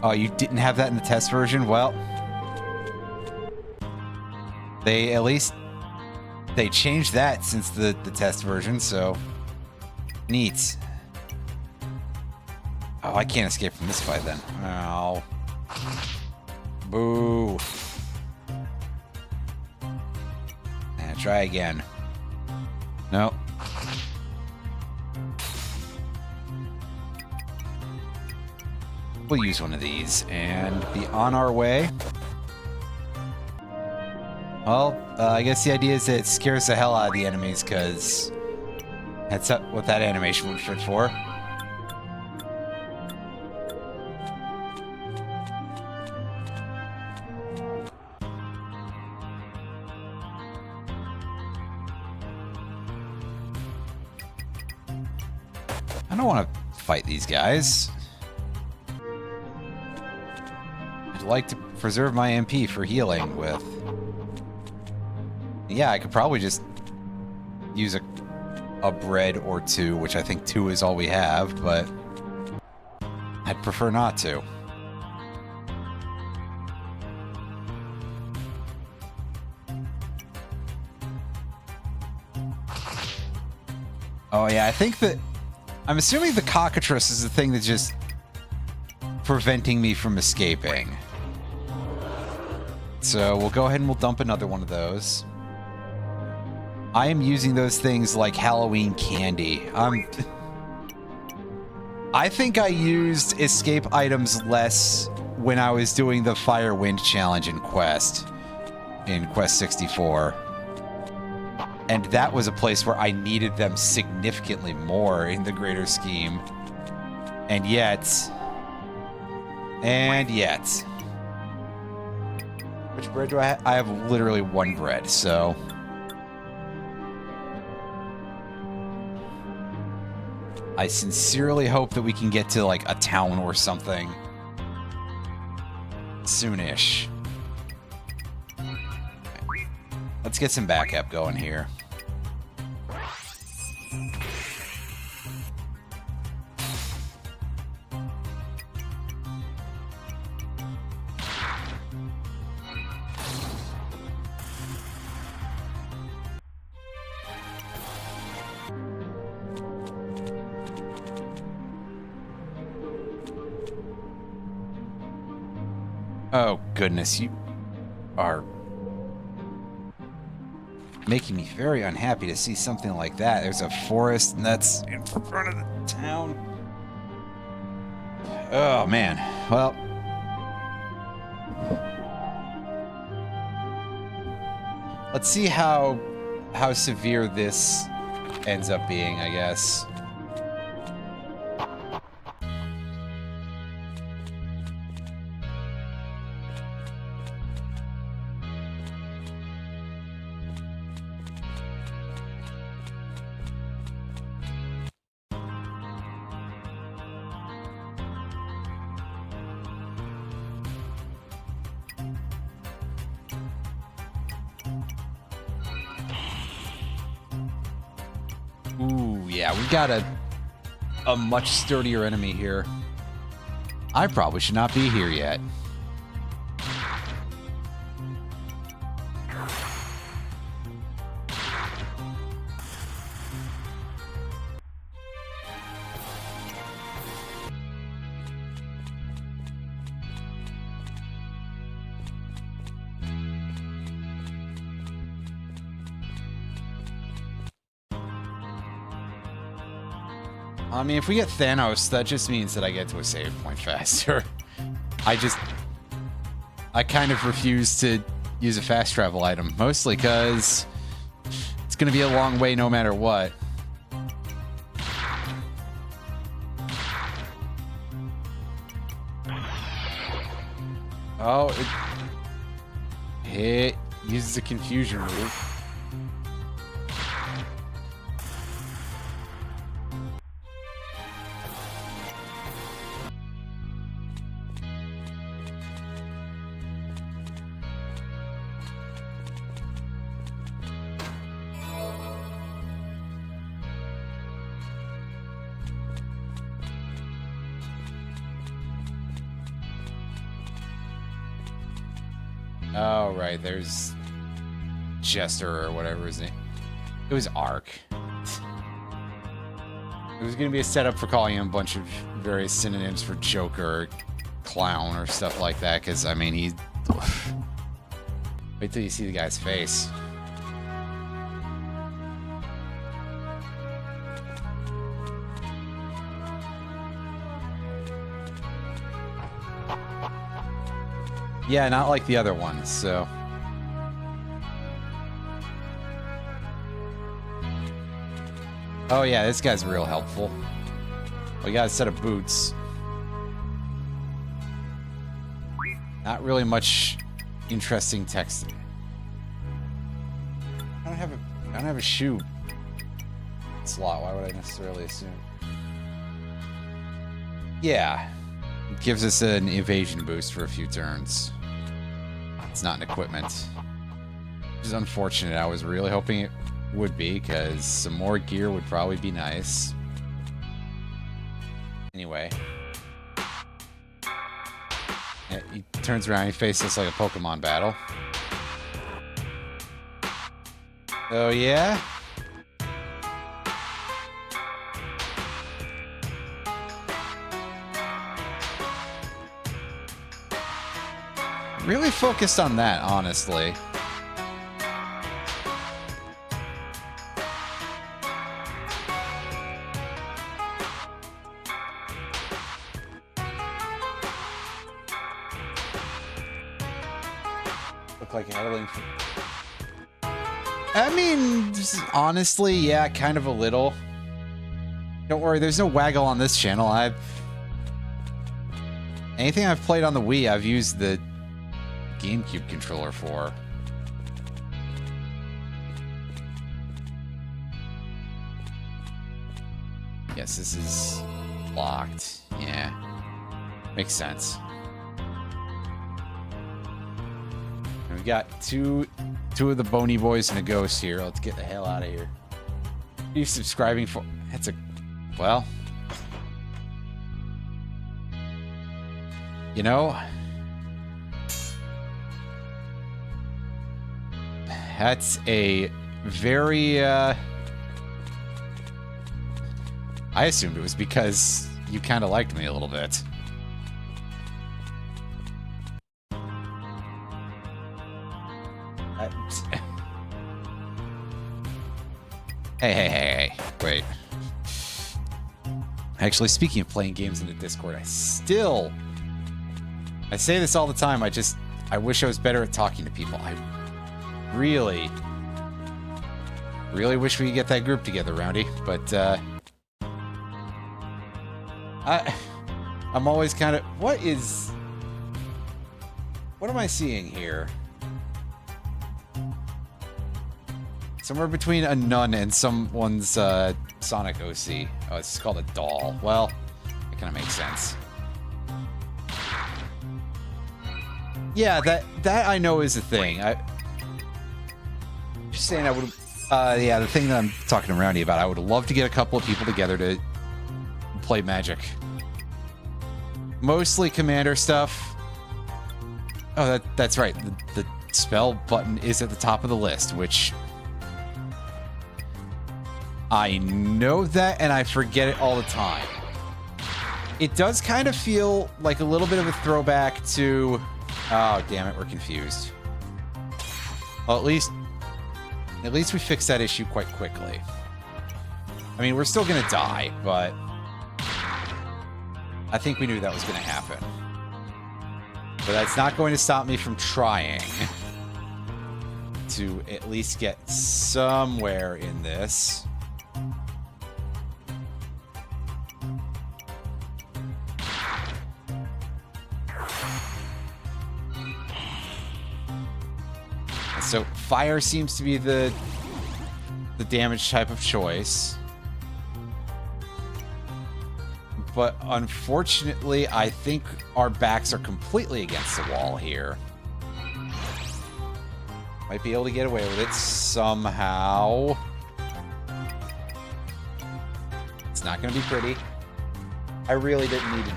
Speaker 1: Oh, you didn't have that in the test version? Well, they at least they changed that since the test version, so neat. Oh, I can't escape from this fight then. Oh. Boo. And try again. Nope. We'll use one of these and be on our way. Well, I guess the idea is that it scares the hell out of the enemies, because that's what that animation would fit for. I don't want to fight these guys. I'd like to preserve my MP for healing with. Yeah, I could probably just use a bread or two, which I think 2 is all we have, but I'd prefer not to. Oh yeah, I think that I'm assuming the cockatrice is the thing that's just preventing me from escaping. So we'll go ahead and we'll dump another one of those. I am using those things like Halloween candy. I think I used escape items less when I was doing the Fire Wind challenge in Quest 64. And that was a place where I needed them significantly more in the greater scheme. And yet... Which bread do I have? I have literally 1 bread, so... I sincerely hope that we can get to, like, a town or something soonish. Let's get some backup going here. Oh, goodness, you are making me very unhappy to see something like that. There's a forest, and that's in front of the town. Oh, man. Well, let's see how how severe this ends up being, I guess. Ooh, yeah, we got a much sturdier enemy here. I probably should not be here yet. I mean, if we get Thanos, that just means that I get to a save point faster. I kind of refuse to use a fast travel item, mostly because it's going to be a long way no matter what. Oh, it uses a confusion move. Oh, right, there's Jester or whatever his name. It was Ark. It was going to be a setup for calling him a bunch of various synonyms for Joker, Clown, or stuff like that, because, I mean, he... Wait till you see the guy's face. Yeah, not like the other ones, so... Oh yeah, this guy's real helpful. We got a set of boots. Not really much interesting text. I don't have a shoe slot. Why would I necessarily assume? Yeah. It gives us an evasion boost for a few turns. It's not an equipment. Which is unfortunate. I was really hoping it would be, because some more gear would probably be nice. Anyway. Yeah, he turns around, he faces us like a Pokemon battle. Oh yeah? Really focused on that, honestly. Look like Adeline. I mean, just honestly, yeah, kind of a little. Don't worry, there's no waggle on this channel. Anything I've played on the Wii, I've used the GameCube controller for. Yes, this is locked. Yeah. Makes sense. And we've got two of the bony boys and a ghost here. Let's get the hell out of here. What are you subscribing for? That's a... Well... You know... That's a very, I assumed it was because you kind of liked me a little bit. Hey, wait. Actually, speaking of playing games in the Discord, I say this all the time, I wish I was better at talking to people. I really Really wish we could get that group together, Roundy, but I'm always kind of... What am I seeing here? Somewhere between a nun and someone's Sonic OC. Oh, it's called a doll. Well, it kind of makes sense. Yeah, that I know is a thing. Just saying, I would. Yeah, the thing that I'm talking to Roundy about, I would love to get a couple of people together to play Magic. Mostly Commander stuff. Oh, that's right. The spell button is at the top of the list, which I know that, and I forget it all the time. It does kind of feel like a little bit of a throwback to... Oh, damn it, we're confused. Well, at least we fixed that issue quite quickly. I mean, we're still gonna die, but I think we knew that was gonna happen. But that's not going to stop me from trying to at least get somewhere in this. So fire seems to be the damage type of choice. But unfortunately, I think our backs are completely against the wall here. Might be able to get away with it somehow. It's not going to be pretty. I really didn't need to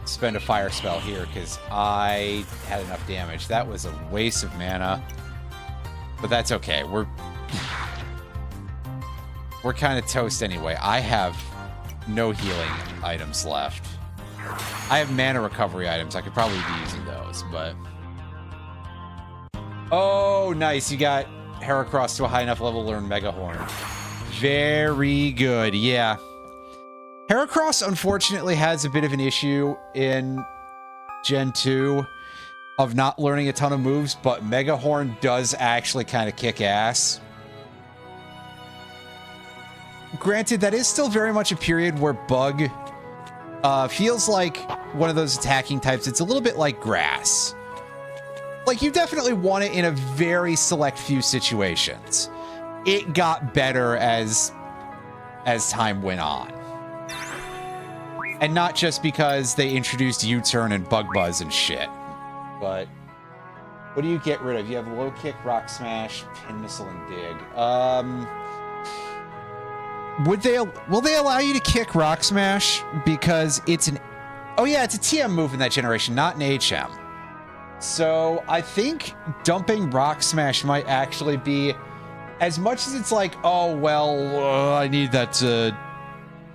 Speaker 1: spend a fire spell here because I had enough damage. That was a waste of mana. But that's okay. We're kind of toast anyway. I have no healing items left. I have mana recovery items. I could probably be using those, but... Oh, nice. You got Heracross to a high enough level to learn Mega Horn. Very good. Yeah. Heracross, unfortunately, has a bit of an issue in Gen 2. Of not learning a ton of moves, but Mega Horn does actually kind of kick ass. Granted, that is still very much a period where Bug feels like one of those attacking types. It's a little bit like Grass. Like, you definitely want it in a very select few situations. It got better as time went on. And not just because they introduced U-Turn and Bug Buzz and shit. But what do you get rid of? You have Low Kick, Rock Smash, Pin Missile, and Dig. Will they allow you to kick Rock Smash? Because it's an... Oh yeah, it's a TM move in that generation, not an HM. So I think dumping Rock Smash might actually be... As much as it's like, oh, well, I need that to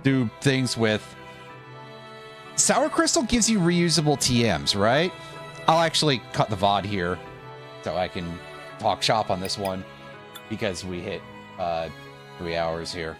Speaker 1: do things with... Sour Crystal gives you reusable TMs, right? I'll actually cut the VOD here so I can talk shop on this one because we hit 3 hours here.